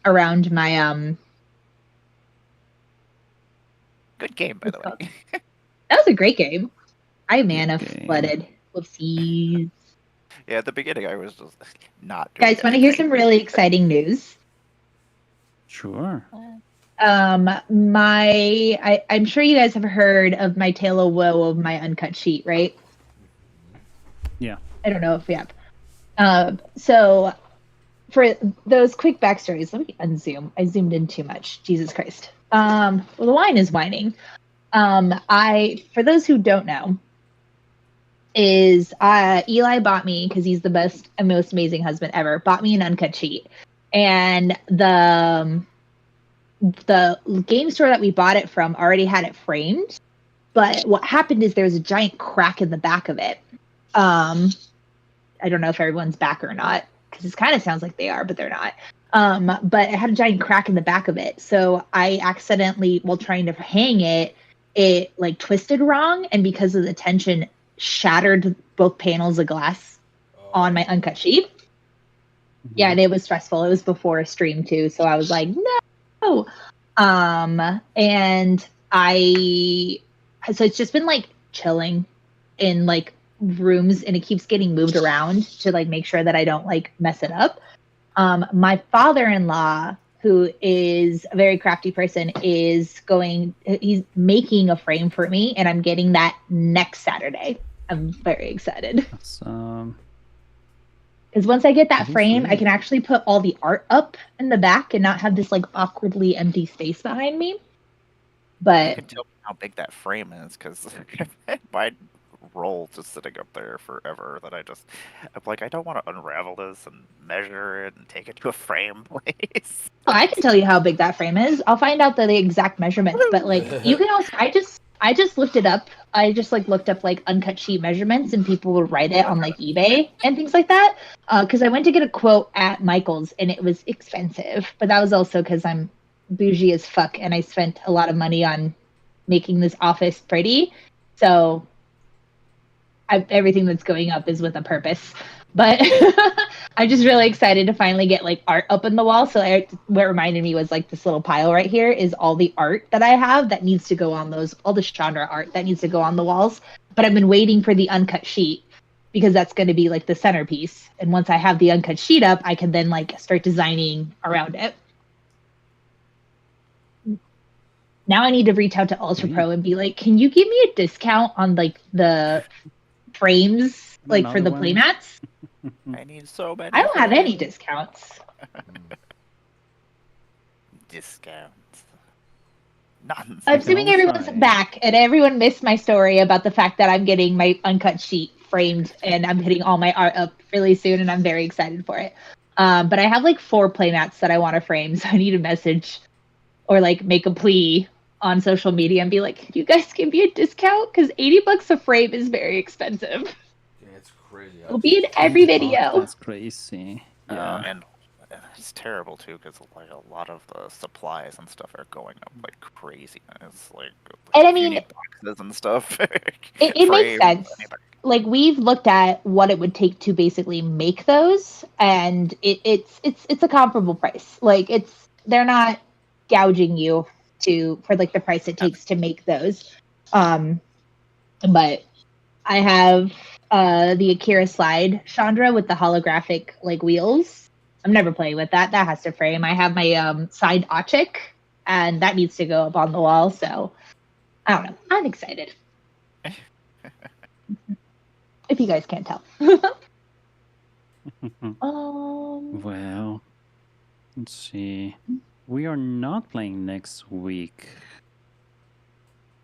around my Good game, by what's the it called? way. That was a great game. I mana game. flooded. Whoopsies. Yeah, at the beginning I was just not doing Guys, want to hear anything. some really exciting news? Sure. I'm sure you guys have heard of my tale of woe of my uncut sheet, right? Yeah. I don't know if we have. So for those quick backstories, let me unzoom. I zoomed in too much. Jesus Christ. Well, the wine is whining. For those who don't know, is Eli bought me, because he's the best and most amazing husband ever, bought me an uncut sheet. And the game store that we bought it from already had it framed. But what happened is there was a giant crack in the back of it. I don't know if everyone's back or not, because it kind of sounds like they are, but they're not. But it had a giant crack in the back of it. So I accidentally, while trying to hang it, it like twisted wrong. And because of the tension, shattered both panels of glass on my uncut sheet. Yeah, and it was stressful. It was before a stream too. So I was like, no. And so it's just been like chilling in like rooms, and it keeps getting moved around to like make sure that I don't like mess it up. My father-in-law, who is a very crafty person, he's making a frame for me, and I'm getting that next Saturday. I'm very excited. Awesome. Because once I get that That is frame, I great. can actually put all the art up in the back and not have this like awkwardly empty space behind me. You But can tell me how big that frame is, because my roll just sitting up there forever that I'm like, I don't want to unravel this and measure it and take it to a frame place. I can tell you how big that frame is. I'll find out the exact measurements. But like, you can also, I just looked it up. I just like looked up like uncut sheet measurements, and people would write it on like eBay and things like that. Because I went to get a quote at Michael's, and it was expensive. But that was also because I'm bougie as fuck, and I spent a lot of money on making this office pretty. So everything that's going up is with a purpose. But I'm just really excited to finally get like art up in the wall. So what reminded me was like this little pile right here is all the art that I have that needs to go on all the genre art that needs to go on the walls. But I've been waiting for the uncut sheet, because that's going to be like the centerpiece. And once I have the uncut sheet up, I can then like start designing around it. Now I need to reach out to Ultra Pro and be like, can you give me a discount on like the frames, like for Another the one? playmats? I need so many. I don't have any frames. discounts. Discounts. Nonsense. I'm can assuming always everyone's try. back, and everyone missed my story about the fact that I'm getting my uncut sheet framed, and I'm getting all my art up really soon, and I'm very excited for it. But I have like 4 playmats that I want to frame, so I need to message or like make a plea on social media and be like, "Can you guys give me a discount? Because $80 a frame is very expensive." Yeah, it's crazy. It'll be in every video. That's crazy. Yeah. And it's terrible too, because like a lot of the supplies and stuff are going up like crazy. It's like And I if you mean, need boxes and stuff. it makes frames, sense. anything. Like we've looked at what it would take to basically make those, and it's a comparable price. Like they're not gouging you for like the price it takes to make those. But I have the Akira slide Chandra with the holographic like wheels. I'm never playing with that. That has to frame. I have my side Ochik, and that needs to go up on the wall. So I don't know. I'm excited. If you guys can't tell. Well, let's see. We are not playing next week.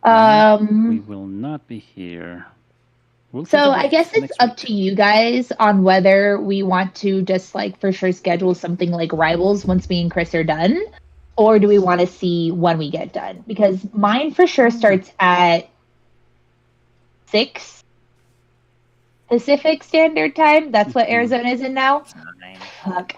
We will not be here. We'll take So a I break guess it's next up week. to you guys on whether we want to just like for sure schedule something like Rivals once me and Chris are done, or do we want to see when we get done? Because mine for sure starts at 6 Pacific Standard Time. That's what Arizona is in now. Fine. Fuck.